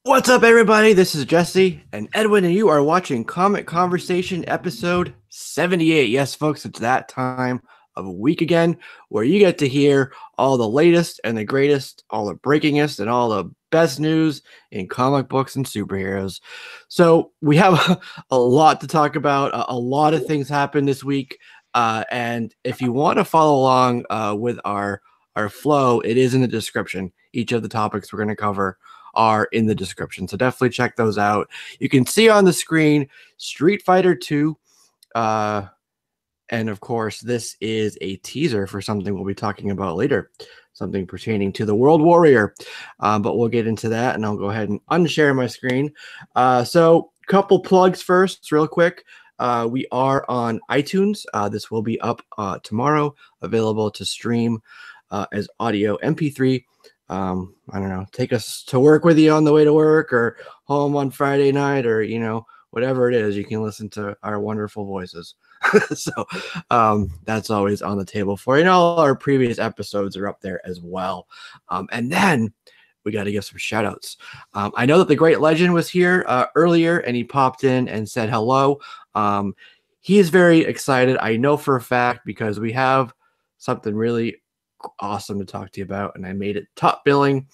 What's up, everybody? This is Jesse and Edwin, and you are watching Comic Conversation episode 78. Yes, folks, it's that time of a week again where you get to hear all the latest and the greatest, all the breakingest, and all the best news in comic books and superheroes. So we have a lot to talk about. A lot of things happened this week, and if you want to follow along with our flow, it is in the description. Each of the topics we're going to cover are in the description, so definitely check those out. You can see on the screen Street Fighter 2, and of course this is a teaser for something we'll be talking about later, something pertaining to the World Warrior, but we'll get into that, and I'll go ahead and unshare my screen. So couple plugs first real quick. We are on iTunes. This will be up tomorrow, available to stream as audio MP3. I don't know, take us to work with you on the way to work or home on Friday night, or whatever it is, you can listen to our wonderful voices. So that's always on the table for you, and all our previous episodes are up there as well. And then we got to give some shout outs. I know that the great legend was here earlier, and he popped in and said hello. He is very excited, I know for a fact, because we have something really awesome to talk to you about, and I made it top billing,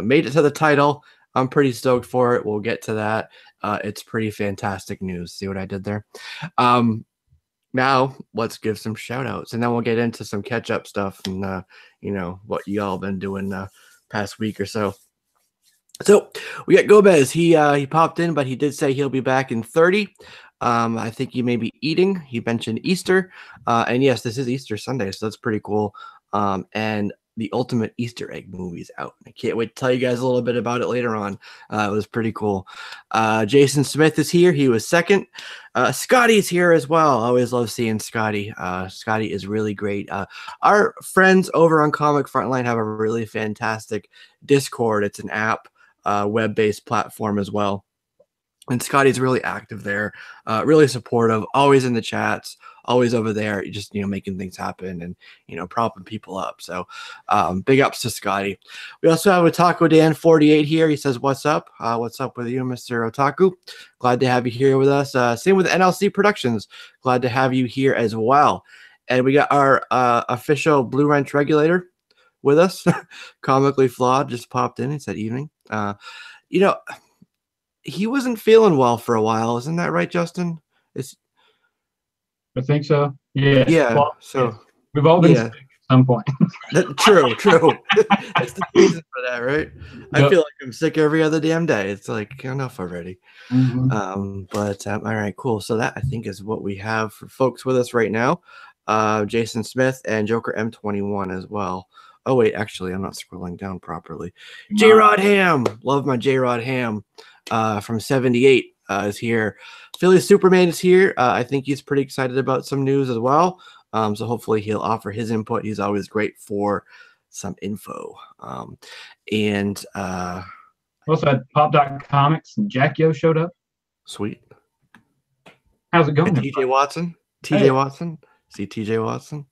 made it to the title. I'm pretty stoked for it. We'll get to that. It's pretty fantastic news. See what I did there? Now let's give some shout outs, and then we'll get into some catch up stuff and what y'all been doing past week or so. So we got Gomez. He popped in, but he did say he'll be back in 30. I think he may be eating. He mentioned Easter, and yes, this is Easter Sunday, so that's pretty cool. And the Ultimate Easter Egg movie's out. I can't wait to tell you guys a little bit about it later on. It was pretty cool. Jason Smith is here. He was second. Scotty's here as well. I always love seeing Scotty. Scotty is really great. Our friends over on Comic Frontline have a really fantastic Discord. It's an app, web-based platform as well. And Scotty's really active there, really supportive, always in the chats, always over there, just, making things happen and, propping people up. So big ups to Scotty. We also have Otaku Dan 48 here. He says, what's up? What's up with you, Mr. Otaku? Glad to have you here with us. Same with NLC Productions. Glad to have you here as well. And we got our official Blue Wrench regulator with us. Comically Flawed just popped in. He said evening. He wasn't feeling well for a while. Isn't that right, Justin? I think so. Yeah. Yeah. Well, so we've all been sick at some point. True. That's the reason for that, right? Yep. I feel like I'm sick every other damn day. It's like enough already. Mm-hmm. But all right, cool. So that, I think, is what we have for folks with us right now. Jason Smith and Joker M21 as well. Oh wait, actually, I'm not scrolling down properly. J-Rod Ham, love my J-Rod Ham. From 78 is here. Philly Superman is here. I think he's pretty excited about some news as well. So hopefully he'll offer his input. He's always great for some info. And also had Pop Dot Comics and Jack Yo showed up. Sweet. How's it going? And TJ Watson. TJ Watson. See TJ Watson.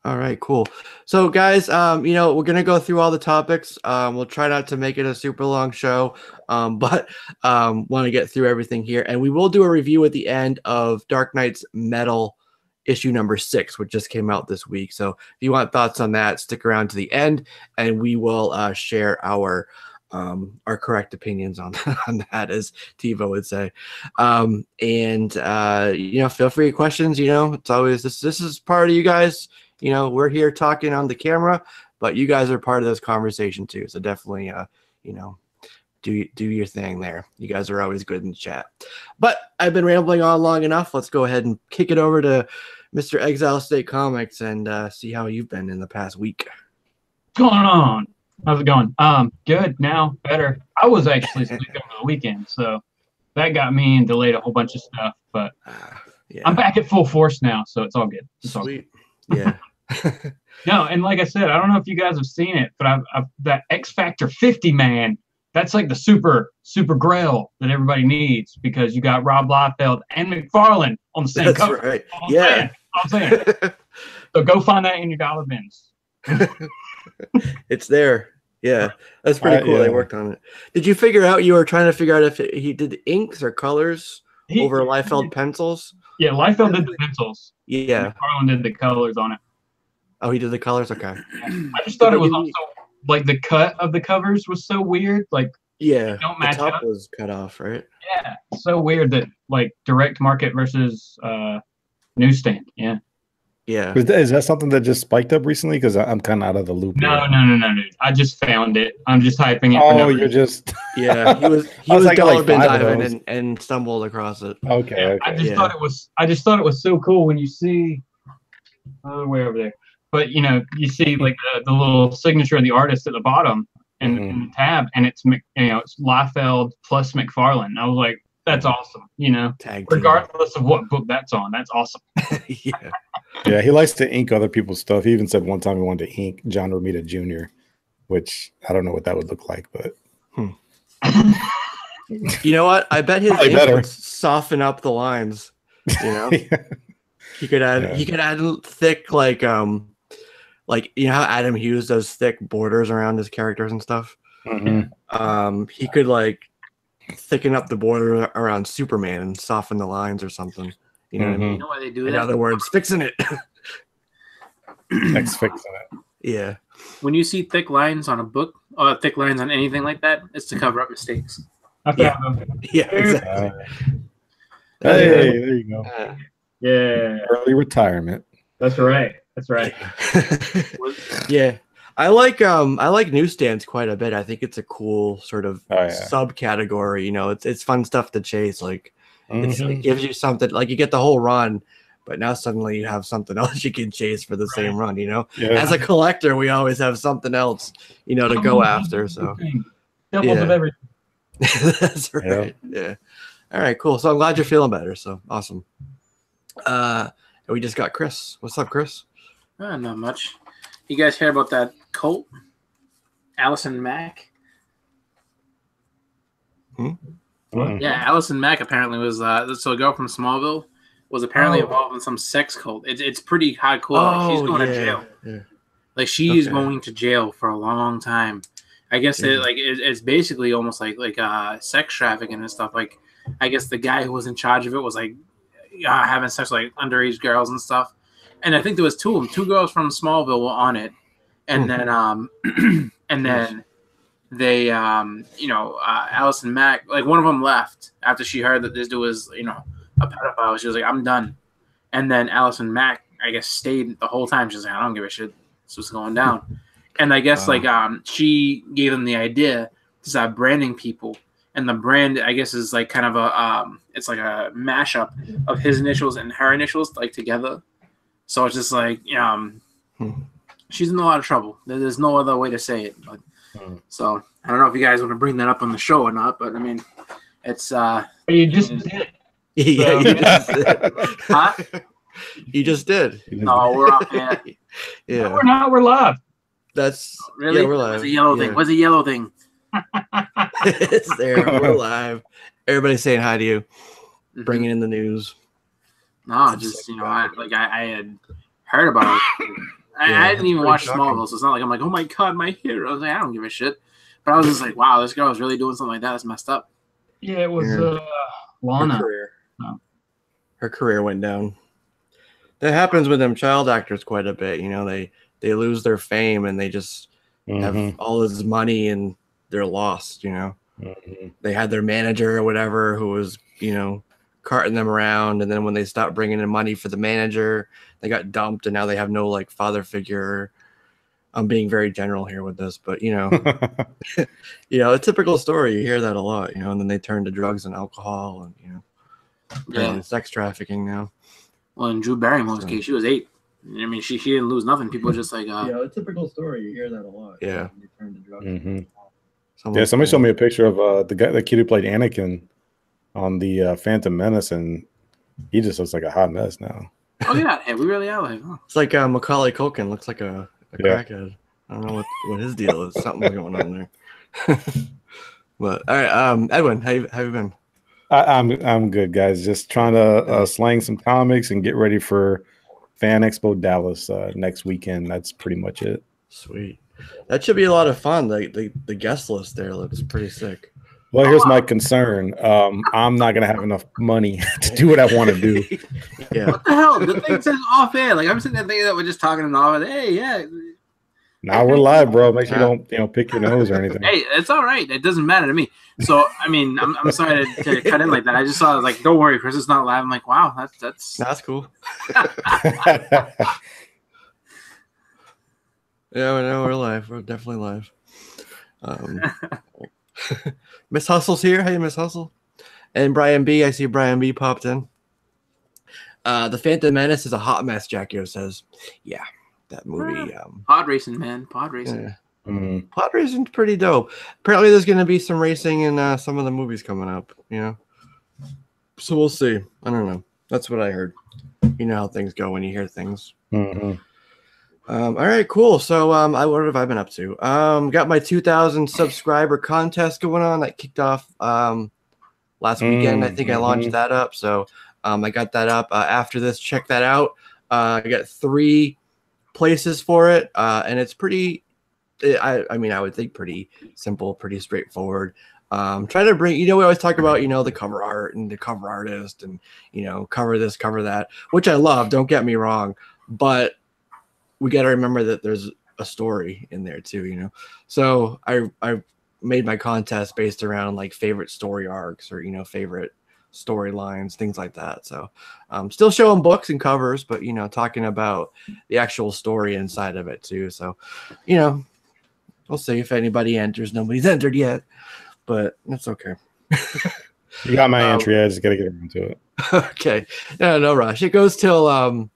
All right, cool. So guys, we're going to go through all the topics. We'll try not to make it a super long show, but want to get through everything here. And we will do a review at the end of Dark Knight's Metal issue number 6, which just came out this week. So if you want thoughts on that, stick around to the end, and we will share our correct opinions on that, as TiVo would say. Feel free to questions. It's always this is part of you guys. We're here talking on the camera, but you guys are part of this conversation too. So definitely, do your thing there. You guys are always good in the chat. But I've been rambling on long enough. Let's go ahead and kick it over to Mr. Exile State Comics and see how you've been in the past week. What's going on? How's it going? Good now, better. I was actually sick over the weekend, so that got me and delayed a whole bunch of stuff. But I'm back at full force now, so it's all good. It's sweet. All good. Yeah. No, and like I said, I don't know if you guys have seen it, but I've that X Factor 50 man. That's like the super grail that everybody needs, because you got Rob Liefeld and McFarlane on the same cover. That's right. Yeah. I'm saying. So go find that in your dollar bins. It's there. Yeah, that's pretty cool. Yeah. They worked on it. Did you figure out? You were trying to figure out if he did inks or colors over Liefeld pencils. Yeah, Liefeld did the pencils. Yeah, McFarlane did the colors on it. Oh, he did the colors. Okay. I just thought it was also like the cut of the covers was so weird. Like, yeah, don't match the top up. was cut off, right? Yeah, so weird that like direct market versus newsstand. Yeah. Yeah. Is that something that just spiked up recently? Because I'm kind of out of the loop. No, dude. I just found it. I'm just hyping it. Oh, you're just. Yeah, he was like dollar bin diving and stumbled across it. Okay. I just thought it was so cool when you see way over there. But you know, you see like the little signature of the artist at the bottom and in the tab, and it's it's Liefeld plus McFarlane. I was like, that's awesome. You know, regardless of what book that's on, that's awesome. Yeah. Yeah, he likes to ink other people's stuff. He even said one time he wanted to ink John Romita Jr., which I don't know what that would look like, but you know what? I bet his ink would soften up the lines. You know, he could add thick like you know how Adam Hughes does thick borders around his characters and stuff. He could like thicken up the border around Superman and soften the lines or something. You know what I mean? You know why they do that? In other words, fixing it. Fixing it. Yeah. When you see thick lines on a book, or thick lines on anything like that, it's to cover up mistakes. Yeah, exactly. Hey, there you go. Yeah. Early retirement. That's right. Yeah. I like newsstands quite a bit. I think it's a cool sort of subcategory. You know, it's fun stuff to chase. Like it gives you something, like you get the whole run, but now suddenly you have something else you can chase for the same run. You know, as a collector, we always have something else, you know, to go after. So doubles of everything. That's right. Yeah. All right, cool. So I'm glad you're feeling better. So awesome. We just got Chris. What's up, Chris? Not much. You guys hear about that cult? Allison Mack? Yeah, Allison Mack apparently was so a girl from Smallville was apparently involved in some sex cult. It's pretty hardcore. She's going to jail. Yeah. Like she's going to jail for a long time. I guess it's basically almost like sex trafficking and stuff. Like I guess the guy who was in charge of it was like having sex with like underage girls and stuff. And I think there was two of them. Two girls from Smallville were on it, and then they Allison Mack, like one of them left after she heard that this dude was a pedophile. She was like, I'm done. And then Allison Mack, I guess, stayed the whole time. She's like, I don't give a shit. This was going down. And I guess she gave them the idea to start branding people. And the brand, I guess, is like kind of it's like a mashup of his initials and her initials like together. So it's just like, she's in a lot of trouble. There's no other way to say it. But, so I don't know if you guys want to bring that up on the show or not, but I mean, it's. You just did. Yeah, you just did. Huh? You just did. No, we're off there. Yeah, no, we're not. We're live. That's really. Yeah, we're live. What's the yellow thing? What's the yellow thing? It's there. We're live. Everybody's saying hi to you. Bringing in the news. No, just I had heard about it. I didn't even watch Smallville, so it's not like I'm like, oh my god, my hero. I was like, I don't give a shit. But I was just like, wow, this girl was really doing something like that. That's messed up. Yeah, it was Lana. Her career went down. That happens with them child actors quite a bit. You know, they lose their fame and they just have all this money and they're lost. You know, they had their manager or whatever who was carting them around, and then when they stopped bringing in money for the manager, they got dumped, and now they have no like father figure. I'm being very general here with this, but a typical story. You hear that a lot, and then they turn to drugs and alcohol, and and sex trafficking now. Well, in Drew Barrymore's case, she was 8. I mean, she didn't lose nothing. People just like a typical story. You hear that a lot. Yeah, they turn to drugs. Somebody showed me a picture of the kid who played Anakin on the Phantom Menace, and he just looks like a hot mess now. Oh yeah, we really are like. Oh. It's like Macaulay Culkin looks like a crackhead. I don't know what his deal is. Something's going on there. But all right, Edwin, how you been? I'm good, guys. Just trying to slang some comics and get ready for Fan Expo Dallas next weekend. That's pretty much it. Sweet. That should be a lot of fun. The guest list there looks pretty sick. Well, here's my concern. I'm not gonna have enough money to do what I want to do. Yeah. What the hell? The thing says off air. Like I'm sitting there thinking that we're just talking in off. Hey, yeah. Now we're live, bro. Make sure you don't pick your nose or anything. Hey, it's all right. It doesn't matter to me. So I mean, I'm sorry to cut in like that. I just saw like, don't worry, Chris is not live. I'm like, wow, that's cool. Yeah, we know we're live. We're definitely live. Miss Hustle's here. Hey, Miss Hustle. And Brian B. I see Brian B. popped in. The Phantom Menace is a hot mess, Jackio says. Yeah, that movie. Pod racing, man. Pod racing. Yeah. Pod racing's pretty dope. Apparently, there's going to be some racing in some of the movies coming up. You know, so we'll see. I don't know. That's what I heard. You know how things go when you hear things. Mm-hmm. All right, cool. So, what have I been up to? Got my 2,000 subscriber contest going on that kicked off last weekend. I think I launched that up. So, I got that up. After this, check that out. I got 3 places for it, and it's pretty. I mean, I would think pretty simple, pretty straightforward. Trying to bring, we always talk about, the cover art and the cover artist, and cover this, cover that, which I love. Don't get me wrong, but we got to remember that there's a story in there too, So I made my contest based around like favorite story arcs or, favorite storylines, things like that. So still showing books and covers, but, talking about the actual story inside of it too. So, we'll see if anybody enters. Nobody's entered yet, but that's okay. You got my entry. I just got to get into it. Okay. No rush. It goes till,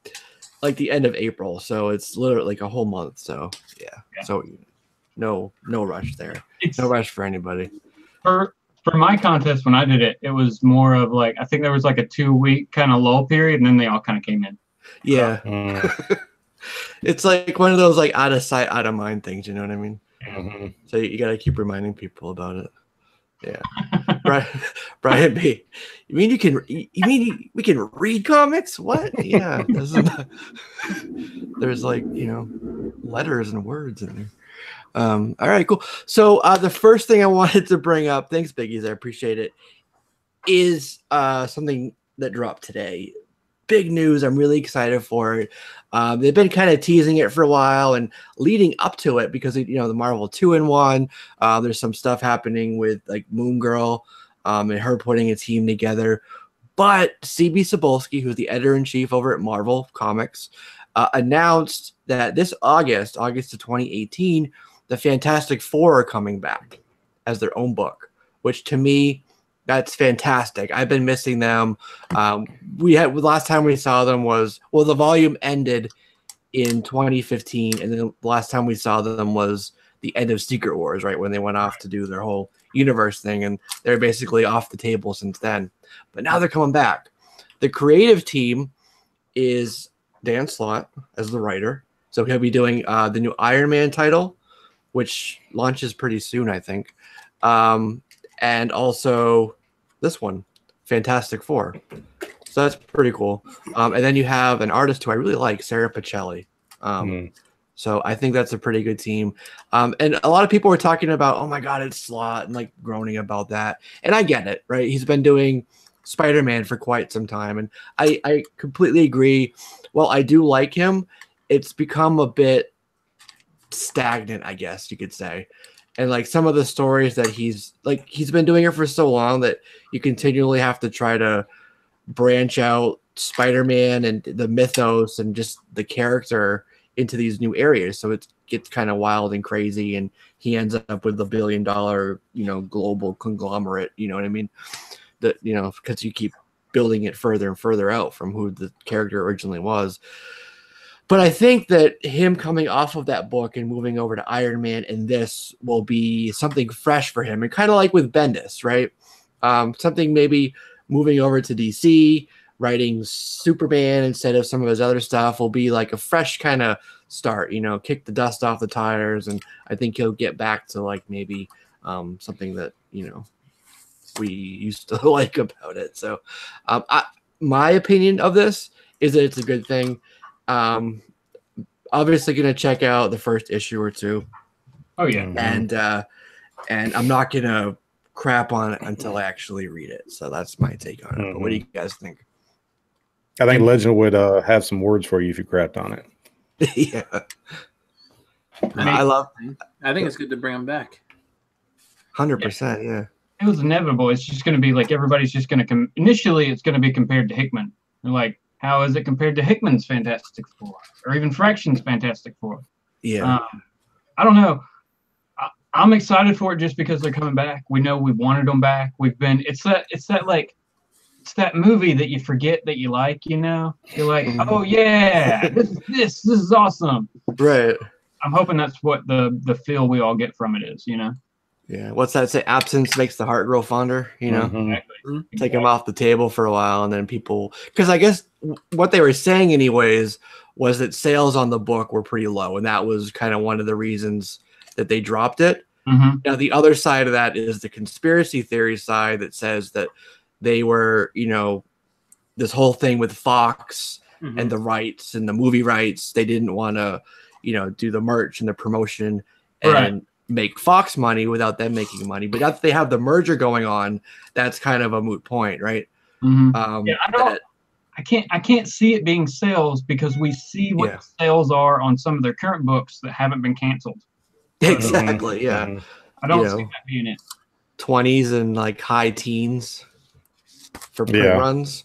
like the end of April, so it's literally like a whole month. So yeah. So no rush there. No rush for anybody. For my contest when I did it, it was more of like, I think there was like a 2-week kind of lull period, and then they all kind of came in. Yeah. It's like one of those like out of sight, out of mind things. You know what I mean? Mm-hmm. So you got to keep reminding people about it. Yeah. Brian B. You mean we can read comics? What? Yeah. There's like, letters and words in there. All right, cool. So the first thing I wanted to bring up, thanks Biggies, I appreciate it, is something that dropped today. Big news. I'm really excited for it. They've been kind of teasing it for a while and leading up to it because, the Marvel 2-in-1, there's some stuff happening with like Moon Girl and her putting a team together. But CB Cebulski, who's the editor-in-chief over at Marvel Comics, announced that this August of 2018, the Fantastic Four are coming back as their own book, which to me, that's fantastic. I've been missing them. Last time we saw them was, the volume ended in 2015, and then the last time we saw them was the end of Secret Wars, right, when they went off to do their whole universe thing, and they're basically off the table since then. But now they're coming back. The creative team is Dan Slott as the writer, so he'll be doing the new Iron Man title, which launches pretty soon, I think. And also this one, Fantastic Four. So that's pretty cool. And then you have an artist who I really like, Sarah Pichelli. So I think that's a pretty good team. And a lot of people were talking about, oh my God, it's Slott, and like groaning about that. And I get it, right? He's been doing Spider-Man for quite some time. And I completely agree. Well, I do like him. It's become a bit stagnant, I guess you could say. And like some of the stories that he's been doing it for so long that you continually have to try to branch out Spider-Man and the mythos and just the character into these new areas. So it gets kind of wild and crazy, and he ends up with $1 billion, global conglomerate, you know what I mean? That, because you keep building it further and further out from who the character originally was. But I think that him coming off of that book and moving over to Iron Man and this will be something fresh for him. And kind of like with Bendis, right? Something maybe moving over to DC, writing Superman instead of some of his other stuff will be like a fresh kind of start, kick the dust off the tires. And I think he'll get back to like maybe something that, we used to like about it. So my opinion of this is that it's a good thing. Obviously going to check out the first issue or two. Oh yeah. And I'm not gonna crap on it until I actually read it. So that's my take on it. But what do you guys think? I think Legend would have some words for you if you crapped on it. Yeah. I think it's good to bring them back. 100%. Yeah. It was inevitable. It's just going to be like everybody's just going to initially it's going to be compared to Hickman. They're like, how is it compared to Hickman's Fantastic Four or even Fraction's Fantastic Four? Yeah. I don't know. I'm excited for it just because they're coming back. We know we wanted them back. It's that movie that you forget that you like, you know? You're like, oh yeah, this is awesome. Right. I'm hoping that's what the feel we all get from it is, you know? Yeah. What's that say? Absence makes the heart grow fonder, you know? Exactly. Take them off the table for a while, and then people, because I guess what they were saying anyways was that sales on the book were pretty low, and that was kind of one of the reasons that they dropped it. Now the other side of that is the conspiracy theory side that says that they were, you know, this whole thing with Fox and the rights and the movie rights, they didn't want to, you know, do the merch and the promotion and make Fox money without them making money. But if they have the merger going on, that's kind of a moot point, right? I can't see it being sales because we see what the sales are on some of their current books that haven't been canceled. Exactly. Yeah. I don't see that being it. 20s and like high teens for print runs.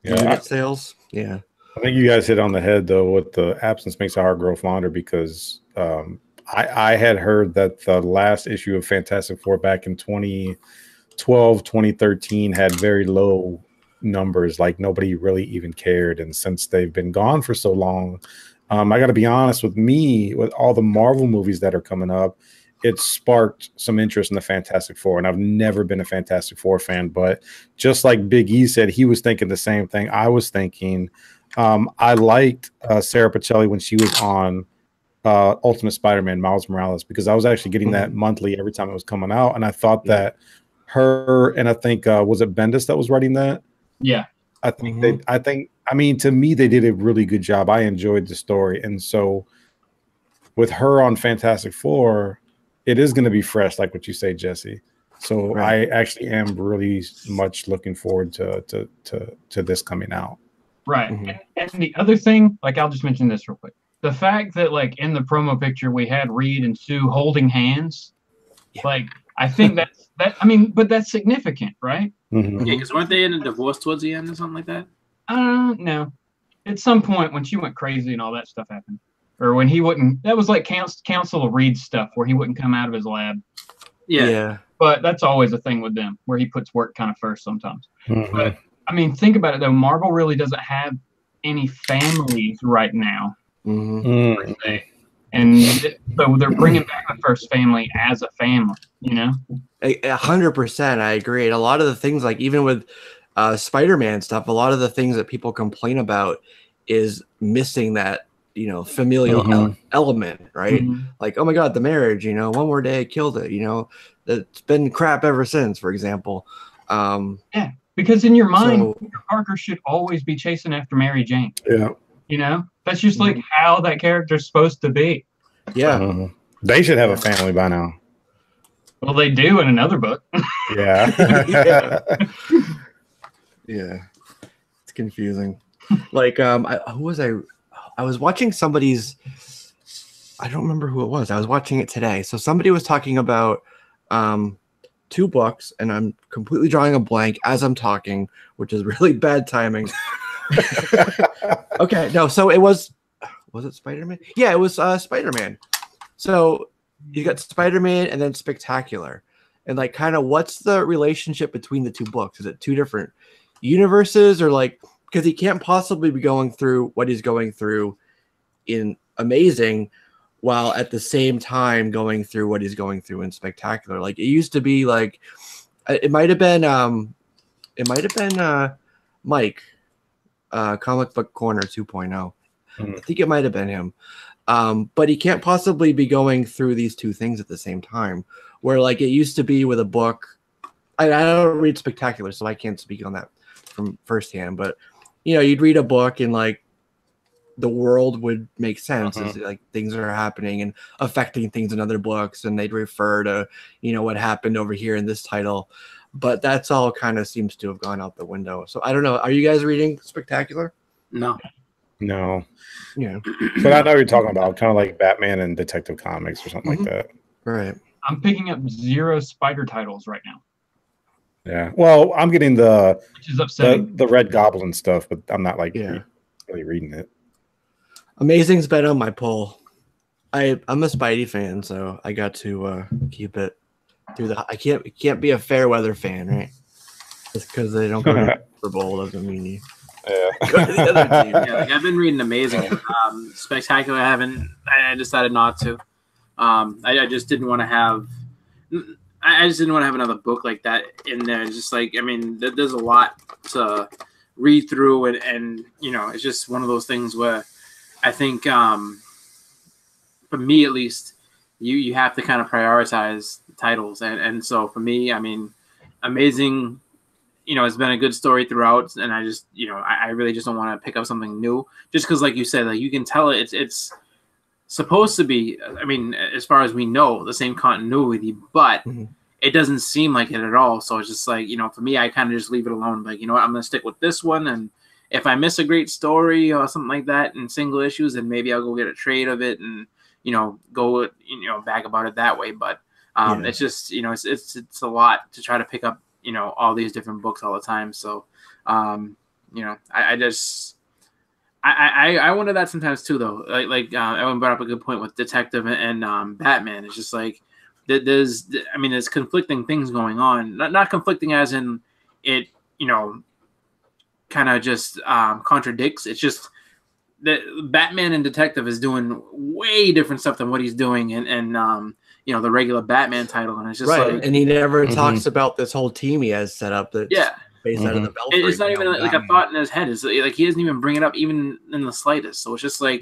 Unit sales. Yeah. I think you guys hit on the head though with the absence makes a heart grow fonder because I had heard that the last issue of Fantastic Four back in 2012, 2013 had very low numbers, like nobody really even cared. And since they've been gone for so long, I got to be honest with all the Marvel movies that are coming up, it sparked some interest in the Fantastic Four. And I've never been a Fantastic Four fan, but just like Big E said, he was thinking the same thing I was thinking. I liked Sarah Pichelli when she was on Ultimate Spider-Man, Miles Morales, because I was actually getting that monthly every time it was coming out. And I thought that her, and I think, was it Bendis that was writing that? Yeah. I mean, to me, they did a really good job. I enjoyed the story. And so with her on Fantastic Four, it is going to be fresh, like what you say, Jesse. So I actually am really much looking forward to this coming out. Right. And the other thing, like I'll just mention this real quick. The fact that like in the promo picture we had Reed and Sue holding hands, like I think but that's significant, right? Yeah, because weren't they in a divorce towards the end or something like that? No. At some point when she went crazy and all that stuff happened. Or when he wouldn't, that was like Council of Reed stuff where he wouldn't come out of his lab. Yeah. But that's always a thing with them where he puts work kind of first sometimes. But I mean, think about it though. Marvel really doesn't have any families right now. Per se. And so they're bringing back the first family as a family, you know? 100%. I agree. And a lot of the things, like even with Spider-Man stuff, a lot of the things that people complain about is missing that, you know, familial element, right? Like, oh my God, the marriage, you know, one more day killed it, you know, it's been crap ever since, for example. Yeah, because in your mind, Peter Parker should always be chasing after Mary Jane. Yeah. You know, that's just like how that character's supposed to be. Yeah. They should have a family by now. Well, they do in another book. Yeah. It's confusing. Like, who was I? I was watching somebody's. I don't remember who it was. I was watching it today. So somebody was talking about two books, and I'm completely drawing a blank as I'm talking, which is really bad timing. Okay, no. So it was it Spider-Man? Yeah, it was Spider-Man. So you got Spider-Man and then Spectacular, and like, kind of, what's the relationship between the two books? Is it two different universes, or like, because he can't possibly be going through what he's going through in Amazing, while at the same time going through what he's going through in Spectacular? Like, it used to be like, it might have been Mike, Comic Book Corner 2.0. I think it might have been him. But he can't possibly be going through these two things at the same time, where like it used to be with a book. I don't read Spectacular, so I can't speak on that from firsthand, but you know, you'd read a book and like the world would make sense. Is like things are happening and affecting things in other books, and they'd refer to, you know, what happened over here in this title. But that's all kind of seems to have gone out the window. So I don't know. Are you guys reading Spectacular? No. Yeah. But I know what you're talking about, kind of like Batman and Detective Comics or something like that. Right. I'm picking up 0 Spider titles right now. Yeah. Well, I'm getting Which is upsetting. the Red Goblin stuff, but I'm not like Yeah. really reading it. Amazing's been on my pull. I'm a Spidey fan, so I got to keep it through the. I can't be a fair weather fan, right? Just because they don't go to the Super Bowl doesn't mean you. Yeah. Go to the other team. Yeah, like I've been reading Amazing. Spectacular, I decided not to. I just didn't want to have. I just didn't want to have another book like that in there. It's just like, I mean, there's a lot to read through, and you know, it's just one of those things where I think, for me at least, you have to kind of prioritize the titles, and so for me, I mean, Amazing, you know, it's been a good story throughout, and I just, you know, I really just don't want to pick up something new, just because, like you said, like you can tell it's supposed to be, I mean, as far as we know, the same continuity, but it doesn't seem like it at all. So it's just like, you know, for me, I kind of just leave it alone. Like, you know what, I'm going to stick with this one. And if I miss a great story or something like that in single issues, then maybe I'll go get a trade of it and, you know, go, you know, bag about it that way. But it's just, you know, it's a lot to try to pick up, you know, all these different books all the time. So, you know, I wonder that sometimes too, though. Like Evan brought up a good point with Detective and Batman. It's just like there's conflicting things going on. Not conflicting as in it, you know, kind of just contradicts. It's just that Batman and Detective is doing way different stuff than what he's doing and you know, the regular Batman title. And it's just right. like, And he never talks about this whole team he has set up. That's based out of the Belfry. It's not even like a thought in his head. It's like he doesn't even bring it up even in the slightest. So it's just like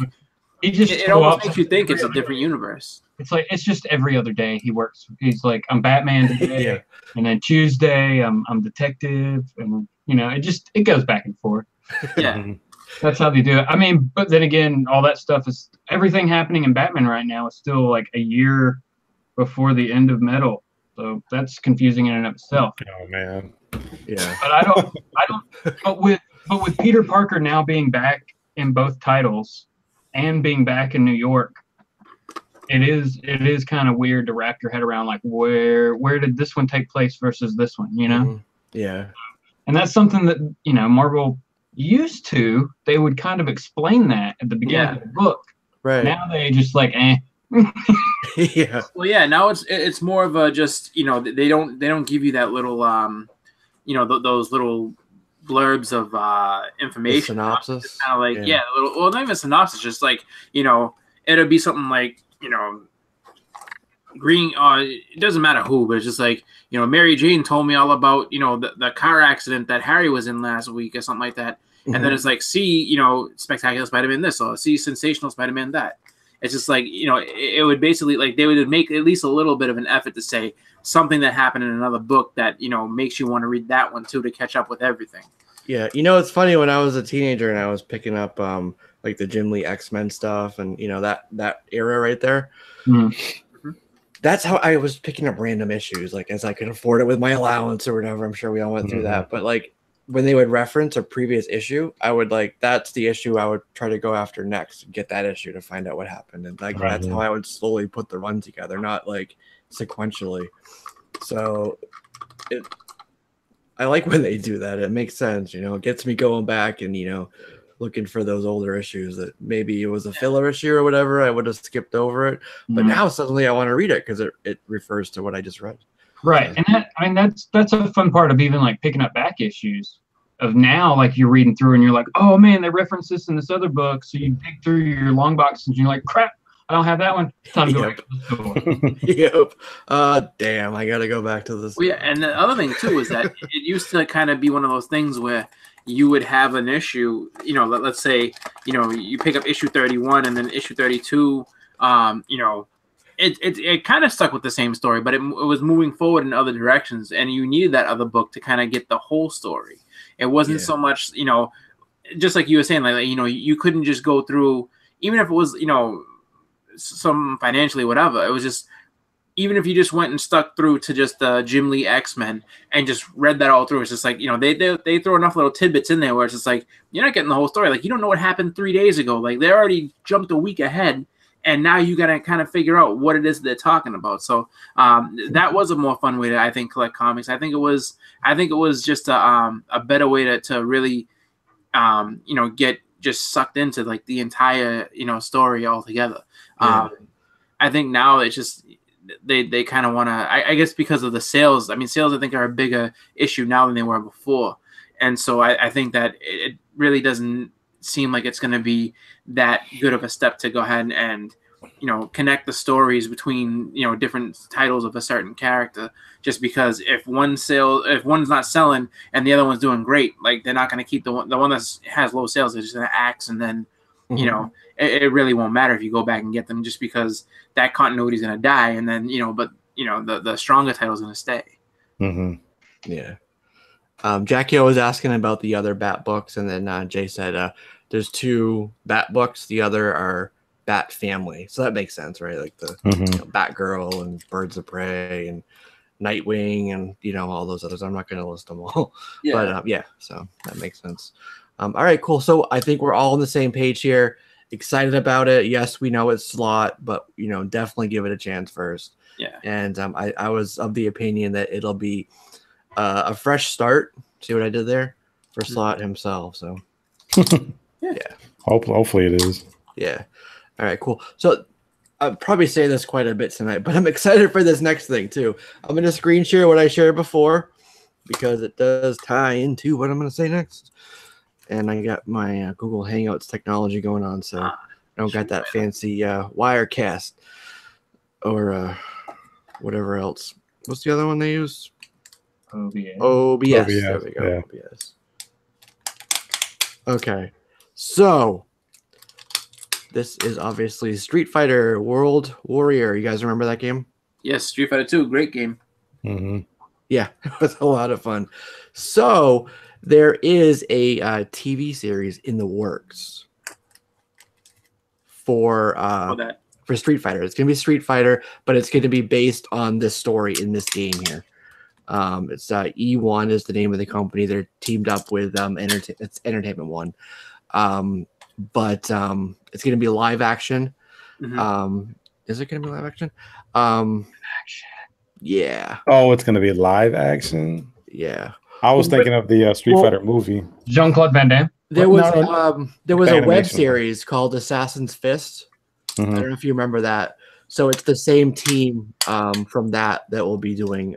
it almost makes you think it's a different universe. It's like it's just every other day he works. He's like, I'm Batman today, and then Tuesday I'm Detective, and you know, it goes back and forth. Yeah, that's how they do it. I mean, but then again, all that stuff is everything happening in Batman right now is still like a year before the end of Metal, so that's confusing in and of itself. Oh man. Yeah, but I don't. But with Peter Parker now being back in both titles and being back in New York, it is kind of weird to wrap your head around. Like where did this one take place versus this one? You know? Yeah. And that's something that, you know, Marvel used to. They would kind of explain that at the beginning of the book. Right. Now they just like yeah. Well, yeah. Now it's more of a just, you know, they don't give you that little you know, those little blurbs of information. The synopsis. It's kind of like well, not even synopsis, just like, you know, it'll be something like, you know, Green. It doesn't matter who, but it's just like, you know, Mary Jane told me all about, you know, the car accident that Harry was in last week or something like that. And then it's like, see, you know, Spectacular Spider-Man this, or see Sensational Spider-Man that. It's just like, you know, it would basically, like, they would make at least a little bit of an effort to say something that happened in another book that, you know, makes you want to read that one too, to catch up with everything. Yeah. You know, it's funny, when I was a teenager and I was picking up like the Jim Lee X-Men stuff and, you know, that era right there. That's how I was picking up random issues, like as I could afford it with my allowance or whatever. I'm sure we all went through that. But like when they would reference a previous issue, I would like, that's the issue I would try to go after next, get that issue to find out what happened. And like, that's how I would slowly put the run together, not like sequentially. So I like when they do that. It makes sense, you know, it gets me going back and, you know, looking for those older issues that maybe it was a filler issue or whatever. I would have skipped over it, but now suddenly I want to read it because it refers to what I just read. Right. And that, I mean, that's a fun part of even like picking up back issues of now, like you're reading through and you're like, oh man, they reference this in this other book. So you dig through your long boxes and you're like, crap, I don't have that one. Time to go back to the store. Damn, I got to go back to this. Well, yeah. And the other thing too is that it used to kind of be one of those things where you would have an issue, you know, let's say, you know, you pick up issue 31 and then issue 32, you know, it kind of stuck with the same story, but it was moving forward in other directions, and you needed that other book to kind of get the whole story. It wasn't so much, you know, just like you were saying, like you couldn't just go through, even if it was some financially whatever. It was just, even if you just went and stuck through to just the Jim Lee X-Men and just read that all through, it's just like, they throw enough little tidbits in there where it's just like, you're not getting the whole story. Like, you don't know what happened 3 days ago. Like, they already jumped a week ahead, and now you got to kind of figure out what it is they're talking about. So that was a more fun way to, I think, collect comics. I think it was just a better way to really, get just sucked into like the entire, story altogether. I think now it's just, they kind of want to, I guess because of the sales. I mean, sales I think are a bigger issue now than they were before, and so I think that it really doesn't seem like it's going to be that good of a step to go ahead and connect the stories between different titles of a certain character. Just because if one's not selling and the other one's doing great, like they're not going to keep the one that has low sales. They're just going to axe, and then it really won't matter if you go back and get them, just because that continuity is going to die, and then the stronger title is going to stay. Yeah. Jackie was asking about the other Bat books, and then Jay said there's 2 Bat books. The other are Bat Family, so that makes sense, right? Like the Batgirl and Birds of Prey and Nightwing and all those others. I'm not going to list them all, but so that makes sense. All right, cool. So I think we're all on the same page here. Excited about it. Yes, we know it's Slott, but definitely give it a chance first. Yeah. And I was of the opinion that it'll be a fresh start. See what I did there for Slott himself. So yeah. Hopefully it is. Yeah. All right, cool. So I'll probably say this quite a bit tonight, but I'm excited for this next thing too. I'm going to screen share what I shared before because it does tie into what I'm going to say next. And I got my Google Hangouts technology going on, so I don't got that fancy Wirecast or whatever else. What's the other one they use? OBS. There we go. Yeah. OBS. Okay, so this is obviously Street Fighter World Warrior. You guys remember that game? Yes, Street Fighter 2, great game. Yeah, it was a lot of fun. So there is a TV series in the works for Street Fighter. It's going to be Street Fighter, but it's going to be based on this story in this game here. It's E1 is the name of the company. They're teamed up with it's Entertainment One, but it's going to be live action. Is it going to be live action? Yeah. Oh, it's going to be live action. Yeah. I was thinking of the Street Fighter movie. Jean-Claude Van Damme. There was a web series called Assassin's Fist. I don't know if you remember that. So it's the same team from that will be doing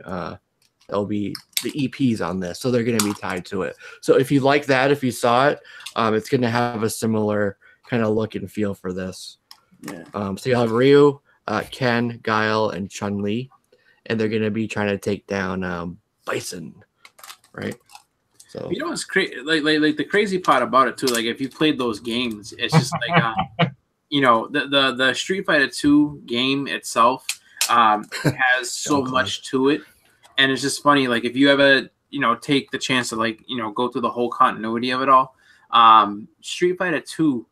that'll be the EPs on this. So they're going to be tied to it. So if you like that, if you saw it, it's going to have a similar kind of look and feel for this. Yeah. So you'll have Ryu, Ken, Guile, and Chun-Li, and they're going to be trying to take down Bison. Right. So what's crazy? Like the crazy part about it too. Like if you played those games, it's just like the Street Fighter 2 game itself has so much to it, and it's just funny. Like if you ever take the chance to go through the whole continuity of it all, Street Fighter 2,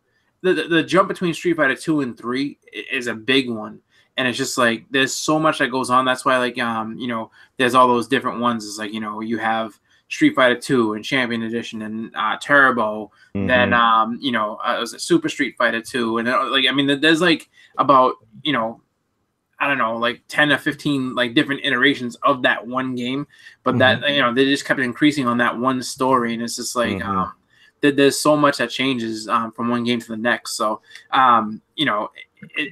the jump between Street Fighter 2 and 3 is a big one. And it's just like there's so much that goes on. That's why there's all those different ones. It's like you have Street Fighter 2 and Champion Edition and Turbo. Then it was a Super Street Fighter 2, and there's like about I don't know, like 10 or 15 like different iterations of that one game. But that they just kept increasing on that one story, and it's just like there's so much that changes from one game to the next. So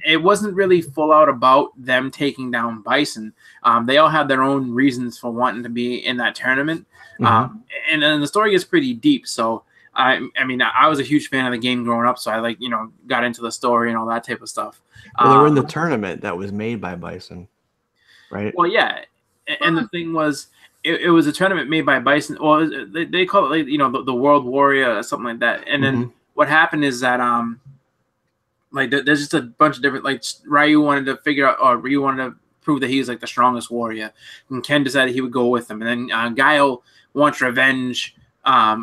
it wasn't really full out about them taking down Bison. They all had their own reasons for wanting to be in that tournament. And then the story gets pretty deep. So, I was a huge fan of the game growing up. So I got into the story and all that type of stuff. Well, they were in the tournament that was made by Bison, right? Well, yeah. And the thing was, it was a tournament made by Bison. Well, they call it the World Warrior or something like that. And then what happened is that there's just a bunch of different Ryu wanted to figure out, or Ryu wanted to prove that he was the strongest warrior, and Ken decided he would go with him. And then Guile wants revenge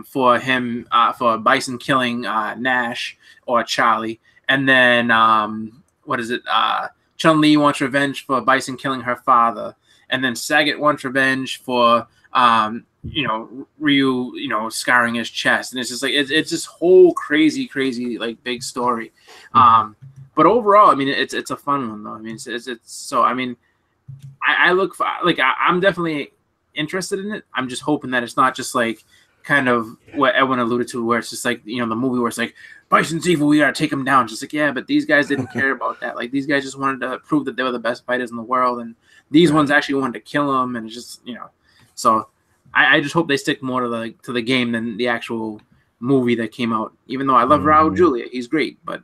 for him for Bison killing Nash or Charlie, and then what is it? Chun-Li wants revenge for Bison killing her father, and then Sagat wants revenge for Ryu scarring his chest, and it's just like it's this whole crazy like big story. But overall, I mean, it's a fun one though. I mean, it's so I mean, I look for I'm definitely interested in it. I'm just hoping that it's not just like kind of what Edwin alluded to, where it's just like the movie where it's like Bison's evil, we gotta take him down. Just like, yeah, but these guys didn't care about that. Like these guys just wanted to prove that they were the best fighters in the world, and these ones actually wanted to kill him, and it's just So I just hope they stick more to the game than the actual movie that came out. Even though I love Raul Julia, he's great, but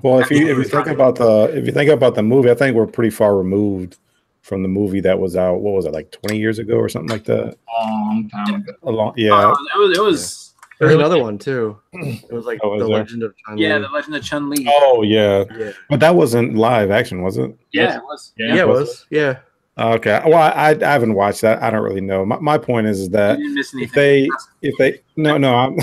well, if you think about the movie, I think we're pretty far removed from the movie that was out. What was it, like 20 years ago or something like that? A long time ago. It was. There's another one too. It was like The Legend of Chun-Li. Yeah, The Legend of Chun-Li. Oh yeah, but that wasn't live action, was it? Yeah, it was. Yeah, it was. Yeah. Okay. Well, I haven't watched that. I don't really know. My point is that if they no, I'm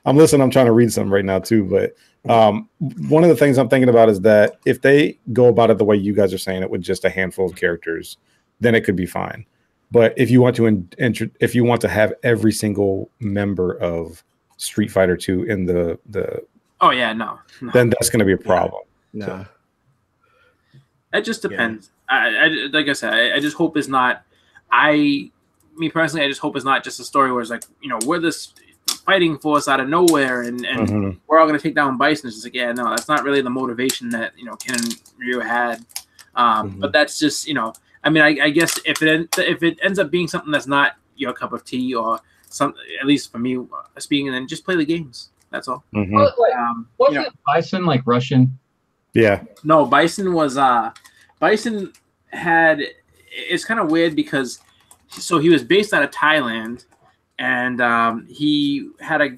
I'm listening. I'm trying to read something right now too. But one of the things I'm thinking about is that if they go about it the way you guys are saying it, with just a handful of characters, then it could be fine. But if you want to have every single member of Street Fighter 2 in the oh yeah, no. Then that's going to be a problem. No. So. It just depends. I like I said, I just hope it's not. Me personally, I just hope it's not just a story where it's like we're this fighting force out of nowhere and we're all gonna take down Bison. It's just like, yeah, no, that's not really the motivation that Ken and Ryu had. But that's just I mean, I guess if it ends up being something that's not your cup of tea or some, at least for me speaking, then just play the games. That's all. Wasn't Bison like Russian? Yeah. No, Bison was Bison had. It's kind of weird because he was based out of Thailand, and he had a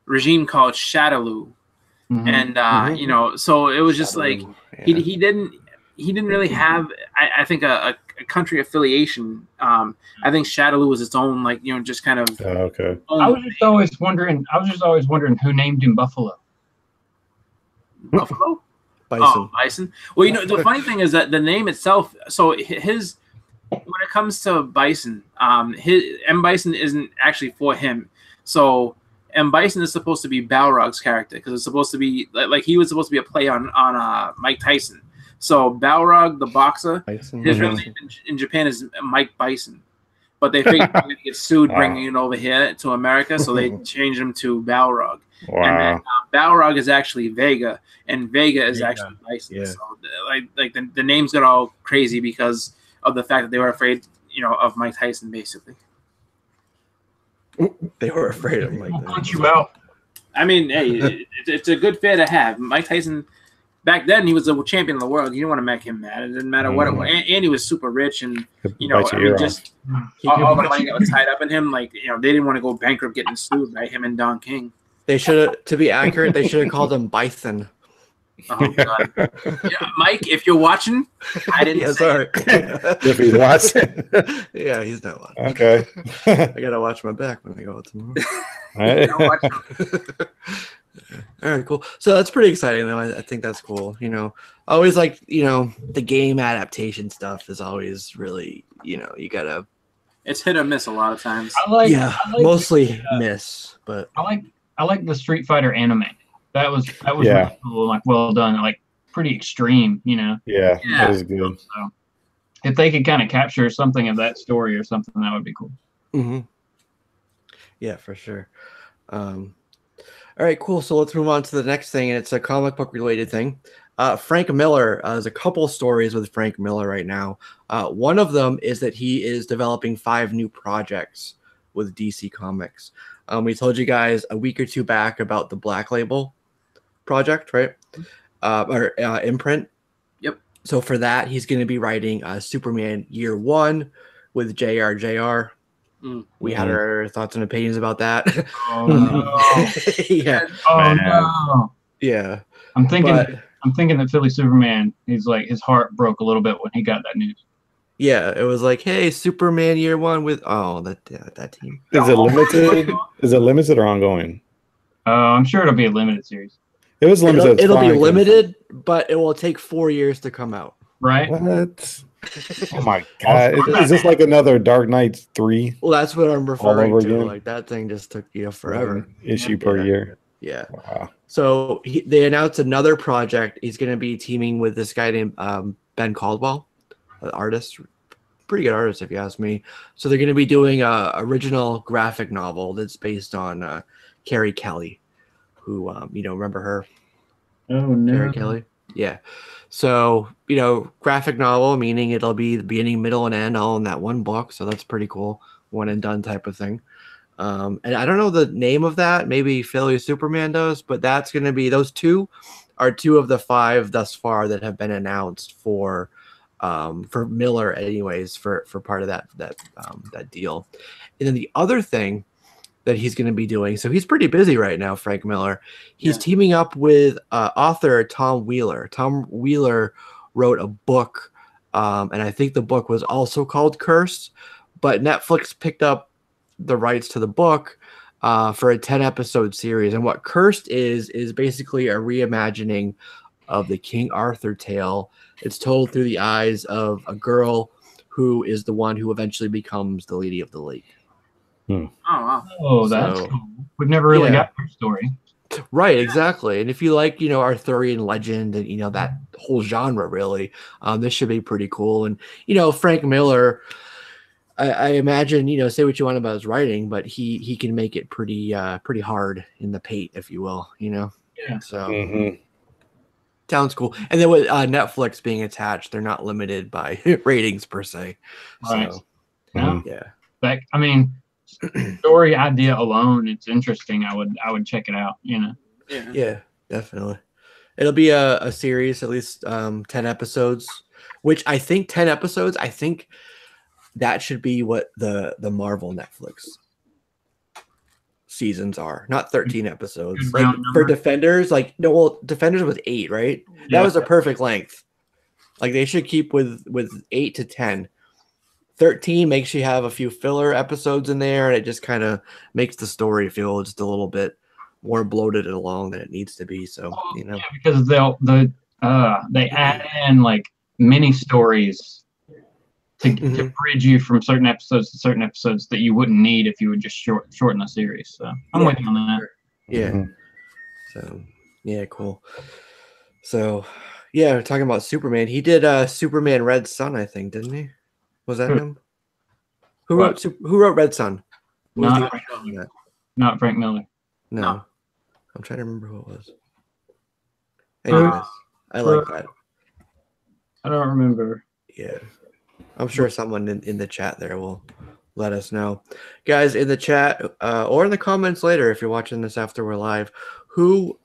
regime called Shadaloo, and so it was just Shadaloo. Like he didn't really have I think a country affiliation. I think Shadaloo was its own just kind of okay. I was just always wondering who named him Buffalo. Buffalo? Bison. Oh, Bison. Well, the funny thing is that the name itself. So when it comes to Bison, M. Bison isn't actually for him. So M. Bison is supposed to be Balrog's character because it's supposed to be like he was supposed to be a play on Mike Tyson. So Balrog, the boxer, his real name in Japan is Mike Bison. But they figured he would get sued bringing it over here to America, so they changed him to Balrog. Wow. And then Balrog is actually Vega, and Vega is actually Bison. Yeah. So the names got all crazy because of the fact that they were afraid, of Mike Tyson, basically. They were afraid of Mike Tyson. Punch you out. I mean, hey, it's a good fear to have. Mike Tyson, back then, he was a champion of the world. You didn't want to make him mad. It didn't matter what it was. And he was super rich, and just all the money that was tied up in him. Like they didn't want to go bankrupt getting sued by him and Don King. They should have, to be accurate, they should have called him Bison. Oh God, yeah, Mike, if you're watching, I didn't. Sorry. If he's watching, yeah, he's not watching. Okay. I gotta watch my back when I go out tomorrow. All right, cool. So that's pretty exciting, though. I think that's cool. Always like the game adaptation stuff is always really you gotta. It's hit or miss a lot of times. Mostly miss, but I like the Street Fighter anime. That was really cool, like well done, like pretty extreme, Yeah, that was good. So if they could kind of capture something of that story or something, that would be cool. Mm-hmm. Yeah, for sure. All right, cool. So let's move on to the next thing, and it's a comic book related thing. Frank Miller, there's a couple stories with Frank Miller right now. One of them is that he is developing 5 new projects with DC Comics. We told you guys a week or two back about the Black Label project, right? Or imprint. Yep. So for that, he's going to be writing Superman Year 1 with JR. We had our thoughts and opinions about that. Oh no! Yeah. Oh no! Yeah. I'm thinking that Philly Superman, he's like his heart broke a little bit when he got that news. Yeah, it was like, hey, Superman year one with that team. Is it limited? Is it limited or ongoing? I'm sure it'll be a limited series. It was limited. It'll be limited, but it will take 4 years to come out. Right? What? Oh my god! Is this like another Dark Knight 3? Well, that's what I'm referring to. Again? Like that thing just took forever. One issue per year. Yeah. Wow. So they announced another project. He's going to be teaming with this guy named Ben Caldwell, an artist, pretty good artist if you ask me. So they're going to be doing a original graphic novel that's based on Carrie Kelly, who remember her? Oh no, Carrie Kelly. Yeah. So graphic novel, meaning it'll be the beginning, middle, and end all in that one book. So that's pretty cool, one and done type of thing. And I don't know the name of that. Maybe Philly Superman does, but that's going to be, those two are 2 of the 5 thus far that have been announced for Miller, anyways, for part of that deal. And then the other thing that he's going to be doing, so he's pretty busy right now, Frank Miller. He's teaming up with author Tom Wheeler. Tom Wheeler wrote a book, and I think the book was also called Cursed, but Netflix picked up the rights to the book for a 10-episode series. And what Cursed is basically a reimagining of the King Arthur tale. It's told through the eyes of a girl who is the one who eventually becomes the Lady of the Lake. Oh, wow. Oh, that's cool. We've never really got her story. Right, exactly. And if you like, Arthurian legend and, that whole genre, really, this should be pretty cool. And, Frank Miller, I imagine, say what you want about his writing, but he can make it pretty hard in the paint, if you will, Yeah. So sounds cool. And then with Netflix being attached, they're not limited by ratings per se. Right. So, yeah. Story idea alone, it's interesting. I would check it out. Yeah, definitely. It'll be a series, at least 10 episodes, which I think 10 episodes. I think that should be what the Marvel Netflix seasons are, not 13 episodes. Like for Defenders, Defenders was 8, right? That was a perfect length. Like they should keep with 8 to 10. 13 makes you have a few filler episodes in there, and it just kind of makes the story feel just a little bit more bloated and long than it needs to be. So because they add in like mini stories to bridge you from certain episodes to certain episodes that you wouldn't need if you would just shorten the series. So I'm with you on that. Yeah. So cool. So talking about Superman, he did Superman Red Sun, I think, didn't he? Was that him? Who wrote Red Sun? Not Frank Miller. No. I'm trying to remember who it was. Anyways, I like that. I don't remember. Yeah. I'm sure someone in the chat there will let us know. Guys, in the chat or in the comments later, if you're watching this after we're live, who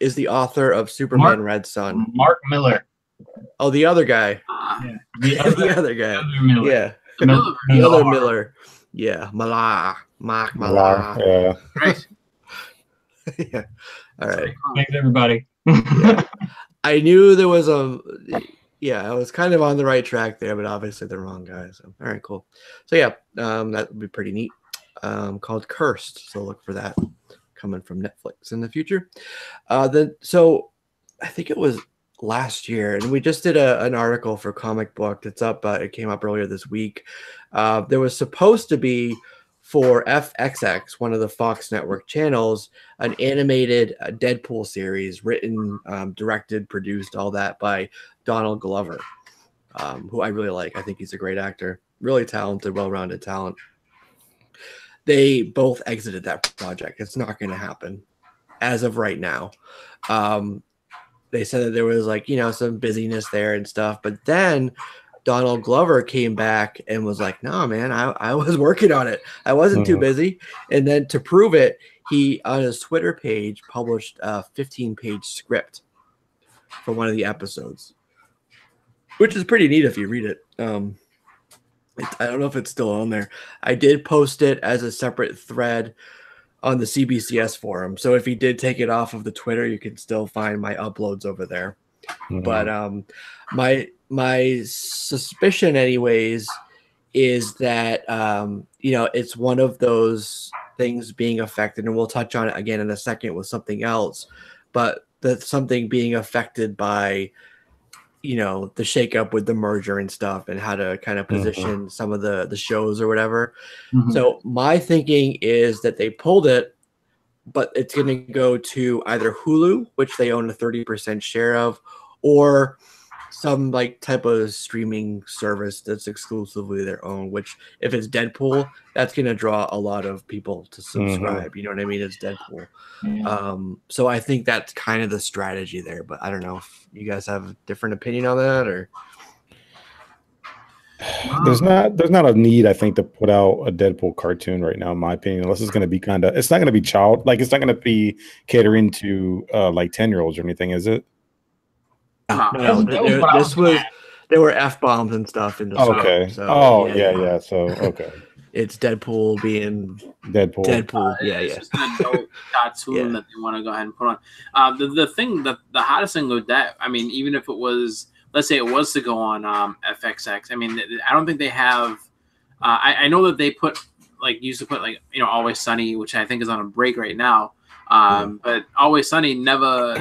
is the author of Superman Red Sun? Mark Miller. Oh, the other guy. Yeah. The other guy. Miller. Yeah. The other Miller. Yeah. Mark Millar. Yeah. Right. Yeah. All right. Thanks, everybody. I knew there was I was kind of on the right track there, but obviously the wrong guy. So, all right, cool. So that would be pretty neat. Called Cursed. So look for that coming from Netflix in the future. So I think it was last year, and we just did an article for Comic Book. It's up. It came up earlier this week. There was supposed to be for FXX, one of the Fox Network channels, an animated Deadpool series written, directed, produced, all that by Donald Glover, who I really like. I think he's a great actor, really talented, well-rounded talent. They both exited that project. It's not going to happen as of right now. They said that there was some busyness there and stuff, but then Donald Glover came back and was like, no, man, I was working on it. I wasn't too busy. And then to prove it, he, on his Twitter page, published a 15-page script for one of the episodes, which is pretty neat if you read it. I don't know if it's still on there. I did post it as a separate thread on the CBCS forum. So if he did take it off of the Twitter, you can still find my uploads over there. But my suspicion, anyways, is that it's one of those things being affected, and we'll touch on it again in a second with something else, but that's something being affected by the shakeup with the merger and stuff, and how to kind of position some of the shows or whatever. So my thinking is that they pulled it, but it's going to go to either Hulu, which they own a 30% share of, or some like type of streaming service that's exclusively their own, which if it's Deadpool, that's going to draw a lot of people to subscribe. You know what I mean? It's Deadpool. So I think that's kind of the strategy there, but I don't know if you guys have a different opinion on that, or there's not a need, I think, to put out a Deadpool cartoon right now, in my opinion, unless it's going to be it's not going to be it's not going to be catering to like 10-year-olds or anything, is it? No, there were F-bombs and stuff in the okay. So, yeah. So okay. It's Deadpool being Deadpool. It's just an adult cartoon that they want to go ahead and put on. The hottest thing with that, I mean, even if it was, let's say it was to go on FXX, I mean, I don't think they have. I know that they used to put Always Sunny, which I think is on a break right now. But Always Sunny never.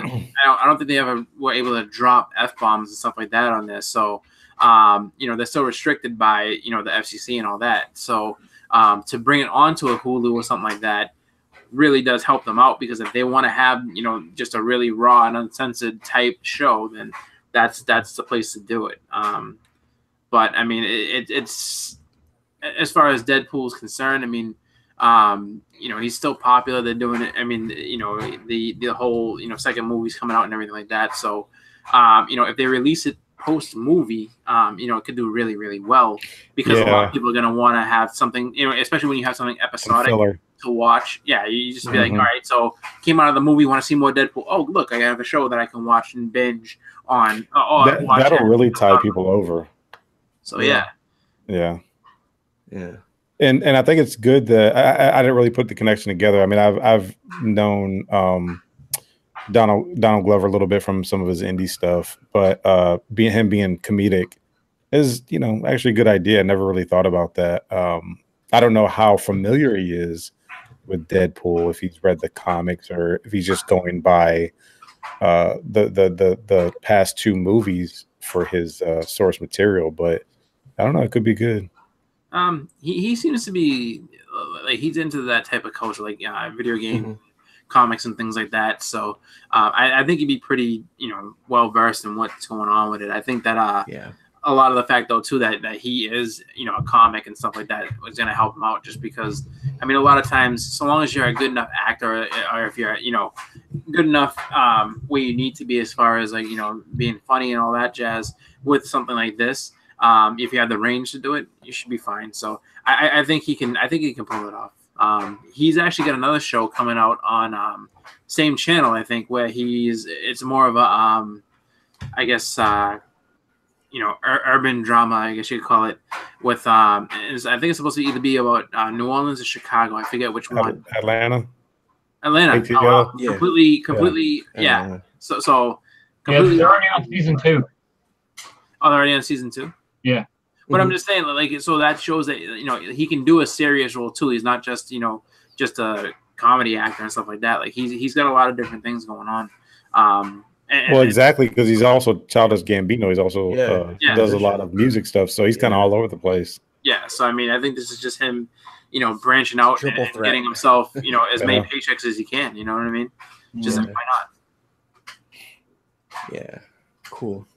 I don't think they ever were able to drop F-bombs and stuff like that on this. So, they're still restricted by the FCC and all that. So, to bring it onto a Hulu or something like that really does help them out, because if they want to have just a really raw and uncensored type show, then that's the place to do it. But I mean, it's as far as Deadpool is concerned, I mean. He's still popular. They're doing it. I mean, the whole, second movie's coming out and everything like that. So, if they release it post movie, it could do really, really well, because a lot of people are going to want to have something, especially when you have something episodic to watch. Yeah. You just be like, all right, so came out of the movie, want to see more Deadpool. Oh, look, I have a show that I can watch and binge on. That'll really tie people over. So, yeah. And I think it's good that I didn't really put the connection together. I mean, I've known Donald Glover a little bit from some of his indie stuff, but being comedic is actually a good idea. I never really thought about that. I don't know how familiar he is with Deadpool, if he's read the comics or if he's just going by the past two movies for his source material. But I don't know. It could be good. He seems to be he's into that type of culture, like video game comics and things like that. So I think he'd be pretty well versed in what's going on with it. I think that a lot of the fact though too that he is a comic and stuff like that was going to help him out, just because I mean a lot of times, so long as you're a good enough actor, or if you're good enough where you need to be as far as being funny and all that jazz with something like this. If you have the range to do it, you should be fine. So I think he can. I think he can pull it off. He's actually got another show coming out on same channel, I think, where it's more of a I guess urban drama, I guess you could call it. With I think it's supposed to either be about New Orleans or Chicago. I forget which one. Atlanta. Completely. Yeah. So completely. They're already on season 2. Oh, they're already on season 2. Yeah. But I'm just saying, so that shows that he can do a serious role too. He's not just just a comedy actor and stuff like that. Like he's got a lot of different things going on. Exactly, because he's also Childish Gambino. He's also does a lot of music stuff, so he's kind of all over the place. Yeah. So I mean, I think this is just him, branching out and getting himself, as many paychecks as he can. You know what I mean? Just like, why not? Yeah. Cool.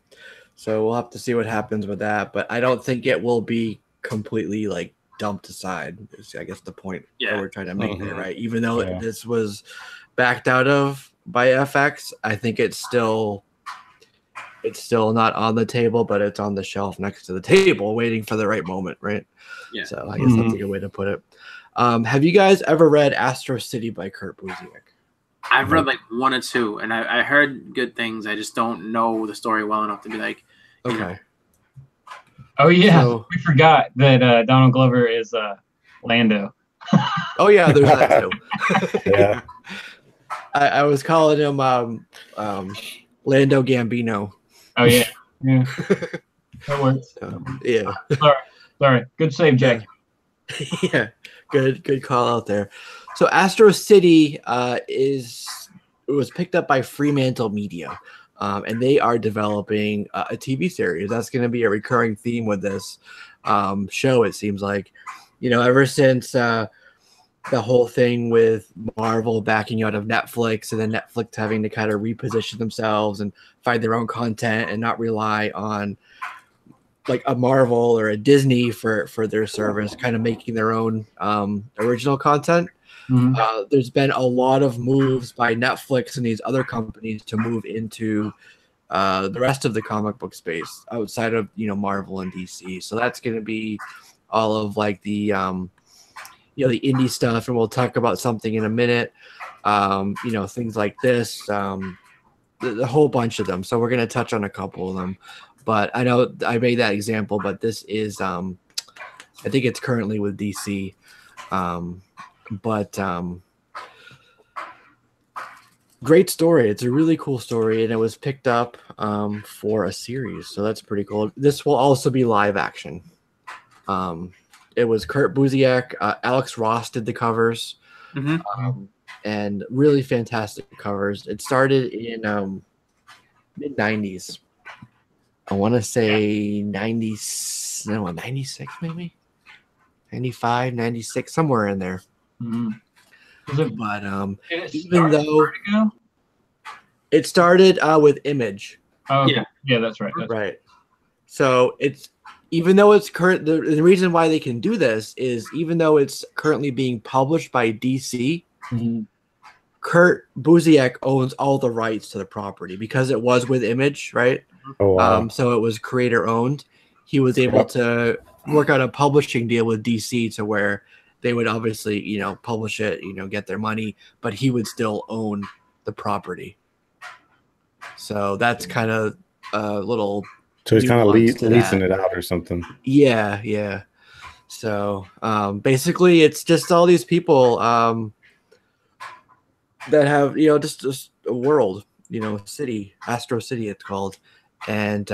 So we'll have to see what happens with that, but I don't think it will be completely dumped aside. Is I guess the point that we're trying to make there, right? Even though this was backed out of by FX, I think it's still not on the table, but it's on the shelf next to the table, waiting for the right moment, right? Yeah. So I guess that's a good way to put it. Have you guys ever read Astro City by Kurt Busiek? I've read 1 or 2, and I heard good things. I just don't know the story well enough to be like, okay. Oh yeah, we forgot that Donald Glover is Lando. Oh yeah, there's that too. Yeah, I was calling him Lando Gambino. Oh yeah, yeah. That works. Yeah. Sorry. Good save, Jack. Yeah. Good call out there. So Astro City was picked up by Fremantle Media, and they are developing a TV series. That's going to be a recurring theme with this show. It seems like, ever since the whole thing with Marvel backing out of Netflix, and then Netflix having to kind of reposition themselves and find their own content and not rely on like a Marvel or a Disney for their service, kind of making their own original content. Mm-hmm. There's been a lot of moves by Netflix and these other companies to move into the rest of the comic book space outside of Marvel and DC. So that's going to be all of like the the indie stuff, and we'll talk about something in a minute. Things like this, the whole bunch of them. So we're going to touch on a couple of them. But I know I made that example, but this is, I think it's currently with DC. Great story. It's a really cool story, and it was picked up for a series. So that's pretty cool. This will also be live action. It was Kurt Busiek. Alex Ross did the covers. Mm-hmm. And really fantastic covers. It started in mid-90s. I want to say 96 maybe? 95, 96, somewhere in there. Mm-hmm. But even though it started with Image. Oh, okay. Yeah, that's right. Right. So it's, even though it's current, the reason why they can do this is even though it's currently being published by DC, mm-hmm. Kurt Busiek owns all the rights to the property because it was with Image, right? Oh, wow. So it was creator owned. He was able to work out a publishing deal with DC to where they would obviously, publish it, get their money, but he would still own the property. So that's kind of a little. So he's kind of leasing it out or something. Yeah. So basically, it's just all these people that have, just a world, city, Astro City, it's called. And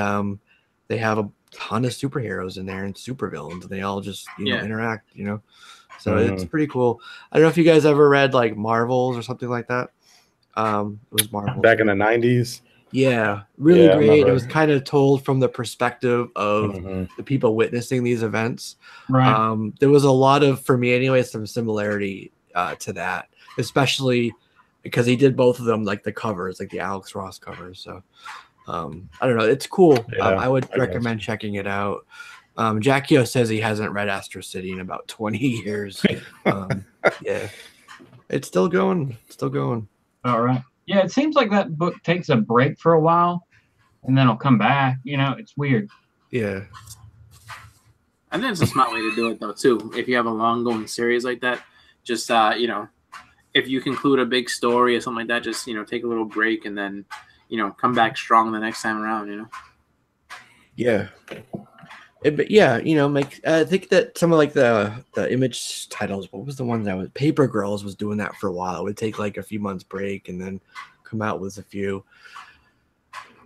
they have a ton of superheroes in there and supervillains. And they all just, interact, So it's pretty cool. I don't know if you guys ever read like Marvels or something like that. It was Marvel. Back in the 90s? Yeah, really great. It was kind of told from the perspective of the people witnessing these events. Right. There was a lot of, for me anyway, some similarity to that, especially because he did both of them, like the covers, like the Alex Ross covers. So I don't know. It's cool. Yeah, I would recommend checking it out. Jackio says he hasn't read Astro City in about 20 years. Yeah, it's still going. All right. Yeah, it seems like that book takes a break for a while, and then it'll come back. It's weird. Yeah. I think it's a smart way to do it, though, too. If you have a long-going series like that, just, if you conclude a big story or something like that, just, take a little break and then, come back strong the next time around, Yeah. But yeah, I think that some of like the Image titles, what was the one that was Paper Girls was doing that for a while. It would take like a few months break and then come out with a few.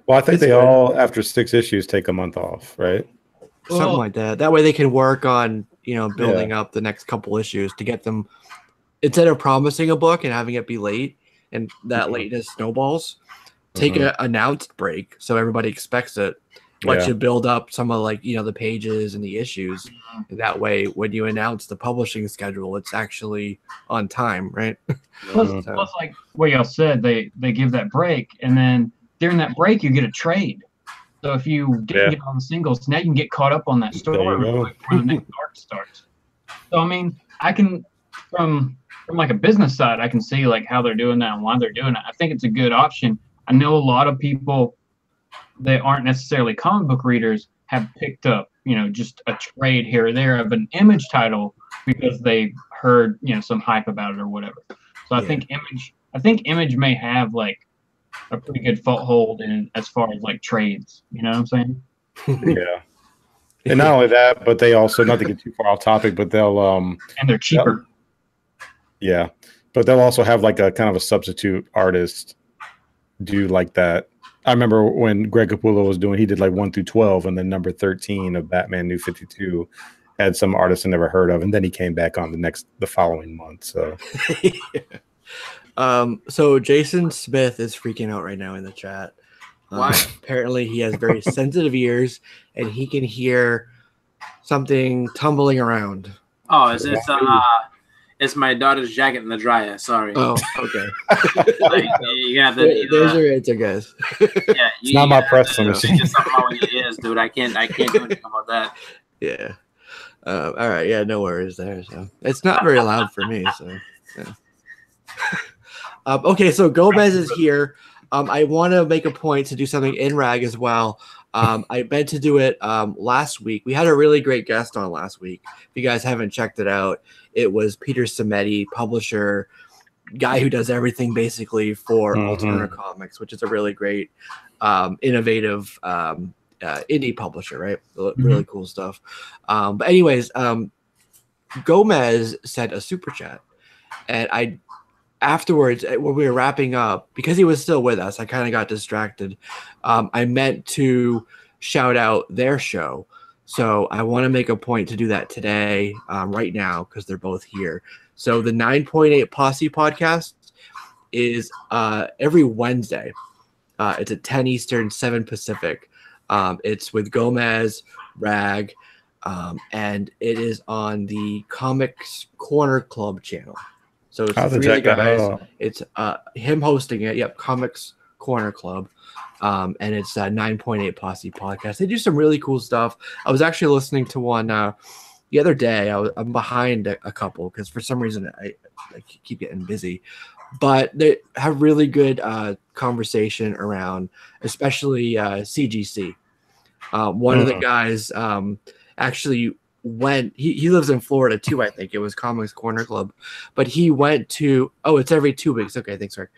Well, I think they all, after 6 issues, take a month off, right? Something like that. That way they can work on, building up the next couple issues to get them, instead of promising a book and having it be late and that lateness snowballs, take an announced break so everybody expects it. Let you build up some of like, the pages and the issues. And that way, when you announce the publishing schedule, it's actually on time, right? Plus, like what y'all said, they give that break, and then during that break, you get a trade. So if you didn't get on the singles, now you can get caught up on that story before the next arc starts. So I mean, I can from like a business side, I can see like how they're doing that and why they're doing it. I think it's a good option. I know a lot of people that aren't necessarily comic book readers have picked up, just a trade here or there of an Image title because they heard, some hype about it or whatever. So I think Image may have like a pretty good foothold in as far as like trades. You know what I'm saying? Yeah. And not only that, but they also, not to get too far off topic, but they'll and they're cheaper. Yeah. But they'll also have like a kind of a substitute artist do like that I remember when Greg Capullo was doing, he did like 1 through 12, and then number 13 of Batman New 52 had some artists I never heard of, and then he came back on the following month. So, so Jason Smith is freaking out right now in the chat. Why? Apparently, he has very sensitive ears, and he can hear something tumbling around. Oh, it's my daughter's jacket in the dryer. Sorry. Oh, okay. There's your answer, guys. Yeah, it's not my pressing machine. Just something wrong with your ears, dude. I can't do anything about that. Yeah. All right. Yeah, no worries there. So it's not very loud for me. So, yeah. Okay, so Gomez is here. I want to make a point to do something in RAG as well. I meant to do it last week. We had a really great guest on last week. If you guys haven't checked it out, it was Peter Samedi, publisher, guy who does everything basically for alternative comics, which is a really great, innovative indie publisher, right? Really cool stuff. But anyways, Gomez sent a super chat, and afterwards, when we were wrapping up, because he was still with us, I kind of got distracted. I meant to shout out their show. So I want to make a point to do that today, right now, because they're both here. So the 9.8 Posse podcast is every Wednesday. It's at 10 Eastern, 7 Pacific. It's with Gomez, Rag, and it is on the Comics Corner Club channel. So it's three other guys. It's him hosting it. Yep, Comics Corner Club. And it's 9.8 Posse podcast. They do some really cool stuff. I was actually listening to one the other day. I'm behind a couple because for some reason I keep getting busy. But they have really good conversation around, especially CGC. One of the guys actually went, he lives in Florida too, I think. It was Comics Corner Club. But he went to, it's every 2 weeks. Okay, thanks, Rick.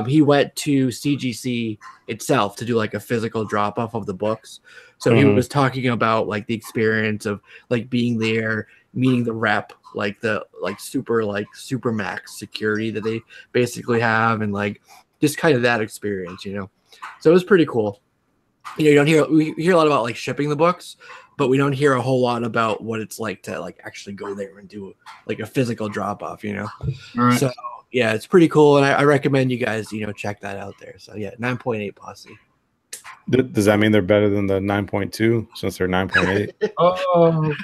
He went to CGC itself to do like a physical drop-off of the books. So he was talking about like the experience of like being there, meeting the rep, like the super max security that they basically have, and like just kind of that experience, you know. So it was pretty cool. You know, we hear a lot about like shipping the books, but we don't hear a whole lot about what it's like to like actually go there and do like a physical drop off, you know. Right. So yeah, it's pretty cool, and I recommend you guys, you know, check that out there. So yeah, 9.8 Posse. Does that mean they're better than the 9.2 since they're 9.8? Oh,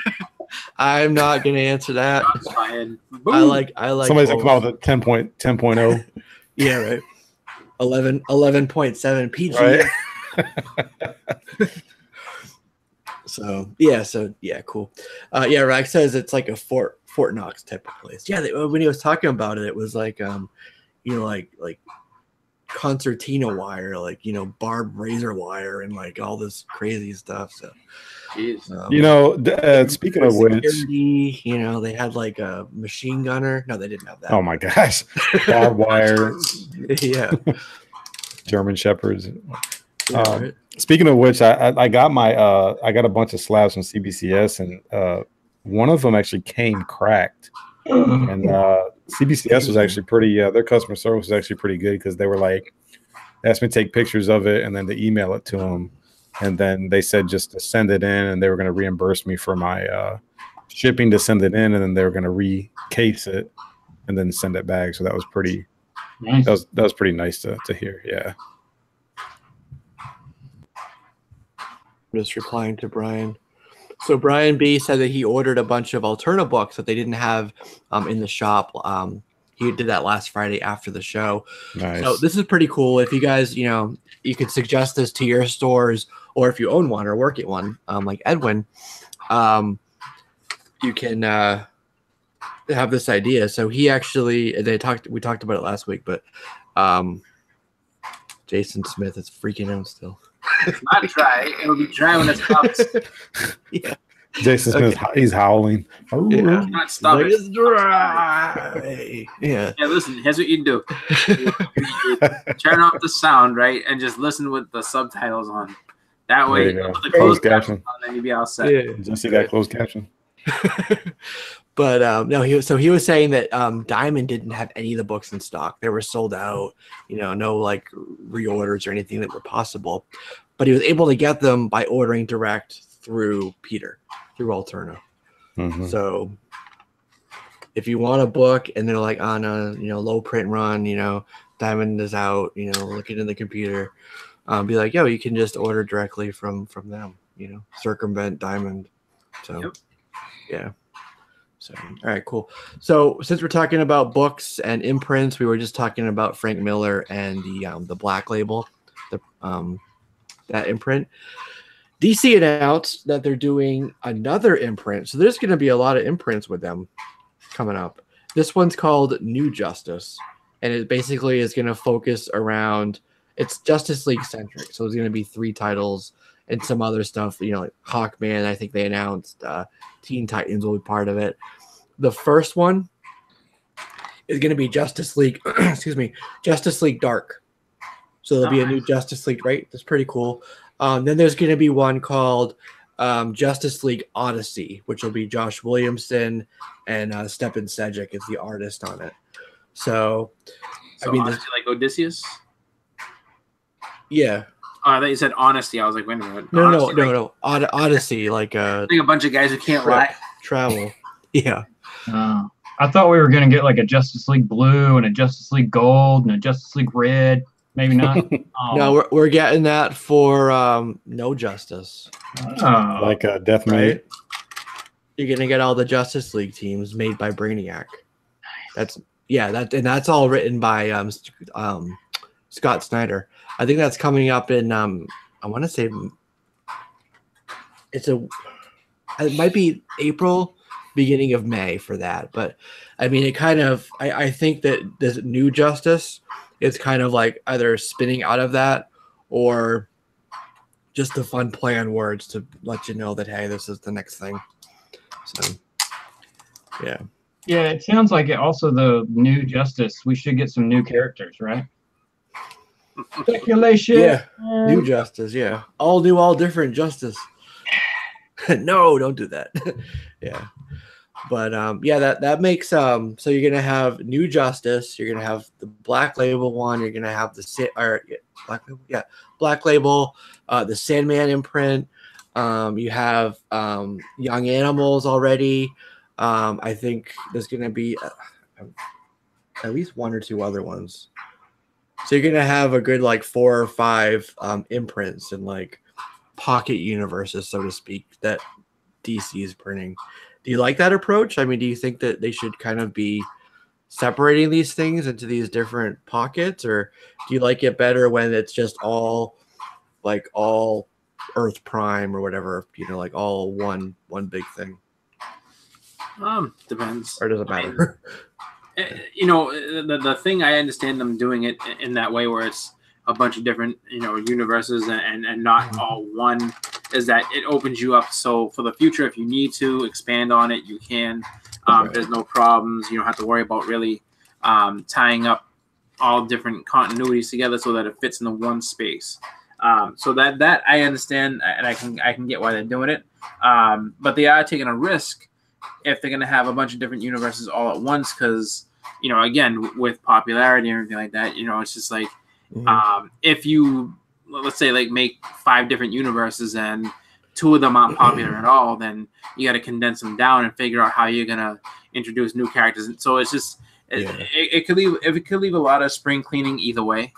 I'm not gonna answer that. I like. Somebody's gonna come out with a 10.0. Yeah, right. 11.7 PG. Right. So yeah, cool. Yeah, Rag says it's like a Fort Knox type of place. Yeah, when he was talking about it, it was like you know, like concertina wire, like, you know, barbed razor wire, and like all this crazy stuff. So, you know, speaking of which, you know, they had like a machine gunner. No, they didn't have that. Oh my gosh, barbed wire. Yeah, German shepherds. Yeah, right. Speaking of which, I got I got a bunch of slabs from CBCS, and one of them actually came cracked. And CBCS was actually pretty. Their customer service was actually pretty good, because they were like, they asked me to take pictures of it and then to email it to them, and then they said just to send it in, and they were going to reimburse me for my shipping to send it in, and then they were going to recase it and then send it back. So that was pretty. Nice. That was pretty nice to hear. Yeah. Just replying to Brian. So Brian B said that he ordered a bunch of Alterna books that they didn't have in the shop. He did that last Friday after the show. Nice. So this is pretty cool. If you guys, you know, you could suggest this to your stores, or if you own one or work at one, like Edwin, you can have this idea. So he actually, we talked about it last week, but Jason Smith is freaking out still. It's not dry. It'll be dry when it stops. Yeah. Jason Smith, he's howling. Yeah. Not stop it. It's dry. Yeah. Yeah, listen, here's what you do. You turn off the sound, right, and just listen with the subtitles on. That way, with the closed caption on, then you'll be all set. Yeah. Just see that closed caption. But no, he was saying that Diamond didn't have any of the books in stock. They were sold out, no like reorders or anything that were possible. But he was able to get them by ordering direct through Peter, through Alterna. Mm-hmm. So if you want a book and they're like on a low print run, Diamond is out, looking in the computer, be like, yo, you can just order directly from them, circumvent Diamond. So Yep. Yeah. So, all right, cool. So since we're talking about books and imprints, we were just talking about Frank Miller and the Black Label, that imprint. DC announced that they're doing another imprint. So there's going to be a lot of imprints with them coming up. This one's called New Justice, and it basically is going to focus around, it's Justice League centric. So there's going to be 3 titles and some other stuff, like Hawkman, I think they announced, Teen Titans will be part of it. The first one is going to be Justice League, Justice League Dark. So there'll be a new Justice League, right? That's pretty cool. Then there's going to be one called Justice League Odyssey, which will be Josh Williamson and Stepan Sejic is the artist on it. So I mean, Odyssey, like Odysseus? Yeah. I thought you said honesty. I was like, wait a minute. No. Odyssey, like I think a bunch of guys who can't lie. Travel. Yeah. I thought we were going to get like a Justice League Blue and a Justice League Gold and a Justice League Red. Maybe not. No, we're getting that for No Justice. Like a Death Knight. Right? You're going to get all the Justice League teams made by Brainiac. That's that's all written by Scott Snyder. I think that's coming up in I want to say it might be April, beginning of May for that. But I mean, it kind of I think that this New Justice is kind of like either spinning out of that or just a fun play on words to let you know that, hey, this is the next thing. So yeah. Yeah, it sounds like it also the New Justice. We should get some new characters, right? Speculation. Yeah, New Justice. Yeah, all new, all different Justice. No, don't do that. Yeah, but that makes so you're gonna have New Justice. You're gonna have the Black Label one. You're gonna have Black Label. The Sandman imprint. You have Young Animals already. I think there's gonna be at least 1 or 2 other ones. So you're going to have a good 4 or 5 imprints and pocket universes, so to speak, that DC is printing. Do you like that approach? I mean, do you think that they should kind of be separating these things into these different pockets, or do you like it better when it's just all Earth Prime or whatever, all one big thing? Depends. Or does it matter? The thing, I understand them doing it in that way where it's a bunch of different universes and not all one, is that it opens you up. So for the future, if you need to expand on it, you can. There's no problems. You don't have to worry about really tying up all different continuities together so that it fits into one space. So that I understand, and I can get why they're doing it. But they are taking a risk if they're going to have a bunch of different universes all at once, because, again, with popularity and everything like that, it's just like, if you, let's say, make 5 different universes and 2 of them aren't popular at all, then you got to condense them down and figure out how you're going to introduce new characters. And so it's just, it could leave a lot of spring cleaning either way.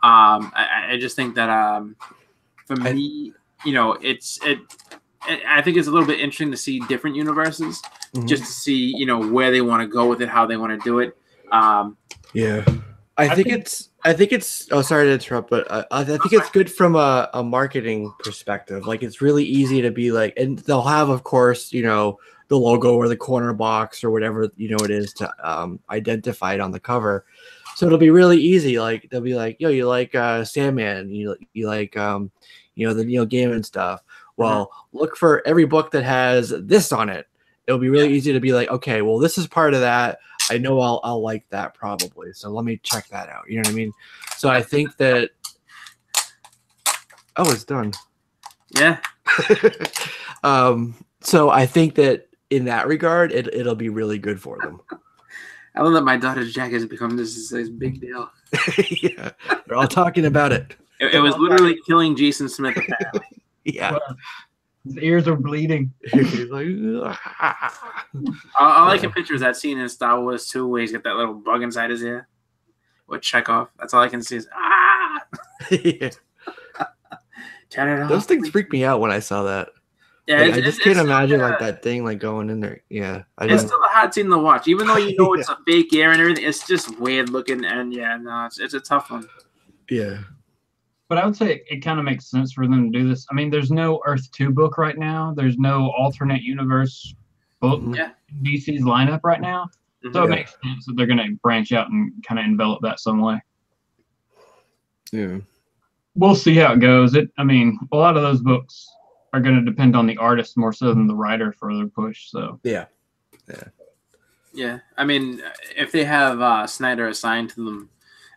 I just think that, for me, I think it's a little bit interesting to see different universes, just to see, where they want to go with it, how they want to do it. I think it's. Oh, sorry to interrupt, but I think it's good from a marketing perspective. It's really easy to be and they'll have, of course, the logo or the corner box or whatever it is to identify it on the cover. So it'll be really easy. They'll be like, yo, you like Sandman, you like the Neil Gaiman stuff. Well, look for every book that has this on it. It'll be really easy to be like, okay, well, this is part of that. I know I'll like that probably. So let me check that out. You know what I mean? So I think that. Oh, it's done. Yeah. So I think that in that regard, it'll be really good for them. I love that my daughter's jacket has become this big deal. Yeah, they're all talking about it. It was literally killing Jason Smith apparently. Yeah. Well, his ears are bleeding. He's like, All I can picture is that scene in Star Wars 2 where he's got that little bug inside his ear. With Chekhov. That's all I can see is yeah. Turn it off. Those things freak me out when I saw that. Yeah, Like, I just can't imagine like that thing like going in there. Yeah, it's still a hard scene to watch, even though you know it's a fake ear and everything. It's just weird looking, and yeah, no, it's a tough one. Yeah, But I would say it kind of makes sense for them to do this. I mean, there's no Earth 2 book right now. There's no alternate universe book in DC's lineup right now. So it makes sense that they're going to branch out and kind of envelop that some way. Yeah. We'll see how it goes. I mean, a lot of those books are going to depend on the artist more so than the writer for their push. So Yeah. I mean, if they have Snyder assigned to them,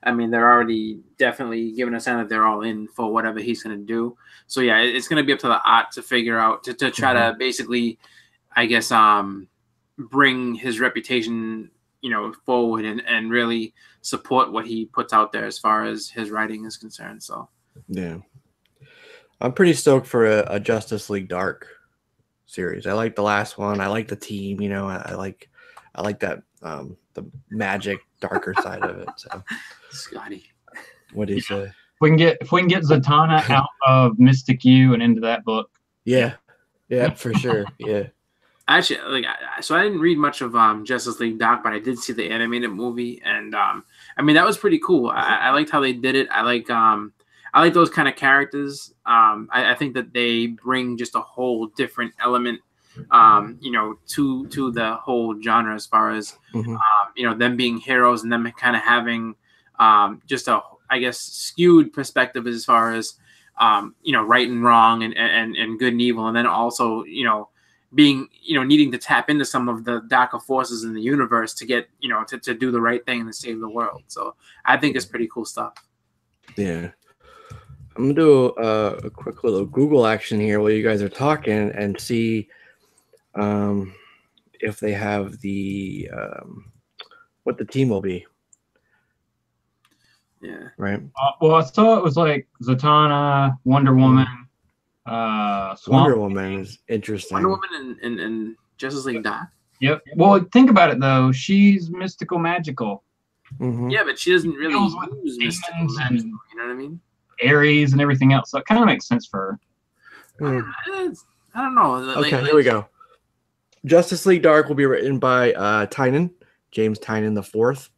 I mean, they're already definitely giving a sign that they're all in for whatever he's going to do. So yeah, it's going to be up to the art to figure out to try to basically, I guess, bring his reputation, forward and really support what he puts out there as far as his writing is concerned. So yeah, I'm pretty stoked for a Justice League Dark series. I like the last one. I like the team. I like that the magic darker side of it. So Scotty, what do you say? if we can get Zatanna out of Mystic U and into that book. Yeah, for sure. Yeah. Actually, so I didn't read much of Justice League Dark, but I did see the animated movie, and I mean that was pretty cool. I liked how they did it. I like those kind of characters. I think that they bring just a whole different element, to the whole genre as far as them being heroes and them kind of having just a, I guess, skewed perspective as far as right and wrong and good and evil, and then also being needing to tap into some of the darker forces in the universe to get to do the right thing and to save the world. So I think it's pretty cool stuff. Yeah. I'm gonna do a quick little Google action here while you guys are talking and see if they have the what the team will be. Yeah. Right. Well, I saw it was like Zatanna, Wonder Woman, Wonder Woman is interesting. Wonder Woman and Justice League Dark. Yep. Well, think about it though. She's mystical, magical. Mm-hmm. Yeah, but she doesn't really use mystical magical. You know what I mean? Aries and everything else. So it kind of makes sense for her. I don't know. Okay, here we go. Justice League Dark will be written by Tynan, James Tynan IV.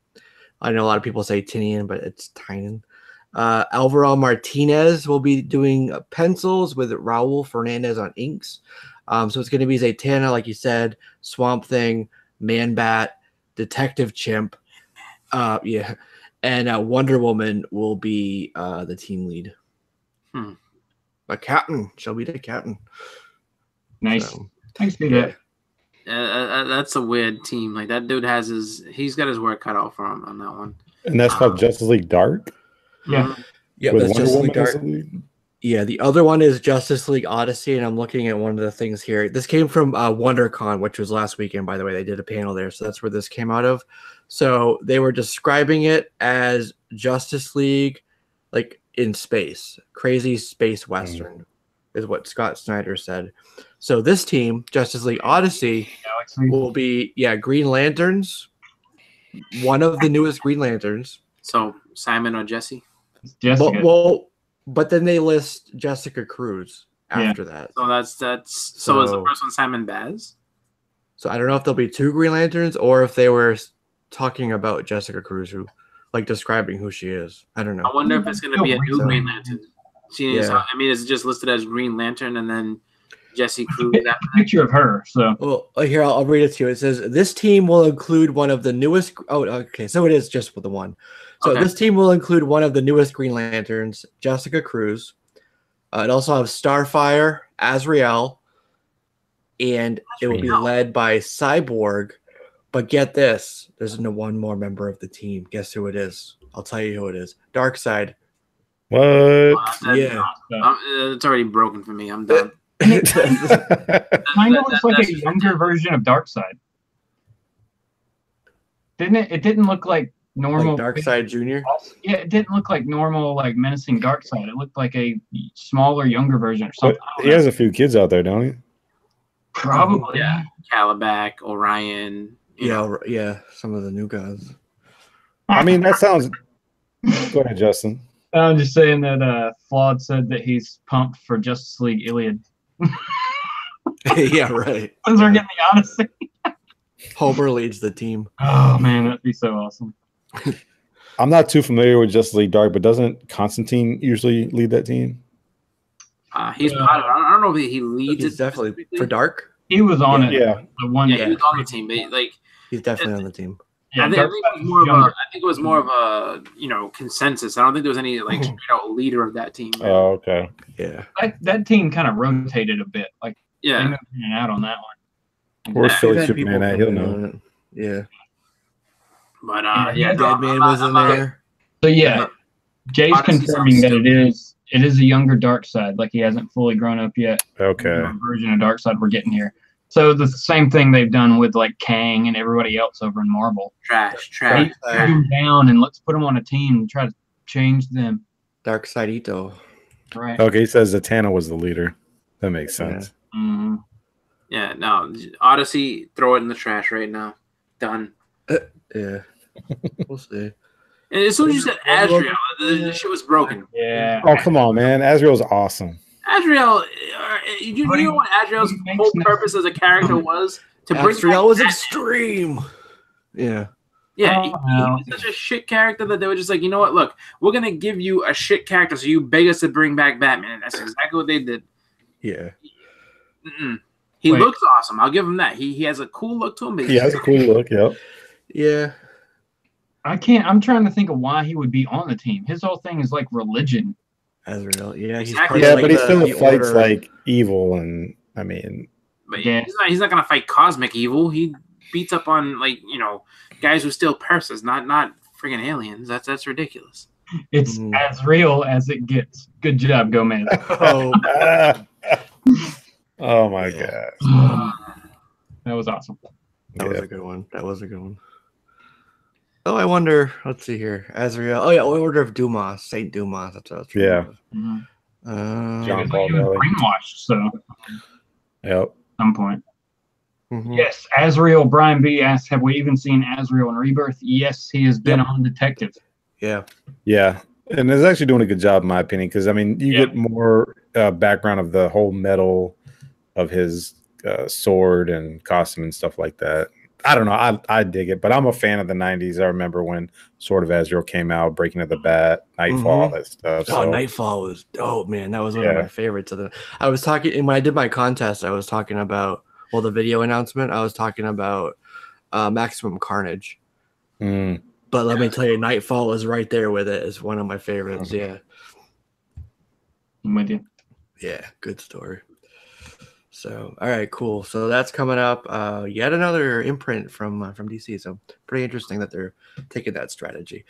I know a lot of people say Tinian, but it's Tynan. Alvaro Martinez will be doing pencils with Raul Fernandez on inks. So it's going to be Zatanna, like you said, Swamp Thing, Man-Bat, Detective Chimp. And Wonder Woman will be the team lead. A captain. She'll be the captain. Nice. So, Thanks for that. That's a weird team. Like that dude he's got his work cut out for him on that one. And that's called Justice League Dark? Yeah. Yeah, With that's Wonder Justice Woman League Dark. as the lead? Yeah, the other one is Justice League Odyssey, and I'm looking at one of the things here. This came from WonderCon, which was last weekend, by the way. They did a panel there, so that's where this came out of. So they were describing it as Justice League, like in space, crazy space western, is what Scott Snyder said. So this team, Justice League Odyssey, will be Green Lanterns, one of the newest Green Lanterns. So Simon or Jesse? Jessica. But then they list Jessica Cruz after that. So so is the first one Simon Baz? So I don't know if there'll be two Green Lanterns or if they were talking about Jessica Cruz, who like describing who she is. I don't know. I wonder if it's going to be a new Green Lantern. I mean, is it just listed as Green Lantern and then Jesse Cruz? A picture of her. So well, here I'll read it to you. It says this team will include one of the newest. Oh, okay. So it is just with the one. So this team will include one of the newest Green Lanterns, Jessica Cruz. It also has Starfire, Azrael, and it will be led by Cyborg. But get this, there's one more member of the team. Guess who it is? I'll tell you who it is. Darkseid. What? Yeah. It's already broken for me. I'm done. Kind of looks like a younger version of Darkseid. Didn't it? It didn't look like normal. Like Darkseid Jr.? Yeah, it didn't look like normal, like menacing Darkseid. It looked like a smaller, younger version or something. He has a few kids out there, don't he? Probably. Yeah. Calabac, Orion. Yeah, some of the new guys. I mean, that sounds. Go ahead, Justin. I'm just saying that Flawed said that he's pumped for Justice League Iliad. Yeah, right. Since we're getting the Odyssey. Homer leads the team. Oh man, that'd be so awesome. I'm not too familiar with Justice League Dark, but doesn't Constantine usually lead that team? He's I don't know if he leads He's it definitely for Dark. He was on it. Yeah. The one. Yeah, he was on the team, but like He's definitely on the team. Yeah, I think it was more of a consensus. I don't think there was any like leader of that team. Oh, okay. Yeah. That team kind of rotated a bit. Like they Yeah. moved in and out on that one. Where's Yeah, Philly We've had Superman at? people He'll on know. it. Yeah. But Yeah, Deadman was in there. So yeah, Jay's Odyssey confirming sounds that it is a younger Darkseid. Like he hasn't fully grown up yet. Okay. The version of Darkseid we're getting here. So the same thing they've done with like Kang and everybody else over in Marvel. trash. Take them down and let's put them on a team and try to change them. Darkseid Ito. Right. Okay, he says Zatanna was the leader. That makes sense. Mhm. Yeah, no. Odyssey, throw it in the trash right now. Done. Yeah. We'll see. And as soon as you said Azrael, the shit was broken. Yeah. Oh, come on, man. Azrael's awesome. Azrael, you know what Azrael's whole purpose as a character was? To bring Azrael was back extreme. Yeah. Yeah, Oh, he wow. was such a shit character that they were just like, you know what? Look, we're gonna give you a shit character, so you beg us to bring back Batman. And that's exactly what they did. Yeah. He Wait. looks awesome. I'll give him that. He has a cool look to him. But He has a cool look, yep. Yeah. I'm trying to think of why he would be on the team. His whole thing is like religion. Azrael. Yeah, he's Exactly. part Yeah, of, but he the still fights order. like evil, and I mean, But Yeah. he's not gonna fight cosmic evil. He beats up on guys who steal purses, not friggin' aliens. That's ridiculous. It's as real as it gets. Good job, Gomez. Oh, oh my god. That was awesome. that was a good one. Oh, I wonder. Let's see here. Azrael. Oh yeah, Order of Dumas. Saint Dumas. That's what I was trying Yeah. to think of. John Paul He was Nelly. brainwashed, so at Yep. some point. Mhm. Yes, Azrael. Brian B asked, have we even seen Azrael in Rebirth? Yes, he has been on Detective. Yeah. Yeah. And it's actually doing a good job, in my opinion, because I mean, you get more background of the whole metal of his sword and costume and stuff like that. I don't know. I dig it, but I'm a fan of the 90s. I remember when Sword of Azrael came out, Breaking of the Bat, Nightfall, all that stuff. Oh, So, Nightfall was dope, man. That was one of my favorites. I was talking, and when I did my contest, I was talking about, the video announcement, I was talking about Maximum Carnage. mm, But let me tell you, Nightfall is right there with it. It's one of my favorites. Yeah. I'm with you. Yeah. Good story. So, all right, cool. So that's coming up. Yet another imprint from DC. So pretty interesting that they're taking that strategy.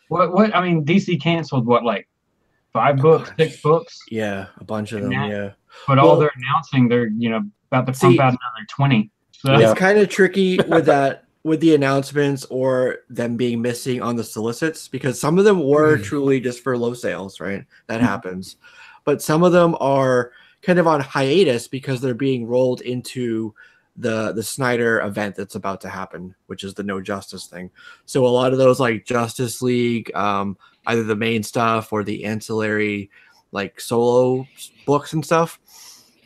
What? I mean, DC canceled like 5 books, 6 books, Yeah, a bunch of them. And Yeah. but all they're announcing, they're about to pump out another 20. So It's kind of tricky with that, with the announcements or them being missing on the solicits, because some of them were truly just for low sales, right? That happens. But some of them are kind of on hiatus because they're being rolled into the Snyder event that's about to happen, which is the No Justice thing. So a lot of those like Justice League, either the main stuff or the ancillary like solo books and stuff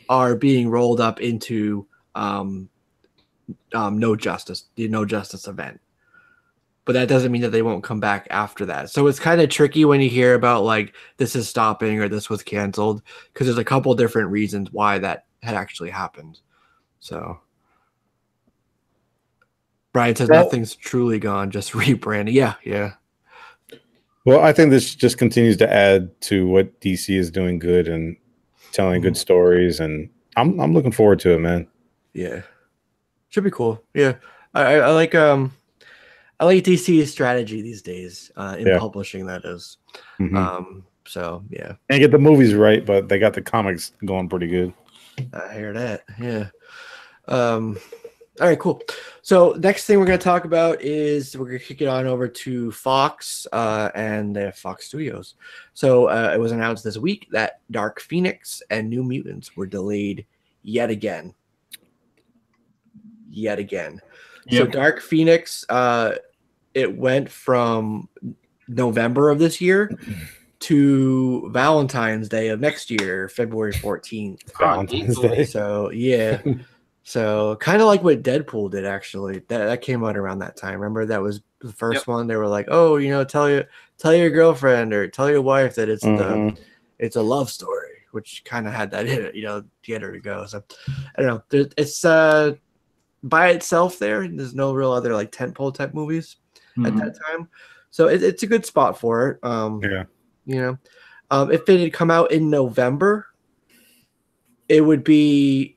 are being rolled up into No Justice, the No Justice event. But that doesn't mean that they won't come back after that. So it's kind of tricky when you hear about like this is stopping or this was canceled, because there's a couple different reasons why that had actually happened. So Brian says nothing's truly gone, just rebranding. Yeah. well, I think this just continues to add to what DC is doing good and telling good stories, and I'm looking forward to it, man. Yeah. Should be cool. Yeah. I like DC's strategy these days in publishing, that is. Mhm. So yeah. And get the movies right, but they got the comics going pretty good. I hear that. Yeah. All right, cool. So next thing we're going to talk about is we're going to kick it on over to Fox and the Fox Studios. So it was announced this week that Dark Phoenix and New Mutants were delayed yet again. Yep. So Dark Phoenix, it went from November of this year to Valentine's Day of next year, February 14th. Valentine's Day. So yeah. So kind of like what Deadpool did, actually. That came out around that time. Remember, that was the first one. They were like, "Oh, you know, tell your girlfriend or tell your wife that it's it's a love story," which kind of had that in it, you know, to get her to go. So I don't know. It's by itself there. There's no real other like tentpole type movies at that time, so it's a good spot for it. Yeah, you know, if it had come out in November, it would be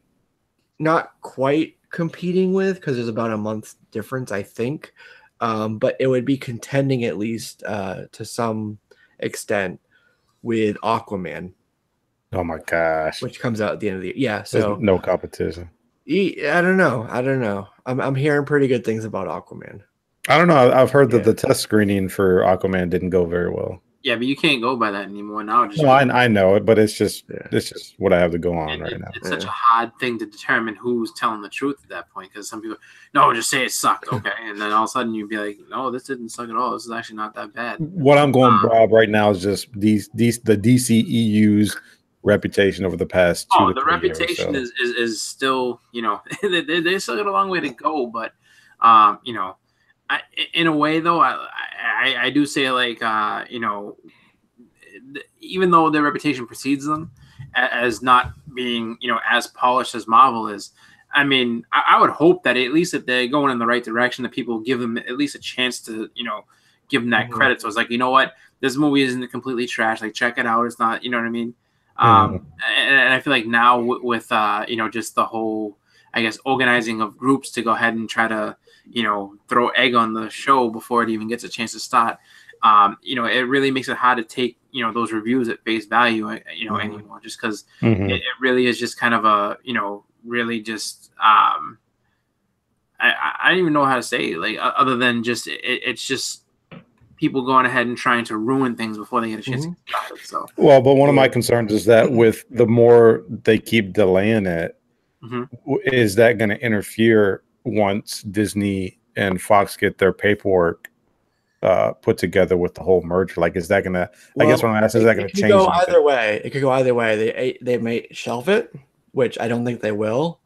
not quite competing with, because there's about a month difference, I think. But it would be contending at least to some extent with Aquaman. Oh my gosh! Which comes out at the end of the year. Yeah, so there's no competition. I don't know. I'm hearing pretty good things about Aquaman. I don't know. I've heard that the test screening for Aquaman didn't go very well. Yeah, but you can't go by that anymore now. I know it, but it's just what I have to go on right now. It's such a hard thing to determine who's telling the truth at that point, because some people, no, just say it sucked, okay, and then all of a sudden you'd be like, no, this didn't suck at all. This is actually not that bad. What I'm going Rob right now is just the DCEU's reputation over the past 2 to 3 years. The reputation is still, you know, they still got a long way to go, but you know, in a way though, I do say, like, you know, even though their reputation precedes them as not being, you know, as polished as Marvel is, I mean, I would hope that at least if they're going in the right direction, that people give them at least a chance to, you know, give them that credit. So it's like, you know what, this movie isn't completely trash. Like, check it out. It's not, you know what I mean? And I feel like now with you know, just the whole, I guess, organizing of groups to go ahead and try to, you know, throw egg on the show before it even gets a chance to start. You know, it really makes it hard to take, you know, those reviews at face value, you know, anymore, just because it really is just kind of a, you know, really just, I don't even know how to say, like, other than just, it's just people going ahead and trying to ruin things before they get a chance to get started. So, well, but one of my concerns is that with the more they keep delaying it, is that going to interfere once Disney and Fox get their paperwork put together with the whole merger? Like, is that gonna? I guess what I'm asking is that gonna change? Go either way. It could go either way. They may shelve it, which I don't think they will,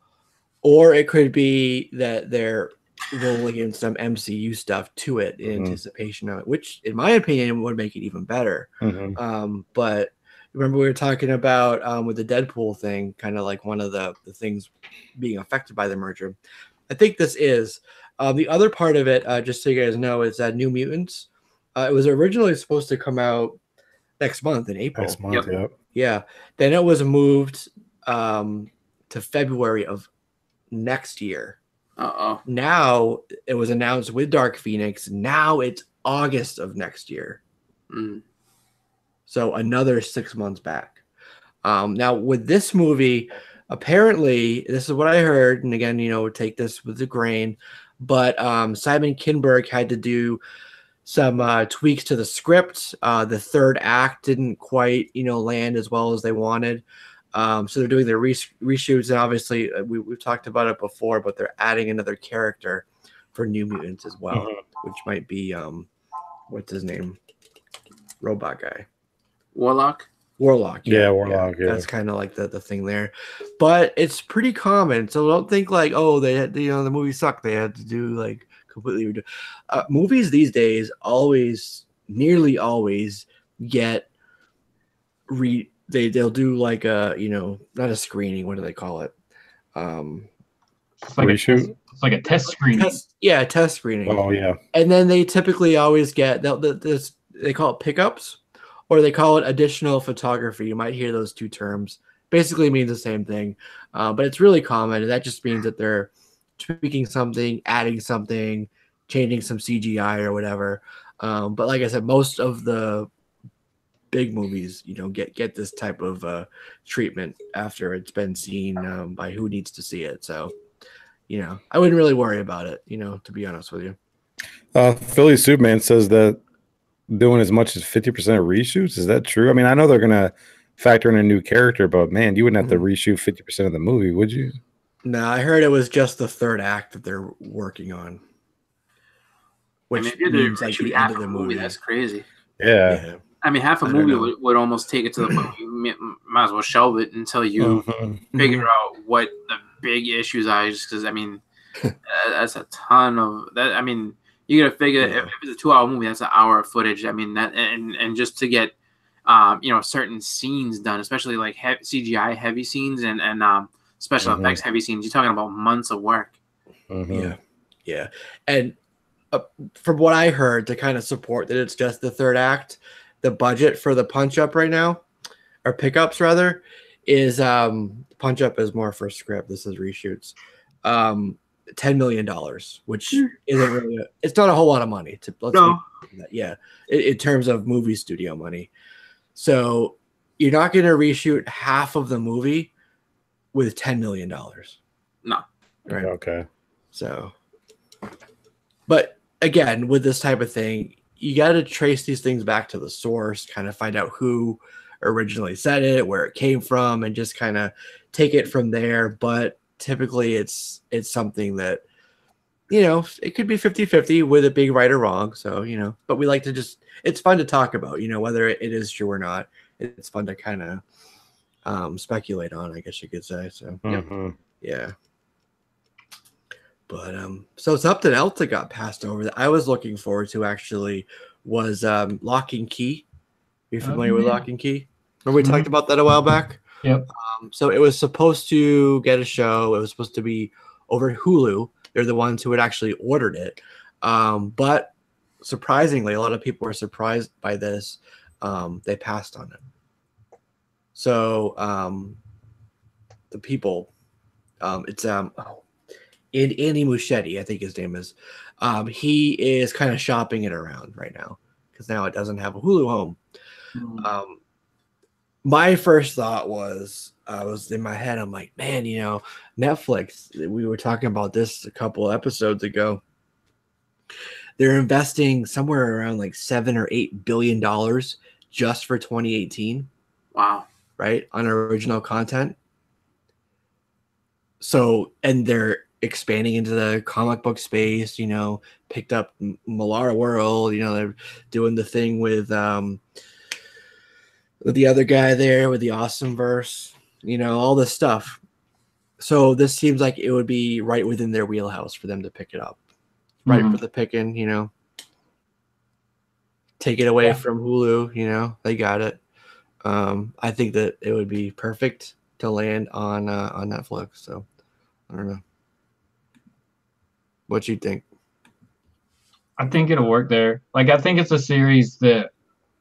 or it could be that they're rolling in some MCU stuff to it in anticipation of it, which, in my opinion, would make it even better. But remember, we were talking about with the Deadpool thing, kind of like one of the things being affected by the merger. I think this is. The other part of it, just so you guys know, is that New Mutants. It was originally supposed to come out next month in April. Next month, yeah. Then it was moved to February of next year. Now it was announced with Dark Phoenix. Now it's August of next year. So another 6 months back. Now with this movie, apparently, this is what I heard, and again, you know, take this with a grain, but Simon Kinberg had to do some tweaks to the script. The third act didn't quite, you know, land as well as they wanted. So they're doing their reshoots, and obviously we've talked about it before, but they're adding another character for New Mutants as well, which might be what's his name, robot guy, Warlock. Warlock. Yeah, Warlock. Yeah. That's kind of like the thing there, but it's pretty common. So don't think like, oh, they had, you know, the movie sucked, they had to do like completely redo. Movies these days nearly always get they'll do like a, you know, not a screening. What do they call it? It's like reshoot. It's like a test screening. Test screening. Oh yeah. And then they typically always get they call it pickups, or they call it additional photography. You might hear those two terms. Basically means the same thing, but it's really common. And that just means that they're tweaking something, adding something, changing some CGI or whatever. But like I said, most of the big movies, get this type of treatment after it's been seen by who needs to see it. So, I wouldn't really worry about it, to be honest with you. Philly Superman says that doing as much as 50% of reshoots. Is that true? I mean, I know they're going to factor in a new character, but man, you wouldn't have to reshoot 50% of the movie, would you? No, I heard it was just the third act that they're working on. Which means like the end of the movie. That's crazy. Yeah. I mean, half a movie would almost take it to the point you might as well shelve it until you figure out what the big issues are. Just because, I mean, that's a ton of that. I mean, you got to figure if it's a 2-hour movie, that's an hour of footage. I mean, that and just to get, certain scenes done, especially like CGI heavy scenes and special effects heavy scenes, you're talking about months of work. Yeah. And from what I heard, to kind of support that it's just the third act, the budget for the punch up right now, or pickups rather, is punch up is more for script. This is reshoots. $10 million, which isn't really it's not a whole lot of money in terms of movie studio money. So you're not going to reshoot half of the movie with $10 million. No. Right. Okay. So, but again, with this type of thing, you got to trace these things back to the source, kind of find out who originally said it, where it came from, and just kind of take it from there. But typically it's something that, it could be 50-50 with it being right or wrong. So, but we like to it's fun to talk about, whether it is true or not. It's fun to kind of speculate on, I guess you could say. So, yeah. But so something else that got passed over that I was looking forward to actually was Locke and Key. Are you familiar with Locke and Key? Remember we talked about that a while back? Yep. So it was supposed to get a show. It was supposed to be over at Hulu. They're the ones who had actually ordered it. But surprisingly, a lot of people were surprised by this. They passed on it. So the people, it's Andy Muschietti, I think his name is. He is kind of shopping it around right now because now it doesn't have a Hulu home. My first thought was, I was in my head, I'm like, man, Netflix, we were talking about this a couple episodes ago. They're investing somewhere around like $7 or $8 billion just for 2018. Wow. Right? On original content. So, and they're expanding into the comic book space, picked up Malara World, they're doing the thing with the other guy there with the Awesome Verse, all this stuff. So this seems like it would be right within their wheelhouse for them to pick it up. Right for the picking, take it away from Hulu, they got it. I think that it would be perfect to land on Netflix. So I don't know. What you think? I think it'll work there. Like, I think it's a series that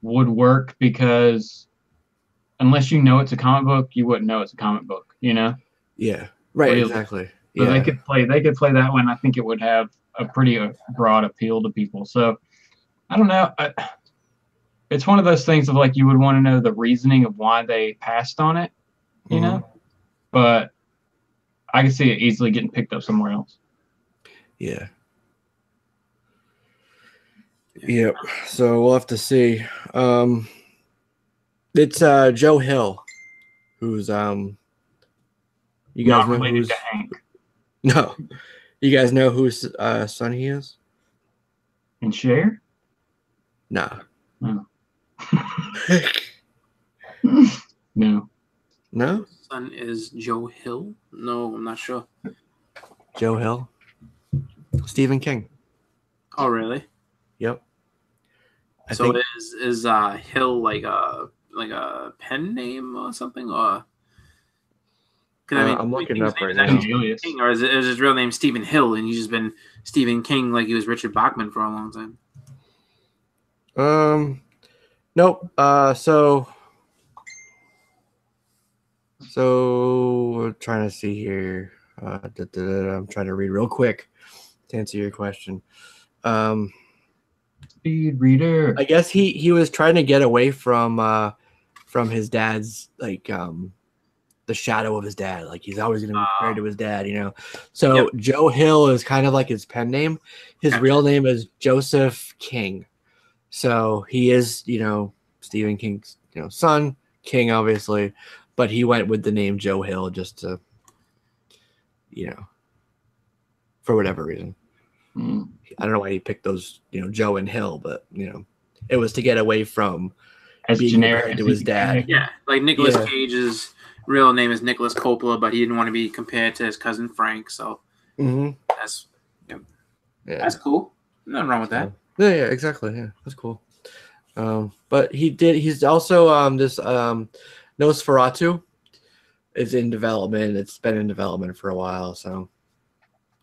would work because unless it's a comic book, you wouldn't know it's a comic book, Yeah. Right. Really. Exactly. So they could play that one. I think it would have a pretty broad appeal to people. So I don't know. It's one of those things of like, you would want to know the reasoning of why they passed on it, but I can see it easily getting picked up somewhere else. Yeah. Yep. So we'll have to see. It's Joe Hill, who's you guys Not know related who's to Hank. No. You guys know whose son he is? And Cher? No. No. No. No? Son is Joe Hill? No, I'm not sure. Joe Hill? Stephen King. Oh, really? Yep. I so think... is Hill like a pen name or something, or? I'm looking up right now. King, or is his real name Stephen Hill, and he's just been Stephen King like he was Richard Bachman for a long time? Nope. So we're trying to see here. I'm trying to read real quick to answer your question. Speed reader. I guess he was trying to get away from his dad's like the shadow of his dad. Like he's always going to be compared to his dad, you know. So Joe Hill is kind of like his pen name. His real name is Joseph King. So he is, you know, Stephen King's, you know, son, King obviously, but he went with the name Joe Hill just to, you know, for whatever reason. I don't know why he picked those, you know, Joe and Hill, but you know, it was to get away from as being generic to his dad. Yeah, like Nicolas Cage's real name is Nicholas Coppola, but he didn't want to be compared to his cousin Frank, so that's cool. Nothing wrong with that. Yeah, exactly. Yeah, that's cool. But he's also this Nosferatu is in development. It's been in development for a while, so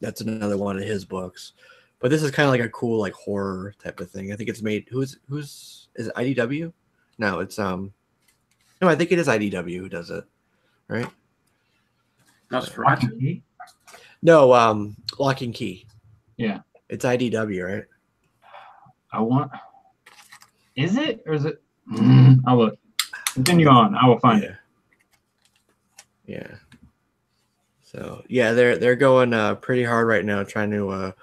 that's another one of his books. But this is kind of like a cool like horror type of thing. I think it's made who's is it IDW? No, it's no, I think it is IDW who does it, right? Nosferatu? No, Lock and Key. Yeah. It's IDW, right? Is it or is it? I'll look. Continue on. I will find it. Yeah. So yeah, they're going pretty hard right now, trying to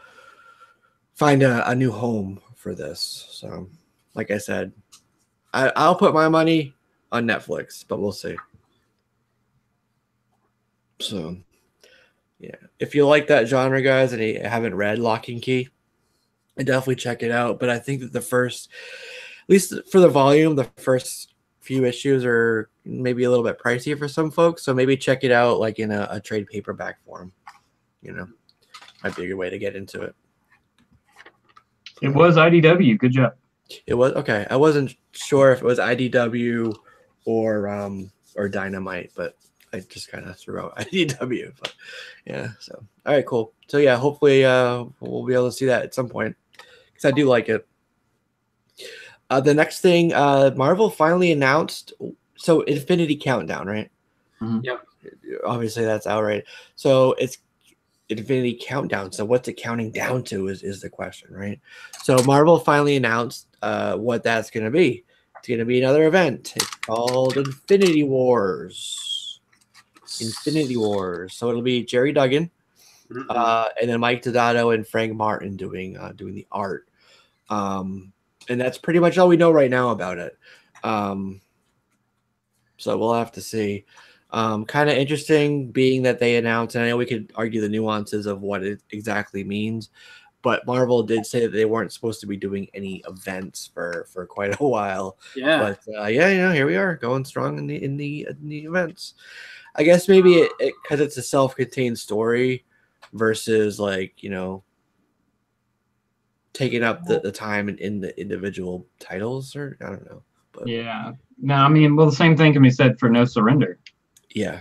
find a new home for this. So, like I said, I'll put my money on Netflix, but we'll see. So, yeah, if you like that genre, guys, and you haven't read Lock and Key, definitely check it out. But I think that the first, at least for the volume, the first few issues are maybe a little bit pricey for some folks. So maybe check it out like in a trade paperback form. You know, might be a good way to get into it. It was IDW. Good job. It was okay. I wasn't sure if it was IDW or Dynamite, but I just kind of threw out IDW. But yeah, so all right, cool. So yeah, hopefully we'll be able to see that at some point because I do like it. The next thing, Marvel finally announced. So Infinity Countdown, right? Mm-hmm. Yep. Obviously, that's out, right? So it's Infinity Countdown. So what's it counting down to is the question, right? So Marvel finally announced what that's going to be. It's going to be another event. It's called Infinity Wars. Infinity Wars. So it'll be Jerry Duggan, and then Mike Deodato and Frank Martin doing the art. And that's pretty much all we know right now about it. So we'll have to see. Kind of interesting being that they announced, and I know we could argue the nuances of what it exactly means, but Marvel did say that they weren't supposed to be doing any events for quite a while. Yeah. But yeah, you know, here we are going strong in the events. I guess maybe it because it's a self-contained story versus like, you know, taking up the time in the individual titles, or I don't know. But yeah. No, I mean, well, the same thing can be said for No Surrender. Yeah.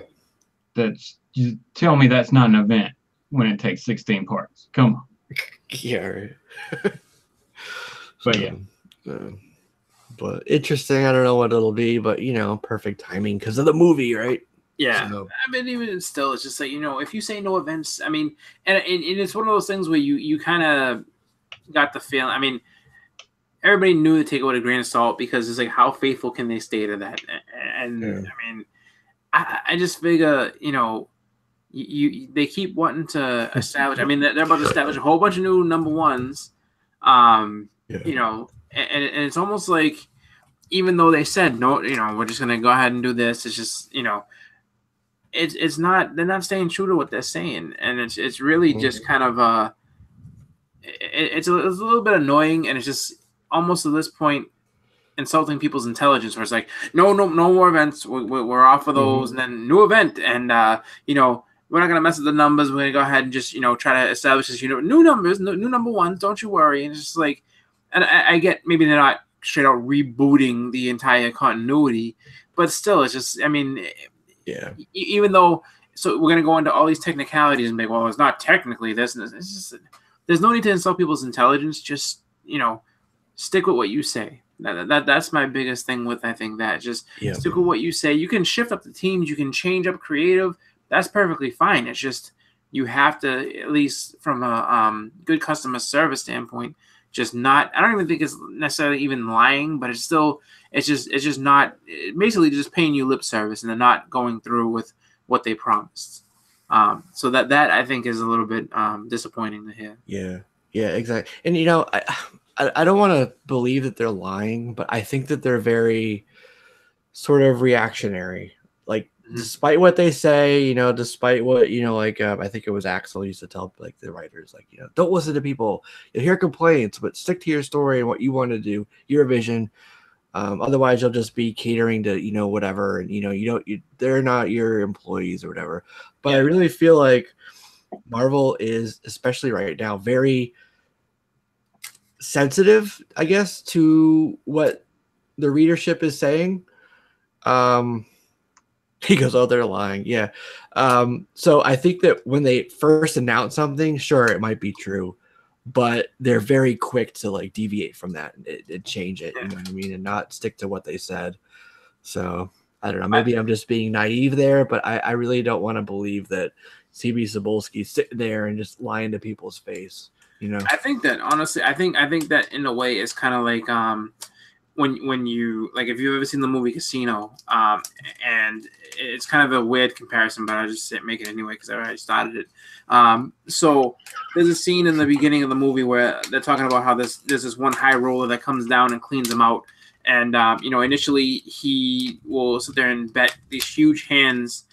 That's, you tell me that's not an event when it takes 16 parts. Come on. Yeah. Right. But yeah. But interesting. I don't know what it'll be, but you know, perfect timing because of the movie, right? Yeah. So, I mean, even still, it's just like, you know, if you say no events, I mean, and it's one of those things where you kind of got the feeling. I mean, everybody knew to take it with a grain of salt because it's like, how faithful can they stay to that? And yeah. I mean, I just figure, you know, they keep wanting to establish. I mean, they're about to establish a whole bunch of new number ones. You know, and it's almost like, even though they said no, you know, we're just gonna go ahead and do this. It's just, you know, it's not. They're not staying true to what they're saying, and it's really just kind of it's a little bit annoying, and it's just almost at this point insulting people's intelligence, where it's like, no more events. We're off of those, and then new event, and you know, we're not gonna mess with the numbers. We're gonna go ahead and just, you know, try to establish this, you know, new numbers, new number ones. Don't you worry. And it's just like, and I get maybe they're not straight out rebooting the entire continuity, but still, it's just, I mean, yeah. Even though, so we're gonna go into all these technicalities and be, well, it's not technically this, and it's just, there's no need to insult people's intelligence. Just, you know, stick with what you say. That's my biggest thing with, I think, that just stick with what you say. You can shift up the teams, you can change up creative. That's perfectly fine. It's just, you have to, at least from a good customer service standpoint, just not. I don't even think it's necessarily even lying, but it's just not. Basically, just paying you lip service, and they're not going through with what they promised. So that I think is a little bit disappointing to hear. Yeah, exactly. And you know, I don't want to believe that they're lying, but I think that they're very sort of reactionary. Like, despite what they say, you know, despite what, you know, like I think it was Axel used to tell like the writers, like, you know, don't listen to people. You'll hear complaints, but stick to your story and what you want to do, your vision. Otherwise, you'll just be catering to, you know, whatever, and you know, they're not your employees or whatever. But I really feel like Marvel is, especially right now, very sensitive, I guess, to what the readership is saying. He goes, "Oh, they're lying." Yeah. So I think that when they first announce something, sure, it might be true, but they're very quick to like deviate from that and change it. You know what I mean, and not stick to what they said. So I don't know. Maybe I'm just being naive there, but I really don't want to believe that CB Cebulski's sitting there and just lying to people's face. You know, I think that honestly, I think that in a way is kind of like when you like, if you've ever seen the movie Casino, and it's kind of a weird comparison, but I'll just make it anyway because I already started it. So there's a scene in the beginning of the movie where they're talking about how there's this one high roller that comes down and cleans them out, and you know, initially he will sit there and bet these huge hands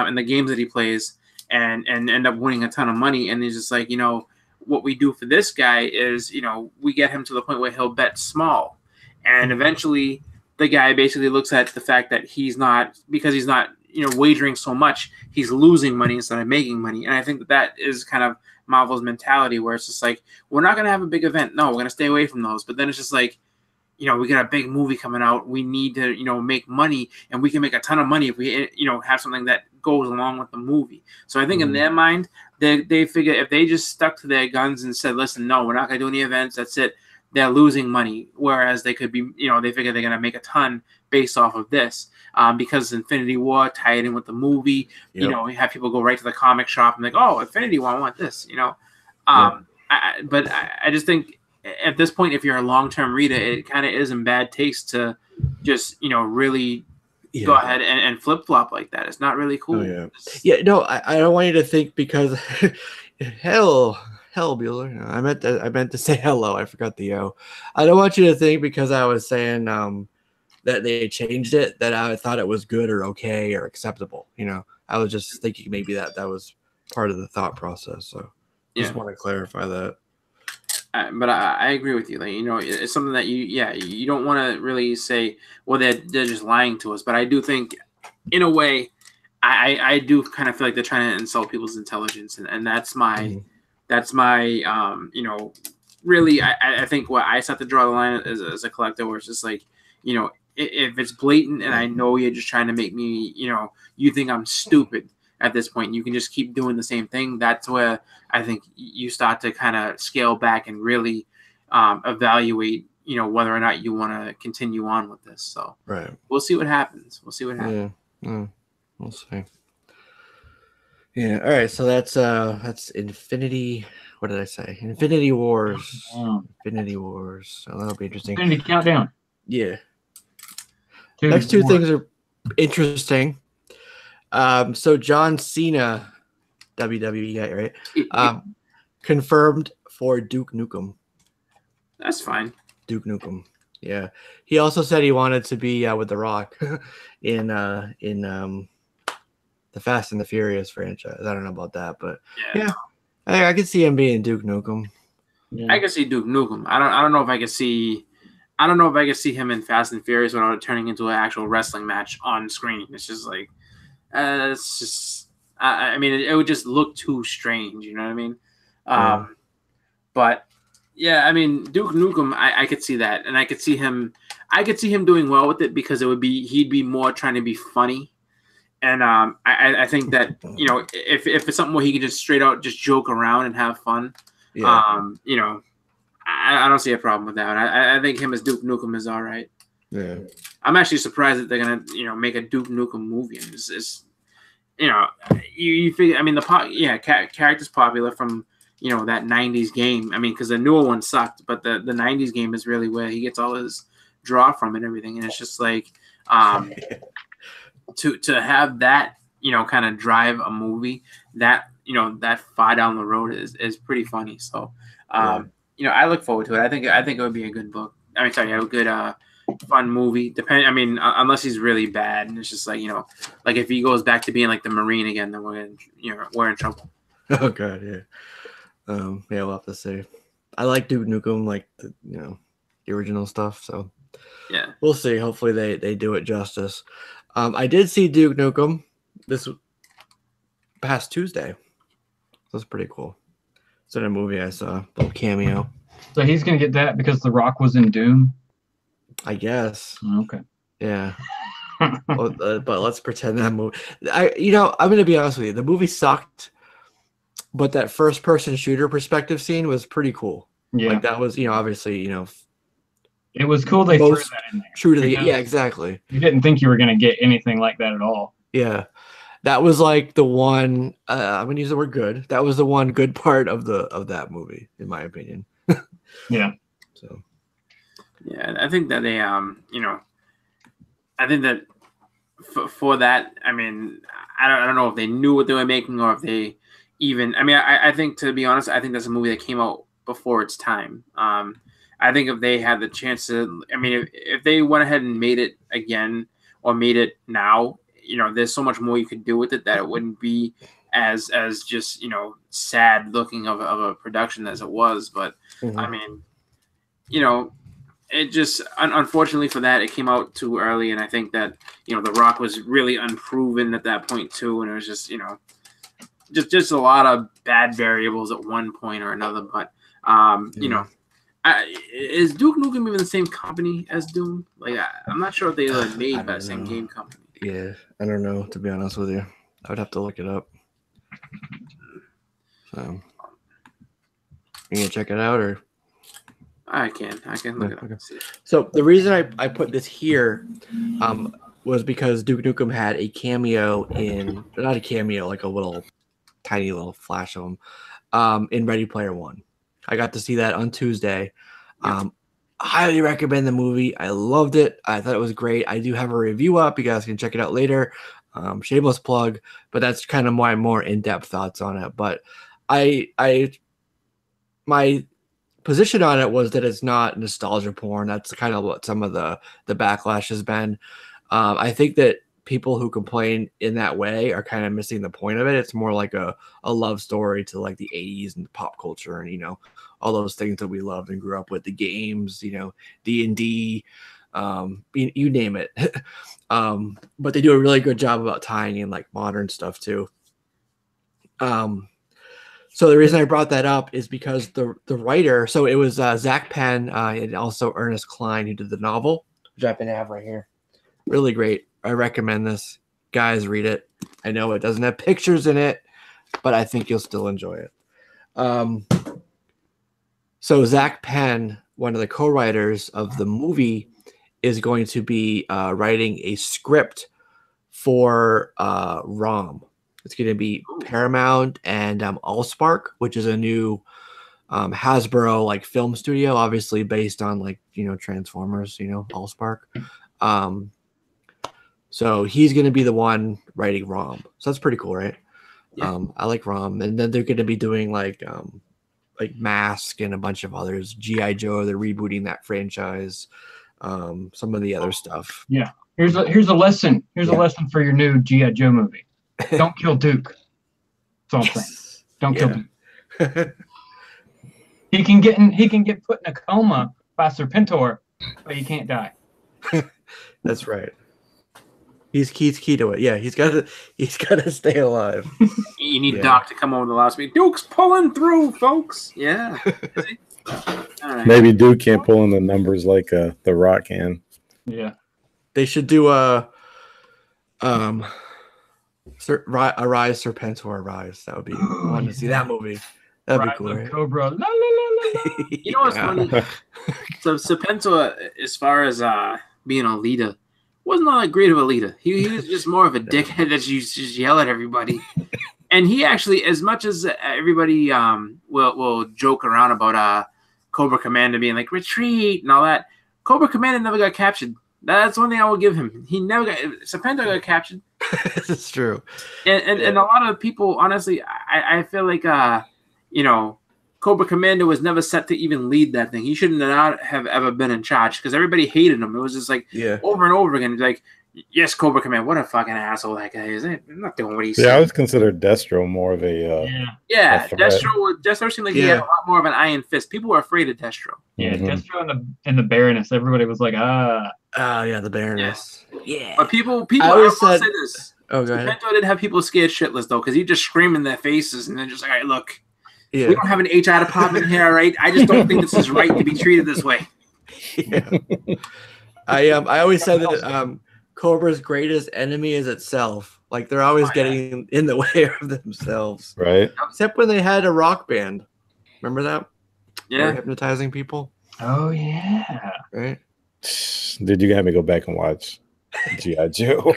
in the games that he plays, and end up winning a ton of money, and he's just like, you know, what we do for this guy is, you know, we get him to the point where he'll bet small. And eventually the guy basically looks at the fact that he's not, you know, wagering so much, he's losing money instead of making money. And I think that is kind of Marvel's mentality, where it's just like, we're not going to have a big event. No, we're going to stay away from those. But then it's just like, you know, we got a big movie coming out. We need to, you know, make money, and we can make a ton of money if we, you know, have something that goes along with the movie. So I think in their mind, they figure if they just stuck to their guns and said, listen, no, we're not going to do any events. That's it. They're losing money. Whereas they could be, you know, they figure they're going to make a ton based off of this, because Infinity War tied in with the movie. You know, we have people go right to the comic shop and like, oh, Infinity War, I want this, you know. But I just think at this point, if you're a long-term reader, it kind of is in bad taste to just, you know, really go ahead and flip-flop like that. It's not really cool. No, I don't want you to think because hell, Bueller. I meant to say hello. I forgot the O. I don't want you to think because I was saying that they changed it that I thought it was good or okay or acceptable. You know, I was just thinking maybe that was part of the thought process. So just want to clarify that. But I agree with you. Like, you know, it's something that you don't want to really say, well, they're just lying to us. But I do think, in a way, I do kind of feel like they're trying to insult people's intelligence, and that's my you know, really, I think what I set to draw the line as a collector, where it's just like, you know, if it's blatant and I know you're just trying to make me, you know, you think I'm stupid at this point, you can just keep doing the same thing. That's where I think you start to kind of scale back and really evaluate, you know, whether or not you want to continue on with this. So we'll see what happens. Yeah, we'll see. Yeah. All right. So that's Infinity. What did I say? Infinity Wars. Infinity Wars. So that'll be interesting. Infinity Countdown. Yeah. Next two things are interesting. So John Cena, WWE guy, right? Confirmed for Duke Nukem. That's fine. Duke Nukem. Yeah. He also said he wanted to be with The Rock in the Fast and the Furious franchise. I don't know about that, but yeah, I could see him being Duke Nukem. Yeah. I could see Duke Nukem. I don't know if I could see. I don't know if I could see him in Fast and Furious without it turning into an actual wrestling match on screen. It's just like, it's just. I mean, it would just look too strange. You know what I mean? But yeah, I mean, Duke Nukem, I could see that, and I could see him doing well with it because he'd be more trying to be funny. And I think that, you know, if it's something where he can just straight out just joke around and have fun, you know, I don't see a problem with that. I think him as Duke Nukem is all right. Yeah, I'm actually surprised that they're gonna, you know, make a Duke Nukem movie. And it's you know, you figure. I mean, character's popular from, that 90s game. I mean, because the newer one sucked, but the 90s game is really where he gets all his draw from and everything. And it's just like to have that, kind of drive a movie that, that far down the road is pretty funny. So, I look forward to it. I think it would be a good book. I mean, sorry, a good fun movie. Unless he's really bad, and it's just like like if he goes back to being like the Marine again, then we're in trouble. Oh god, yeah. We'll have to see. I like Duke Nukem, like the original stuff. So yeah, we'll see. Hopefully they do it justice. I did see Duke Nukem this past Tuesday. That's pretty cool. It's in a movie I saw, a little cameo. So he's gonna get that because The Rock was in Doom, I guess. Okay. Yeah. But let's pretend that movie. I'm gonna be honest with you. The movie sucked, but that first-person shooter perspective scene was pretty cool. Yeah. Like that was, obviously, it was cool they threw that in there. True to the exactly. You didn't think you were gonna get anything like that at all. Yeah. That was like the one. I'm gonna use the word good. That was the one good part of that movie, in my opinion. Yeah. So. Yeah, I think that they, I think that for that, I mean, I don't know if they knew what they were making or if they even. I mean, I think, to be honest, I think that's a movie that came out before its time. I think if they had the chance to, I mean, if they went ahead and made it again or made it now, there's so much more you could do with it that it wouldn't be as just sad looking of a production as it was. But I mean, it just unfortunately for that, it came out too early, and I think that The Rock was really unproven at that point too, and it was just just a lot of bad variables at one point or another. But is Duke Nukem even the same company as Doom? Like I'm not sure if they were made by the same game company. Yeah, I don't know, to be honest with you. I would have to look it up. So you gonna check it out, or? I can look it up. Okay. So the reason I put this here was because Duke Nukem had a cameo not a cameo, like a tiny little flash of him in Ready Player One. I got to see that on Tuesday. Highly recommend the movie. I loved it. I thought it was great. I do have a review up. You guys can check it out later. Shameless plug, but that's kind of my more in-depth thoughts on it. But my position on it was that it's not nostalgia porn. That's kind of what some of the backlash has been. I think that people who complain in that way are kind of missing the point of it. It's more like a love story to like the 80s and pop culture and all those things that we loved and grew up with, the games, D&D, you name it. But they do a really good job about tying in like modern stuff too. So the reason I brought that up is because the writer, so it was Zach Penn and also Ernest Cline who did the novel, which I happen to have right here. Really great. I recommend this. Guys, read it. I know it doesn't have pictures in it, but I think you'll still enjoy it. So Zach Penn, one of the co-writers of the movie, is going to be writing a script for ROM. It's going to be Paramount and Allspark, which is a new Hasbro like film studio, obviously based on like Transformers, Allspark. So he's going to be the one writing ROM. So that's pretty cool, right? Yeah. I like ROM, and then they're going to be doing like Mask and a bunch of others. G.I. Joe, they're rebooting that franchise. Some of the other stuff. Yeah. Here's a lesson. Here's a lesson for your new G.I. Joe movie. Don't kill Duke. That's all I'm saying. Don't kill Duke. He can get put in a coma by Serpentor, but he can't die. That's right. He's key to it. Yeah, he's got to stay alive. You need Doc to come over the last week. Duke's pulling through, folks. Yeah. All right. Maybe Duke can't pull in the numbers like The Rock can. Yeah. They should do a Arise Serpentor Rise. That would be fun to see that movie. That'd be cool. Right? Cobra. La, la, la, la. You know what's funny? So Serpentor, as far as being a leader, wasn't all that great of a leader. He was just more of a dickhead that you just yell at everybody. And he actually, as much as everybody will joke around about Cobra Commander being like retreat and all that, Cobra Commander never got captured. That's one thing I will give him. He never got. Serpento got captured. It's true. And a lot of people, honestly, I feel like Cobra Commander was never set to even lead that thing. He should not have ever been in charge because everybody hated him. It was just like over and over again. Like, yes, Cobra Commander, what a fucking asshole that guy is. I'm not doing what he said. Yeah, I was considered Destro more of a Destro seemed like he had a lot more of an iron fist. People were afraid of Destro. Yeah, Destro and the Baroness. Everybody was like, Oh yeah, the Baroness. Yeah. But people I I always will said, say this. Oh, go ahead. Serpento did have people scared shitless though, because he just screamed in their faces and they're just like, "All right, look, Yeah. we don't have an HR department here, all right? I just don't think this is right to be treated this way." Yeah. I always said that Cobra's greatest enemy is itself. Like they're always getting in the way of themselves. right. Except when they had a rock band. Remember that? They were Yeah. hypnotizing people. oh yeah. Right? Did you have me go back and watch G.I. Joe?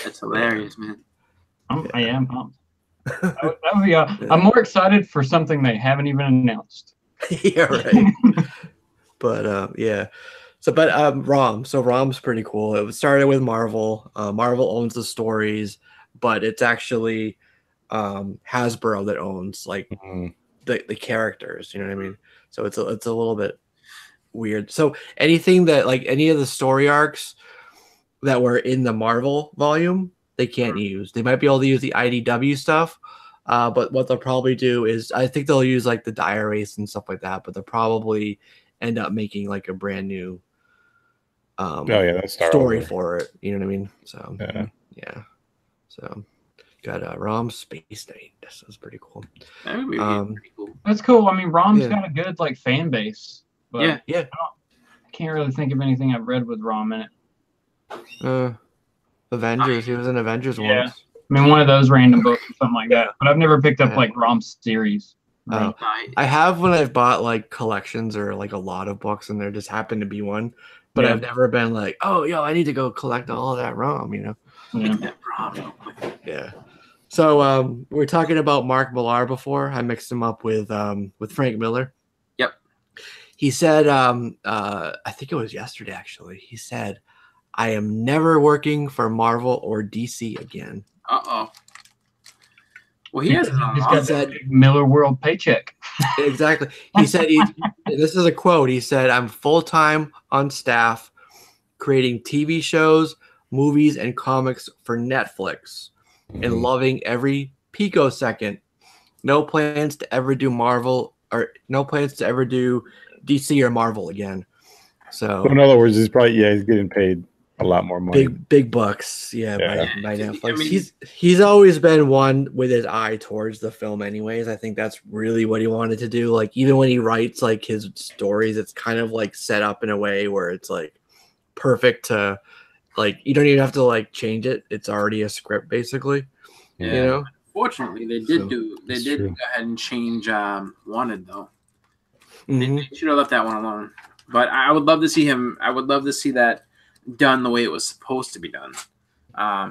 That's hilarious, man. I am pumped. That would be, I'm more excited for something they haven't even announced. Yeah, right. But yeah. So ROM. So ROM's pretty cool. It started with Marvel. Marvel owns the stories, but it's actually Hasbro that owns like the characters, you know what I mean? So it's a little bit weird. So anything that like any of the story arcs that were in the Marvel volume, they can't use. They might be able to use the IDW stuff, but what they'll probably do is I think they'll use like the Dire Wraiths and stuff like that, but they'll probably end up making like a brand new that's story for it. You know what I mean? So yeah. So got ROM Space Knight. This is pretty cool. That would be pretty cool. That's cool. I mean, ROM's got a good like fan base. But Yeah. I can't really think of anything I've read with ROM in it. Avengers. He was in Avengers once. I mean, one of those random books or something like that. But I've never picked up like ROM series. Oh. I have when I've bought like collections or like a lot of books, and there just happened to be one. But I've never been like, oh, yo, I need to go collect all of that ROM, you know? Yeah. Yeah. So we're talking about Mark Millar before. I mixed him up with Frank Miller. Yep. He said, I think it was yesterday actually. He said, I am never working for Marvel or DC again. Uh-oh. Well, he's got that Miller World paycheck. Exactly. He said, this is a quote. He said, I'm full-time on staff creating TV shows, movies, and comics for Netflix and loving every picosecond. No plans to ever do Marvel or no plans to ever do DC or Marvel again. So in other words, he's getting paid a lot more money. Big bucks, by Netflix. I mean, he's always been one with his eye towards the film anyways. I think that's really what he wanted to do. Like even when he writes like his stories, it's kind of like set up in a way where it's like perfect to like you don't even have to like change it. It's already a script basically. Yeah. You know? Fortunately, they did go ahead and change Wanted though. Mm-hmm. They should have left that one alone. But I would love to see him. I would love to see that done the way it was supposed to be done.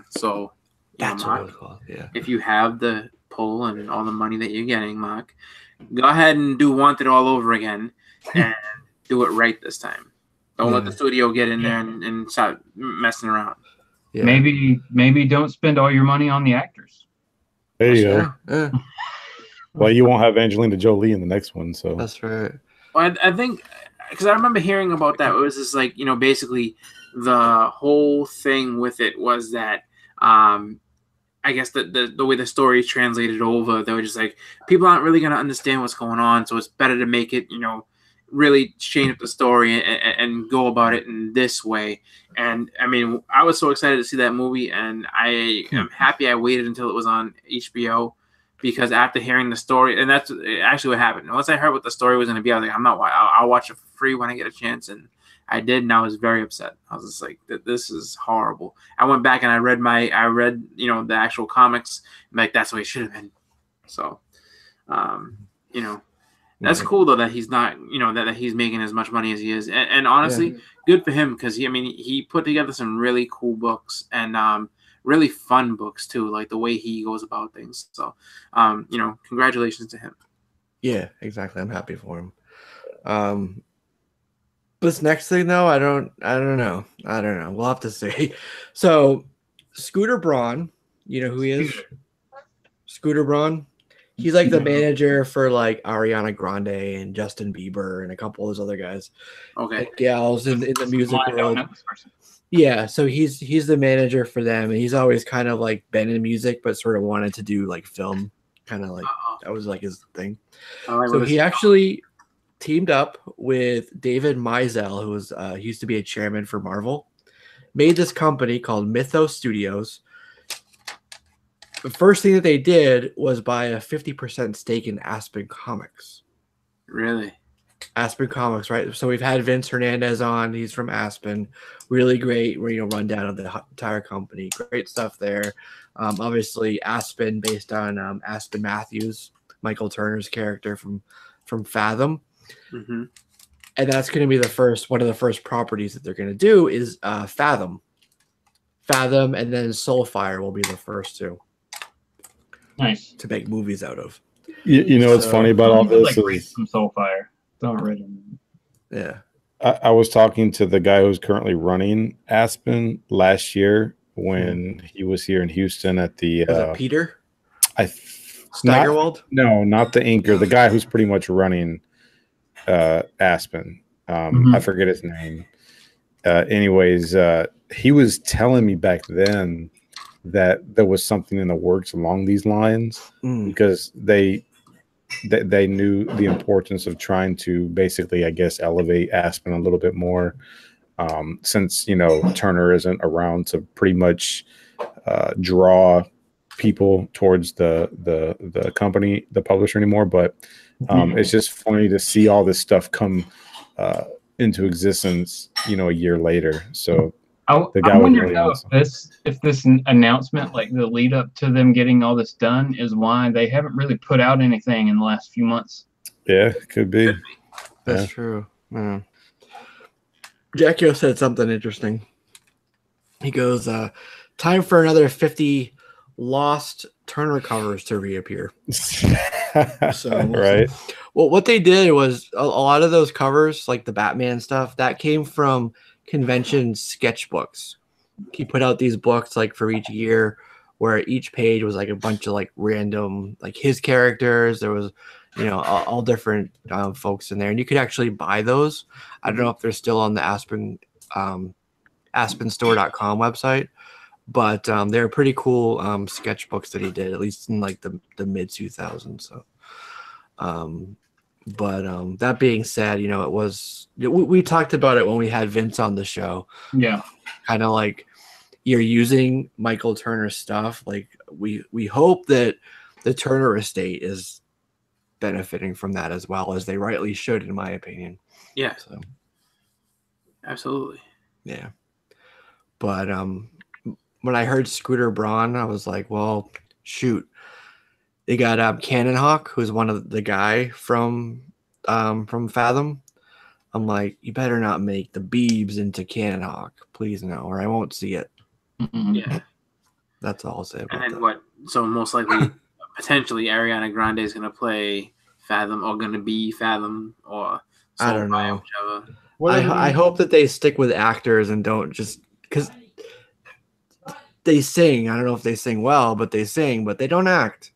So That's Mark, what it was called. Yeah. if you have the pull and all the money that you're getting, Mark, go ahead and do Wanted all over again and do it right this time. Don't let the studio get in there and start messing around. Yeah. Maybe don't spend all your money on the actors. There you go. Yeah. Well, you won't have Angelina Jolie in the next one, so That's right. Well, I think because I remember hearing about that. It was just like basically the whole thing with it was that I guess the way the story is translated over, they were just like people aren't really gonna understand what's going on, so it's better to make it really change up the story and go about it in this way. And I mean, I was so excited to see that movie, and I am happy I waited until it was on HBO. Because after hearing the story, and that's actually what happened. Once I heard what the story was going to be, I was like, I'll watch it for free when I get a chance. And I did, and I was very upset. I was just like, this is horrible. I went back and I read the actual comics. Like, that's what it should have been. So, that's cool though that he's not, that he's making as much money as he is. And honestly, good for him because he put together some really cool books and really fun books too, like the way he goes about things. So, congratulations to him. Yeah, exactly. I'm happy for him. This next thing though, I don't know. We'll have to see. So, Scooter Braun, you know who he is? Scooter Braun. He's like the manager for like Ariana Grande and Justin Bieber and a couple of those other guys. Okay. Like gals in the music world. Yeah, so he's the manager for them, and he's always kind of like been in music, but sort of wanted to do like film, kind of like that was like his thing. So he actually teamed up with David Mizell, who was he used to be a chairman for Marvel, made this company called Mythos Studios. The first thing that they did was buy a 50% stake in Aspen Comics. Really? Aspen Comics, right? So we've had Vince Hernandez on. He's from Aspen. Really great, rundown of the entire company. Great stuff there. Obviously, Aspen, based on Aspen Matthews, Michael Turner's character from Fathom. Mm-hmm. And that's going to be one of the first properties that they're going to do is Fathom. Fathom, and then Soulfire will be the first two. Nice. To make movies out of. You know what's funny about all this is some Soulfire. Don't read them. Yeah. I was talking to the guy who's currently running Aspen last year when he was here in Houston at the was it Peter? Steigerwald? No, not the inker. The guy who's pretty much running Aspen. I forget his name. Anyways, he was telling me back then that there was something in the works along these lines because they knew the importance of trying to basically, I guess, elevate Aspen a little bit more, since Turner isn't around to pretty much draw people towards the company, the publisher anymore. But it's just funny to see all this stuff come into existence, a year later. So I wonder really awesome. if this announcement, like the lead up to them getting all this done, is why they haven't really put out anything in the last few months. Yeah, could be. That's true. Yeah. Jacko said something interesting. He goes, time for another 50 lost Turner covers to reappear. So right. Well, what they did was a lot of those covers, like the Batman stuff, that came from convention sketchbooks. He put out these books like for each year where each page was like a bunch of like random, like his characters. There was, all different folks in there, and you could actually buy those. I don't know if they're still on the AspenStore.com website, but they're pretty cool sketchbooks that he did, at least in like the mid 2000s. So, but that being said, it was we talked about it when we had Vince on the show. Yeah, kind of like you're using Michael Turner stuff. Like we hope that the Turner estate is benefiting from that as well, as they rightly should, in my opinion. Yeah. So, absolutely. Yeah. But when I heard Scooter Braun, I was like, well, shoot. They got Cannon Hawk, who's one of the guy from Fathom. I'm like, you better not make the Beebs into Cannon Hawk, please no, or I won't see it. Yeah, that's all I'll say about and that. What? So most likely, potentially, Ariana Grande is going to play Fathom, or going to be Fathom, or I don't know. Whichever. I hope that they stick with actors and don't just because they sing. I don't know if they sing well, but they sing, but they don't act.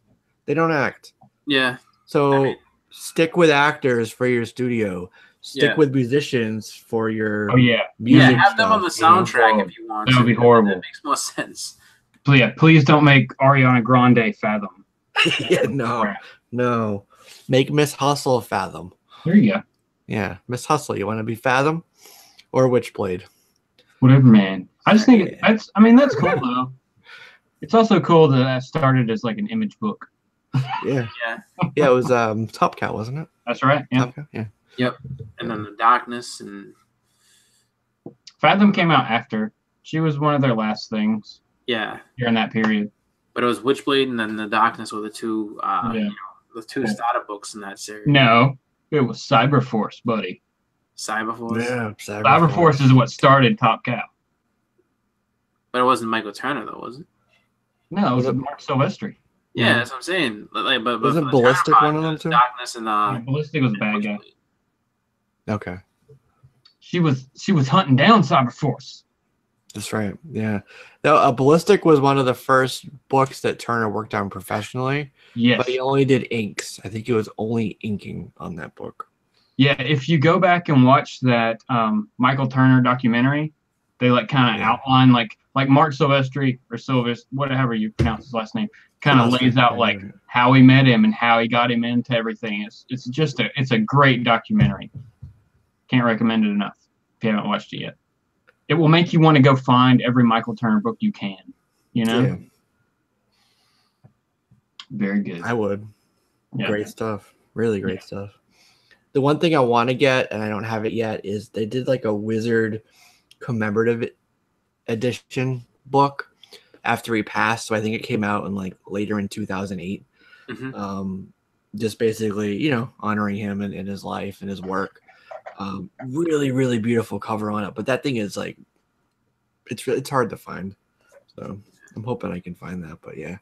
They don't act. Yeah. So stick with actors for your studio. Stick with musicians for your music. Yeah, have them on the soundtrack if you want. That would be horrible. That makes more sense. Please don't make Ariana Grande Fathom. No. Make Miss Hustle Fathom. There you go. Yeah, Miss Hustle. You want to be Fathom or Witchblade? Whatever, man. I just think that's cool though. It's also cool that started as like an image book. Yeah. It was Top Cow, wasn't it? That's right. Yeah. Top Cow, yeah. Yep. And then the Darkness and Fathom came out after. She was one of their last things. Yeah. During that period. But it was Witchblade and then the Darkness were the two the two starter books in that series. No, it was Cyberforce, buddy. Cyberforce? Yeah, Cyberforce is what started Top Cow. But it wasn't Michael Turner though, was it? No, it was Mark Silvestri. Yeah, that's what I'm saying. Like, but wasn't Ballistic one of them too? Darkness and Ballistic was a bad guy. Okay. She was hunting down Cyberforce. That's right. Yeah. Now, Ballistic was one of the first books that Turner worked on professionally. Yes. But he only did inks. I think he was only inking on that book. Yeah, if you go back and watch that Michael Turner documentary, they like kind of outline like Mark Silvestri or Silvest, whatever you pronounce his last name, kind of lays out like how he met him and how he got him into everything. It's a great documentary. Can't recommend it enough if you haven't watched it yet. It will make you want to go find every Michael Turner book you can. You know? Yeah. Very good. I would. Yeah. Great stuff. Really great stuff. The one thing I want to get, and I don't have it yet, is they did like a Wizard commemorative edition book after he passed. So I think it came out in like later in 2008. Just basically, you know, honoring him and his life and his work. Really, really beautiful cover on it. But that thing is like, it's hard to find. So I'm hoping I can find that. But yeah.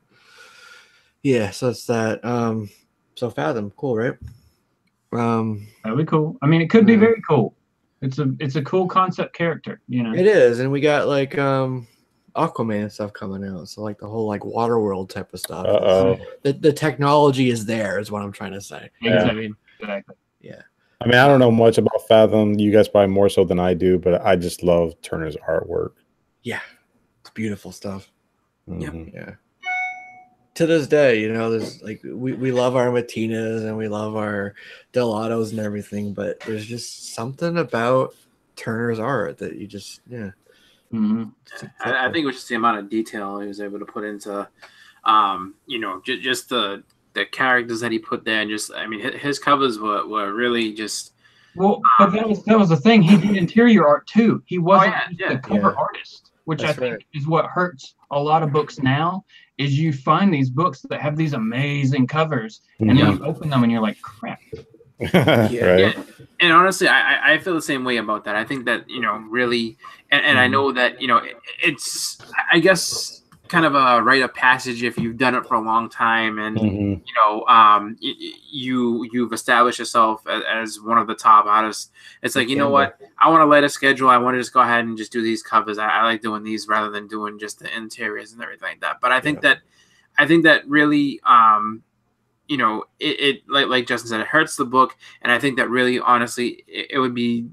Yeah, so it's that. So Fathom, cool, right? That'd be cool. I mean, it could be very cool. It's a cool concept character, you know. It is, and we got like Aquaman stuff coming out, so like the whole like Waterworld type of stuff. The technology is there, is what I'm trying to say. Yeah. I mean, Exactly. Yeah. I mean, I don't know much about Fathom. You guys probably more so than I do, but I just love Turner's artwork. Yeah, it's beautiful stuff. Yeah. To this day, you know, there's like we love our Matinas and we love our Delatos and everything, but there's just something about Turner's art that you just I think it was just the amount of detail he was able to put into, you know, just the characters that he put there, and just I mean his covers were really just. Well, but that was the thing. He did interior art too. He wasn't a cover artist, which That's I think is what hurts a lot of books now. Is you find these books that have these amazing covers, and then you open them and you're like, crap. Right. And honestly, I feel the same way about that. I think that, you know, really, and I know that, you know, it's, I guess, kind of a rite of passage if you've done it for a long time, and you know, you've established yourself as one of the top artists. It's like, you know what, I want to light a schedule. I want to just go ahead and just do these covers. I like doing these rather than doing just the interiors and everything like that. But I think that really, you know, it like Justin said, it hurts the book, and I think that really, honestly, it would be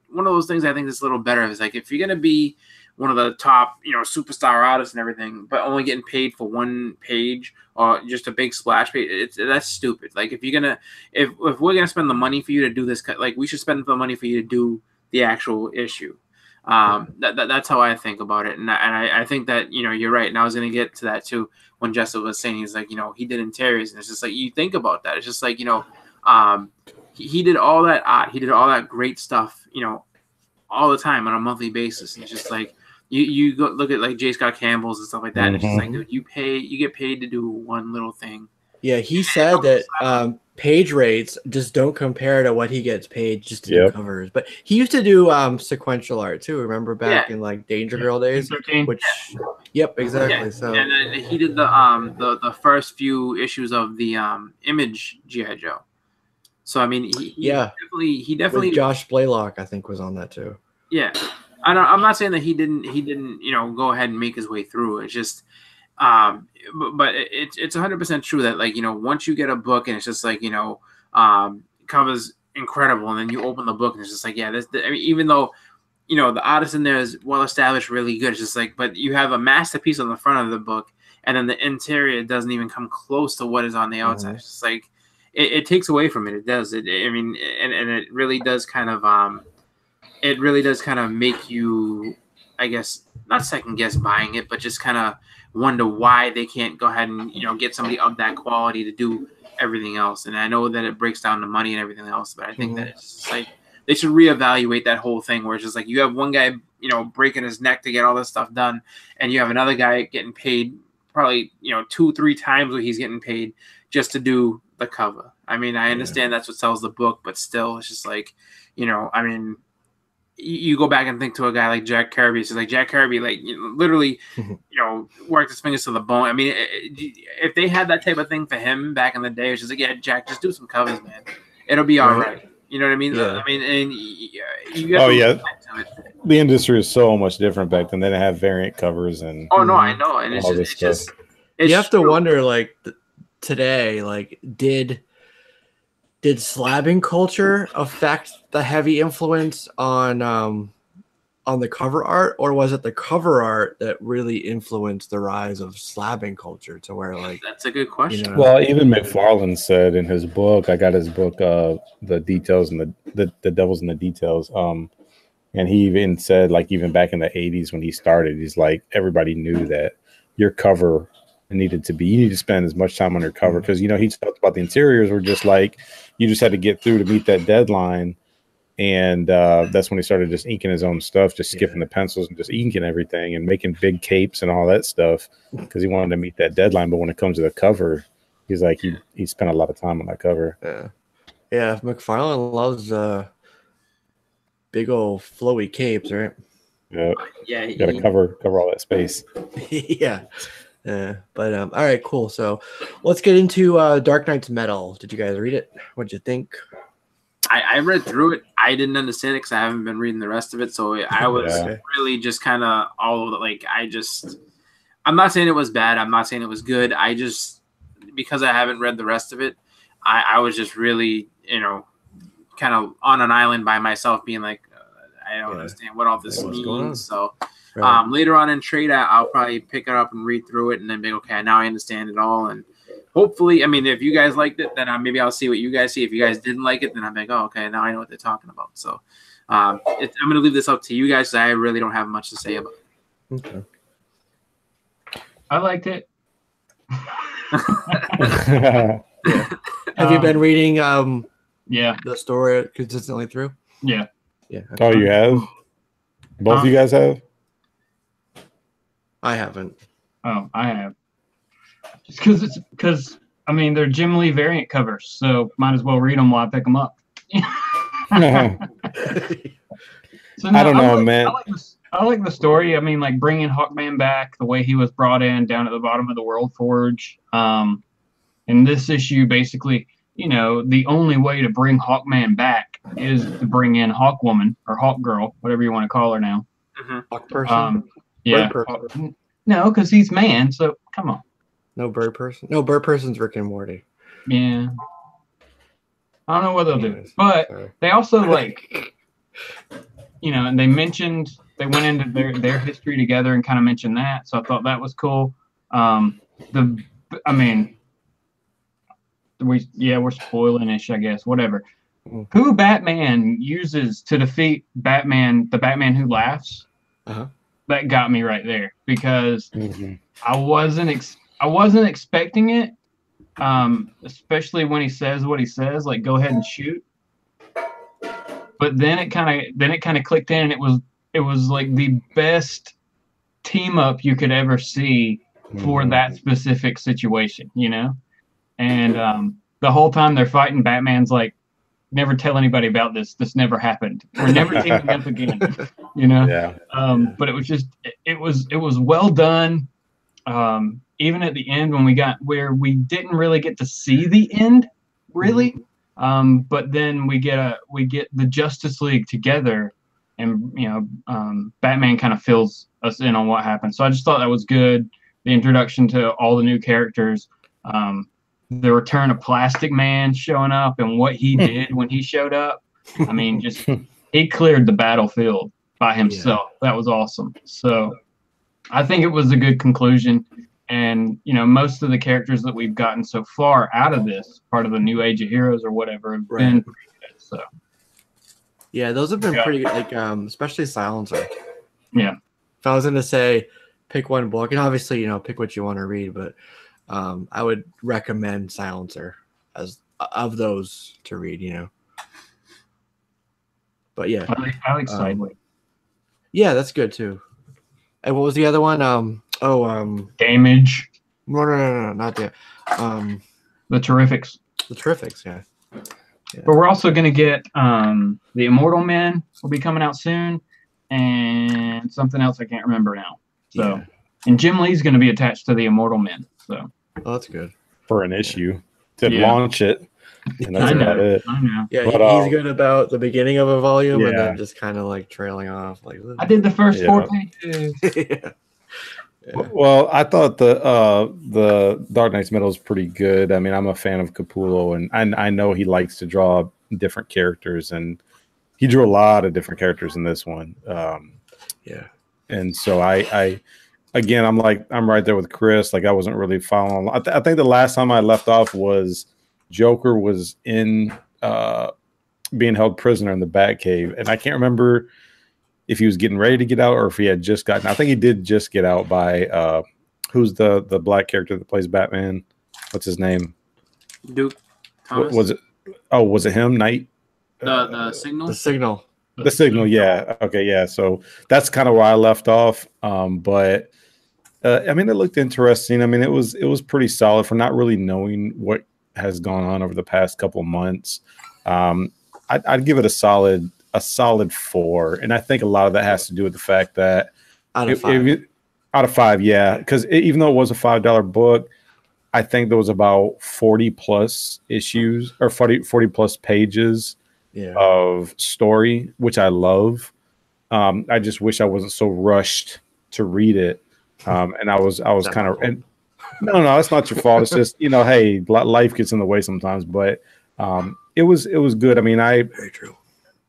one of those things. I think that's a little better. Is like, if you're gonna be one of the top, you know, superstar artists and everything, but only getting paid for one page or just a big splash page, that's stupid. Like, if you're gonna, if we're gonna spend the money for you to do this, like, we should spend the money for you to do the actual issue. That's how I think about it, and I think that, you know, you're right. And I was gonna get to that too when Justin was saying, he's like, you know, he did interiors, and it's just like, you think about that. It's just like, you know, he did all that art, he did all that great stuff, you know, all the time on a monthly basis. And it's just like, you go look at like J. Scott Campbell's and stuff like that. And it's just like, dude, you get paid to do one little thing. Yeah, he said that page rates just don't compare to what he gets paid just to do covers. But he used to do sequential art too. Remember back in like Danger Girl days? Which, exactly. Yeah. So and he did the first few issues of the Image G.I. Joe. So I mean, he definitely with Josh Blaylock, I think, was on that too. Yeah. I'm not saying that he didn't, you know, go ahead and make his way through. It's just, but it's 100% true that, like, you know, once you get a book and it's just like, you know, covers incredible, and then you open the book and it's just like, I mean, even though, you know, the artist in there is well established, really good, it's just like, but you have a masterpiece on the front of the book, and then the interior doesn't even come close to what is on the outside. It's just like, it takes away from it. It does. I mean, and it really does kind of, make you, I guess, not second guess buying it, but just kind of wonder why they can't go ahead and, you know, get somebody of that quality to do everything else. And I know that it breaks down the money and everything else, but I think that it's just like, they should reevaluate that whole thing, where it's just like, you have one guy, you know, breaking his neck to get all this stuff done, and you have another guy getting paid probably, you know, 2-3 times what he's getting paid just to do the cover. I mean, I understand that's what sells the book, but still, it's just like, you know, I mean, you go back and think to a guy like Jack Kirby. So like Jack Kirby, like literally, worked his fingers to the bone. I mean, if they had that type of thing for him back in the day, it's just like, yeah, Jack, just do some covers, man. It'll be all right. You know what I mean? Yeah. I mean, and you the industry is so much different back then. They didn't have variant covers and. Oh no, I know, and it's just you have to wonder, like today, like did slabbing culture affect the heavy influence on the cover art, or was it the cover art that really influenced the rise of slabbing culture to where like that's a good question. Well, even McFarlane said in his book, I got his book, The Details and the Devils in the Details. And he even said, like, even back in the 80s when he started, he's like, everybody knew that your cover you need to spend as much time on your cover because, he talked about the interiors were just like, you just had to get through to meet that deadline. And that's when he started just inking his own stuff, just skipping the pencils and just inking everything and making big capes and all that stuff because he wanted to meet that deadline. But when it comes to the cover, he's like, he spent a lot of time on that cover. Yeah. McFarlane loves big old flowy capes, right? Yeah. You got to cover all that space. Yeah. But all right, cool. So let's get into Dark Knight's Metal. Did you guys read it? What'd you think? I read through it. I didn't understand it because I haven't been reading the rest of it. So I was really just kind of all over like I'm not saying it was bad. I'm not saying it was good. I just because I haven't read the rest of it, I was just really kind of on an island by myself, being like, I don't understand what all this means. So later on in trade, I'll probably pick it up and read through it and then be okay. Now I understand it all, and hopefully, I mean, if you guys liked it, then maybe I'll see what you guys see. If you guys didn't like it, then I'm like, oh, okay, now I know what they're talking about. So I'm going to leave this up to you guys because I really don't have much to say about it. Okay. I liked it. Have you been reading the story consistently through? Yeah. Okay. Oh, you have? Both of you guys have? I haven't. Oh, I have. Just because I mean they're Jim Lee variant covers, so might as well read them while I pick them up. So I don't know, man. I like the story. I mean, like bringing Hawkman back, the way he was brought in down at the bottom of the World Forge. In this issue, basically, the only way to bring Hawkman back is to bring in Hawkwoman or Hawkgirl, whatever you want to call her now. Hawk person. Yeah. No, because he's man. So come on. No bird person. No bird person's Rick and Morty. Yeah. I don't know what they'll do, but they also and they mentioned they went into their history together and kind of mentioned that. So I thought that was cool. We're spoiling-ish, I guess. Whatever. Who Batman uses to defeat Batman, the Batman who laughs? That got me right there because I wasn't expecting it, especially when he says what he says, like "Go ahead and shoot." But then it kind of clicked in, and it was like the best team up you could ever see for that specific situation, And the whole time they're fighting, Batman's like, "Never tell anybody about this. This never happened. We're never teaming up again." Yeah. But it was just it was well done. Even at the end when we got where we didn't really get to see the end, really. But then we get the Justice League together, and Batman kind of fills us in on what happened. So I just thought that was good. The introduction to all the new characters. The return of Plastic Man showing up and what he did when he showed up. I mean, just he cleared the battlefield by himself. That was awesome. So I think it was a good conclusion. And, most of the characters that we've gotten so far out of this, part of the New Age of Heroes or whatever, have been pretty good. So, yeah, those have been pretty good, like, especially Silencer. Yeah. If I was going to say pick one book, and obviously, pick what you want to read, but I would recommend Silencer as of those to read, But yeah. I like Sideways. Yeah, that's good too. And what was the other one? Damage. No, not that. The Terrifics. The Terrifics, yeah. But we're also going to get the Immortal Men will be coming out soon, and something else I can't remember now. So, and Jim Lee's going to be attached to the Immortal Men. So, that's good for an issue to launch it. And that's about it. I know. Yeah, but, he's good about the beginning of a volume and then just kind of like trailing off. Like I did the first 4 pages. Well, I thought the Dark Knight's Metal is pretty good. I mean, I'm a fan of Capullo, and I know he likes to draw different characters, and he drew a lot of different characters in this one. And so I again, I'm right there with Chris. Like I wasn't really following. I think the last time I left off was Joker was in being held prisoner in the Batcave, and I can't remember if he was getting ready to get out or if he had just gotten. I think he did just get out by who's the black character that plays Batman? What's his name? Duke Thomas. Was it? Oh, was it him? Knight. The Signal. The Signal. The Signal. Yeah. Okay. Yeah. So that's kind of where I left off. But I mean, it looked interesting. I mean, it was pretty solid for not really knowing what has gone on over the past couple months. I'd give it a solid 4, and I think a lot of that has to do with the fact that out of 5, yeah, because even though it was a $5 book, I think there was about 40 plus issues or 40 plus pages of story, which I love. I just wish I wasn't so rushed to read it, and I was kind of. No, that's not your fault. It's just hey, life gets in the way sometimes, but it was good. I mean, very true.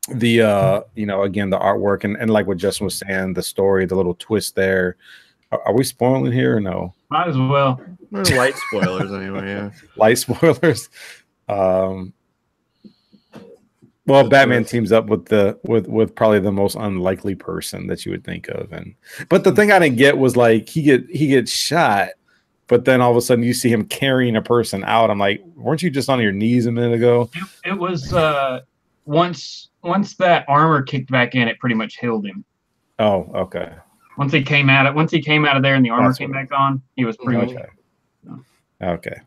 The again, the artwork and like what Justin was saying, the story, the little twist there. Are we spoiling here or no? Might as well. Light spoilers anyway. Yeah, light spoilers. Well, Batman teams up with probably the most unlikely person that you would think of, but the thing I didn't get was like he gets shot, but then all of a sudden you see him carrying a person out. I'm like, weren't you just on your knees a minute ago? It was once that armor kicked back in, it pretty much healed him. Oh, okay. Once he came out of there and the armor came back on, he was pretty much okay.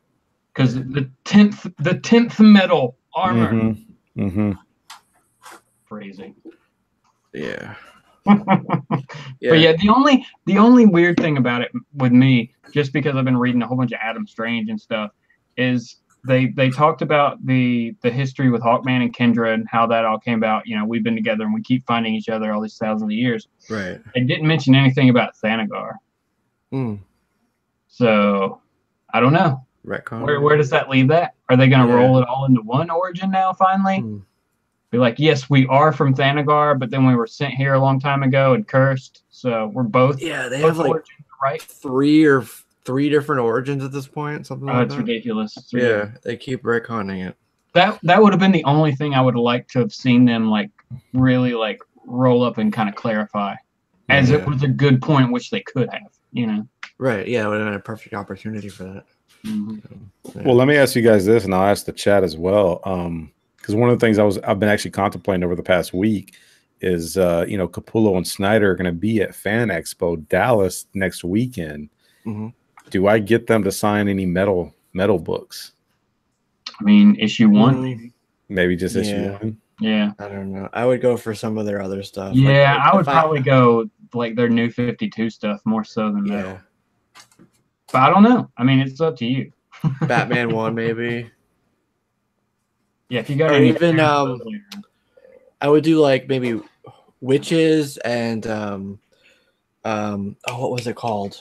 Because the 10th metal armor. Crazy. Yeah. But yeah, the only weird thing about it with me, just because I've been reading a whole bunch of Adam Strange and stuff, is they talked about the history with Hawkman and Kendra and how that all came about. We've been together and we keep finding each other all these thousands of years. Right. They didn't mention anything about Thanagar. So I don't know. Retcon. Where does that leave that? Are they going to roll it all into one origin now? Finally, be like, yes, we are from Thanagar, but then we were sent here a long time ago and cursed. So we're both. Yeah, they have like origins, right? Three different origins at this point, something like that. It's ridiculous. They keep retconning it. That would have been the only thing I would have liked to have seen them like really like roll up and kind of clarify, as it was a good point, which they could have, Right? Yeah, it would have been a perfect opportunity for that. Well, let me ask you guys this, and I'll ask the chat as well, because one of the things I've been actually contemplating over the past week is Capullo and Snyder are going to be at Fan Expo Dallas next weekend. Do I get them to sign any metal books? I mean, issue 1, maybe just issue 1. Yeah, I don't know. I would go for some of their other stuff. Yeah, I would probably go like their new 52 stuff more so than metal. But I don't know. I mean, it's up to you. Batman 1, maybe. Yeah, if you got even I would do like maybe Witches and what was it called?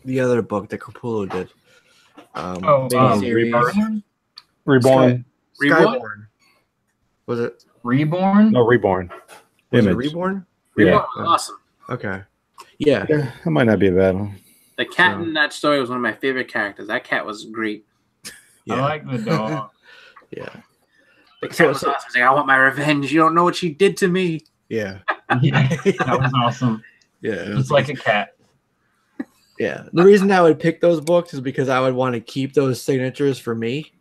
The other book that Capullo did. Reborn. Skyborn. Was it Reborn? No, Reborn. Was it Reborn? Reborn was awesome. Okay. Yeah. That might not be a bad one. The cat in that story was one of my favorite characters. That cat was great. I like the dog. The cat was awesome. He's like, I want my revenge. You don't know what she did to me. Yeah. That was awesome. Yeah. It was like a cat. Yeah. The reason I would pick those books is because I would want to keep those signatures for me.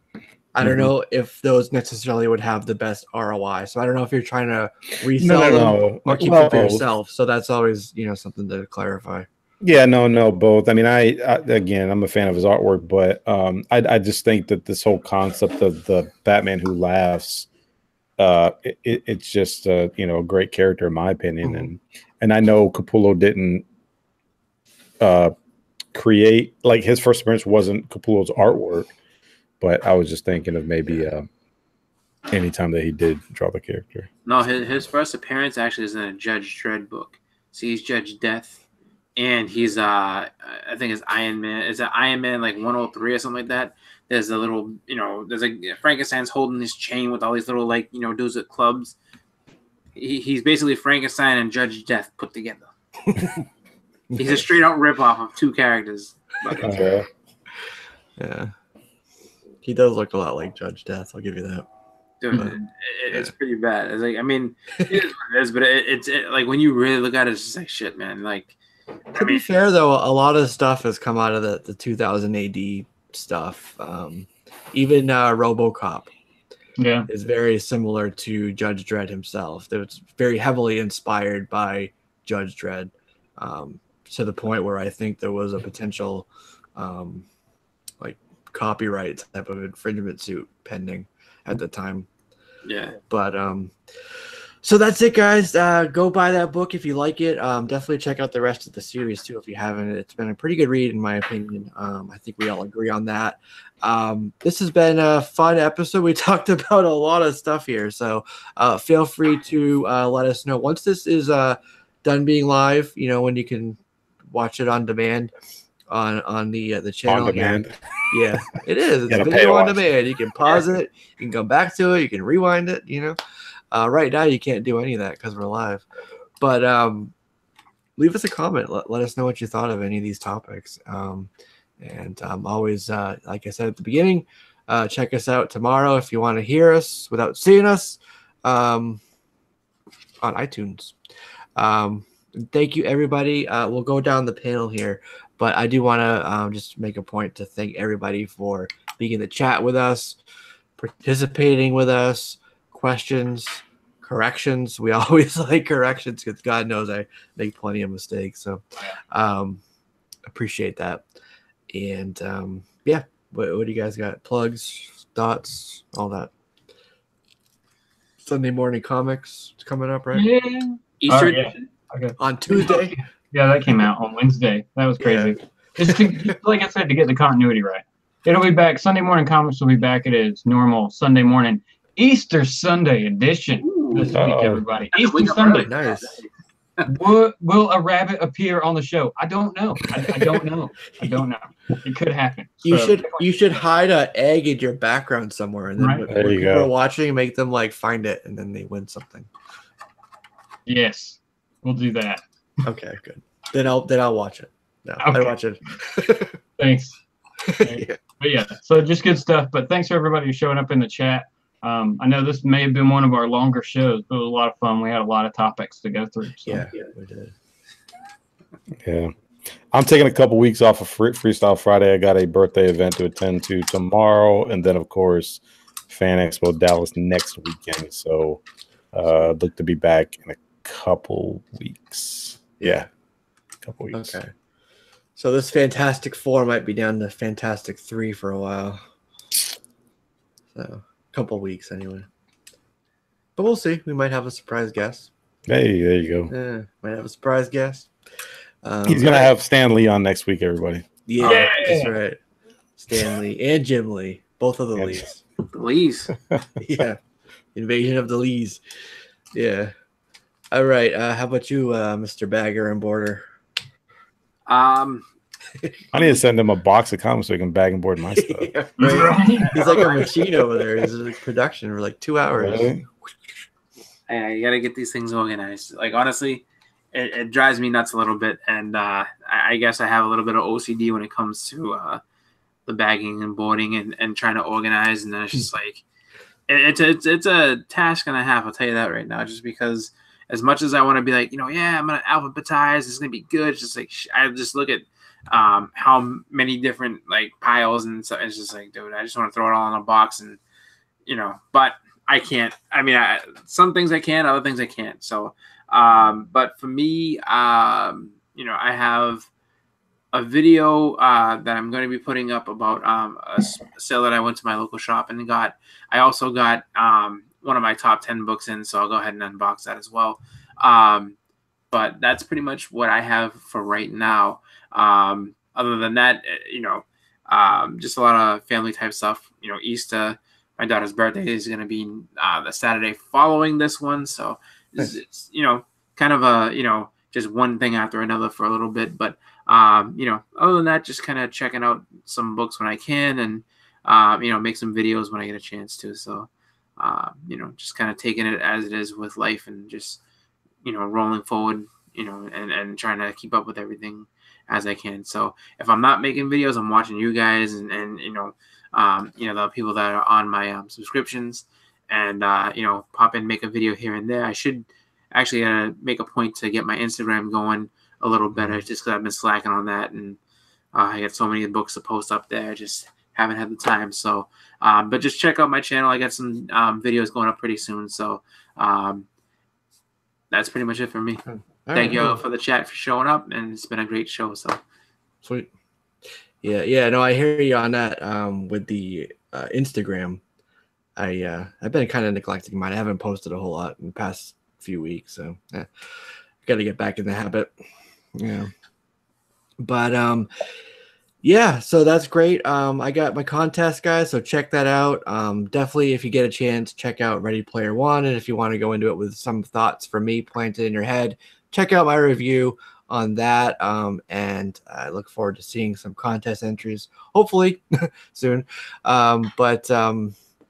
I don't know if those necessarily would have the best ROI. So I don't know if you're trying to resell them or keep them for yourself. So that's always, something to clarify. Yeah, no, both. I mean, I again, I'm a fan of his artwork, but I just think that this whole concept of the Batman who laughs, it's just a great character in my opinion, and I know Capullo didn't create, like, his first appearance wasn't Capullo's artwork, but I was just thinking of maybe anytime that he did draw the character. No, his first appearance actually is in a Judge Dredd book. So he's Judge Death. And he's I think it's Iron Man. Is it Iron Man like 103 or something like that? There's a little, there's Frankenstein's holding this chain with all these little dudes with clubs. He's basically Frankenstein and Judge Death put together. He's a straight out ripoff of two characters. Yeah. He does look a lot like Judge Death, I'll give you that. Dude, it's pretty bad. It's like, I mean, it is what it is, but it's like when you really look at it, it's just like shit, man. Like, to be fair, though, a lot of stuff has come out of the 2000 AD stuff. Even RoboCop is very similar to Judge Dredd himself. It's very heavily inspired by Judge Dredd, to the point where I think there was a potential copyright type of infringement suit pending at the time. Yeah. But so that's it, guys. Go buy that book if you like it. Definitely check out the rest of the series too if you haven't. It's been a pretty good read in my opinion. I think we all agree on that. This has been a fun episode. We talked about a lot of stuff here, so feel free to let us know once this is done being live, when you can watch it on demand on the channel. On demand. Yeah, it is. It's video on demand. You can pause it. You can come back to it. You can rewind it. Right now you can't do any of that because we're live. But leave us a comment. Let us know what you thought of any of these topics. And always, like I said at the beginning, check us out tomorrow if you want to hear us without seeing us on iTunes. Thank you, everybody. We'll go down the panel here. But I do want to just make a point to thank everybody for being in the chat with us, participating with us, questions, corrections. We always like corrections because God knows I make plenty of mistakes. So appreciate that. And yeah, what do you guys got? Plugs, thoughts, all that. Sunday morning comics coming up, right? Yeah. Easter Okay. On Tuesday. Yeah, that came out on Wednesday. That was crazy. Yeah. Just like I said, to get the continuity right. It'll be back. Sunday morning comics will be back at its normal Sunday morning Easter Sunday edition this week, everybody. Easter Sunday. Nice. Will a rabbit appear on the show? I don't know. I don't know. It could happen. You should hide an egg in your background somewhere, and then when people are watching, make them find it, and then they win something. Yes, we'll do that. Okay, good. Then I'll watch it. No, okay. I watch it. Thanks. Yeah. But yeah, so just good stuff. But thanks for everybody who's showing up in the chat. I know this may have been one of our longer shows, but it was a lot of fun. We had a lot of topics to go through. So. Yeah, we did. Yeah. I'm taking a couple weeks off of Freestyle Friday. I got a birthday event to attend to tomorrow. And then, of course, Fan Expo Dallas next weekend. So look to be back in a couple weeks. Yeah, a couple weeks. Okay. So this Fantastic Four might be down to Fantastic 3 for a while. So a couple weeks anyway. But we'll see. We might have a surprise guest. Hey, there you go. Yeah, might have a surprise guest. He's going to have Stan Lee on next week, everybody. Yeah, that's right. Stan Lee and Jim Lee. Both of the Lees. The Lees. Yeah. Invasion of the Lees. Yeah. All right. How about you, Mr. Bagger and Border? I need to send him a box of comics so he can bag and board my stuff. Yeah, right. He's like a machine over there. He's like production for 2 hours. Really? Yeah, you got to get these things organized. Honestly, it drives me nuts a little bit. And I guess I have a little bit of OCD when it comes to the bagging and boarding and trying to organize. And then it's just it's a task and a half. I'll tell you that right now, just because as much as I want to be I'm going to alphabetize, it's going to be good. It's just I just look at how many different piles and so it's just dude, I just want to throw it all in a box and but I can't. I mean, some things I can, other things I can't. So but for me, I have a video that I'm going to be putting up about a sale that I went to my local shop and got. I also got one of my top 10 books in, so I'll go ahead and unbox that as well. But that's pretty much what I have for right now. Other than that, just a lot of family type stuff. Easter, my daughter's birthday is going to be the Saturday following this one, so it's kind of a just one thing after another for a little bit. But other than that, just kind of checking out some books when I can, and make some videos when I get a chance to. So just kind of taking it as it is with life, and just rolling forward, and trying to keep up with everything as I can. So if I'm not making videos, I'm watching you guys and the people that are on my subscriptions, and pop in, make a video here and there. I should actually make a point to get my Instagram going a little better, just because I've been slacking on that, and I got so many books to post up there, just haven't had the time. So but just check out my channel. I got some videos going up pretty soon. So that's pretty much it for me. Thank you all for the chat for showing up, and it's been a great show. So sweet. Yeah, no, I hear you on that. With the Instagram, I've been kind of neglecting mine. I haven't posted a whole lot in the past few weeks, so got to get back in the habit. Yeah, but yeah, so that's great. I got my contest, guys, so check that out. Definitely, if you get a chance, check out Ready Player One, and if you want to go into it with some thoughts from me planted in your head, check out my review on that. And I look forward to seeing some contest entries, hopefully soon. But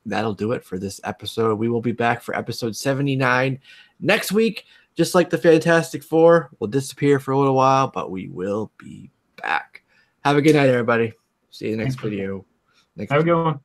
that'll do it for this episode. We will be back for episode 79 next week. Just like the Fantastic Four, we'll disappear for a little while, but we will be back. Have a good night, everybody. See you next video. Have a good one.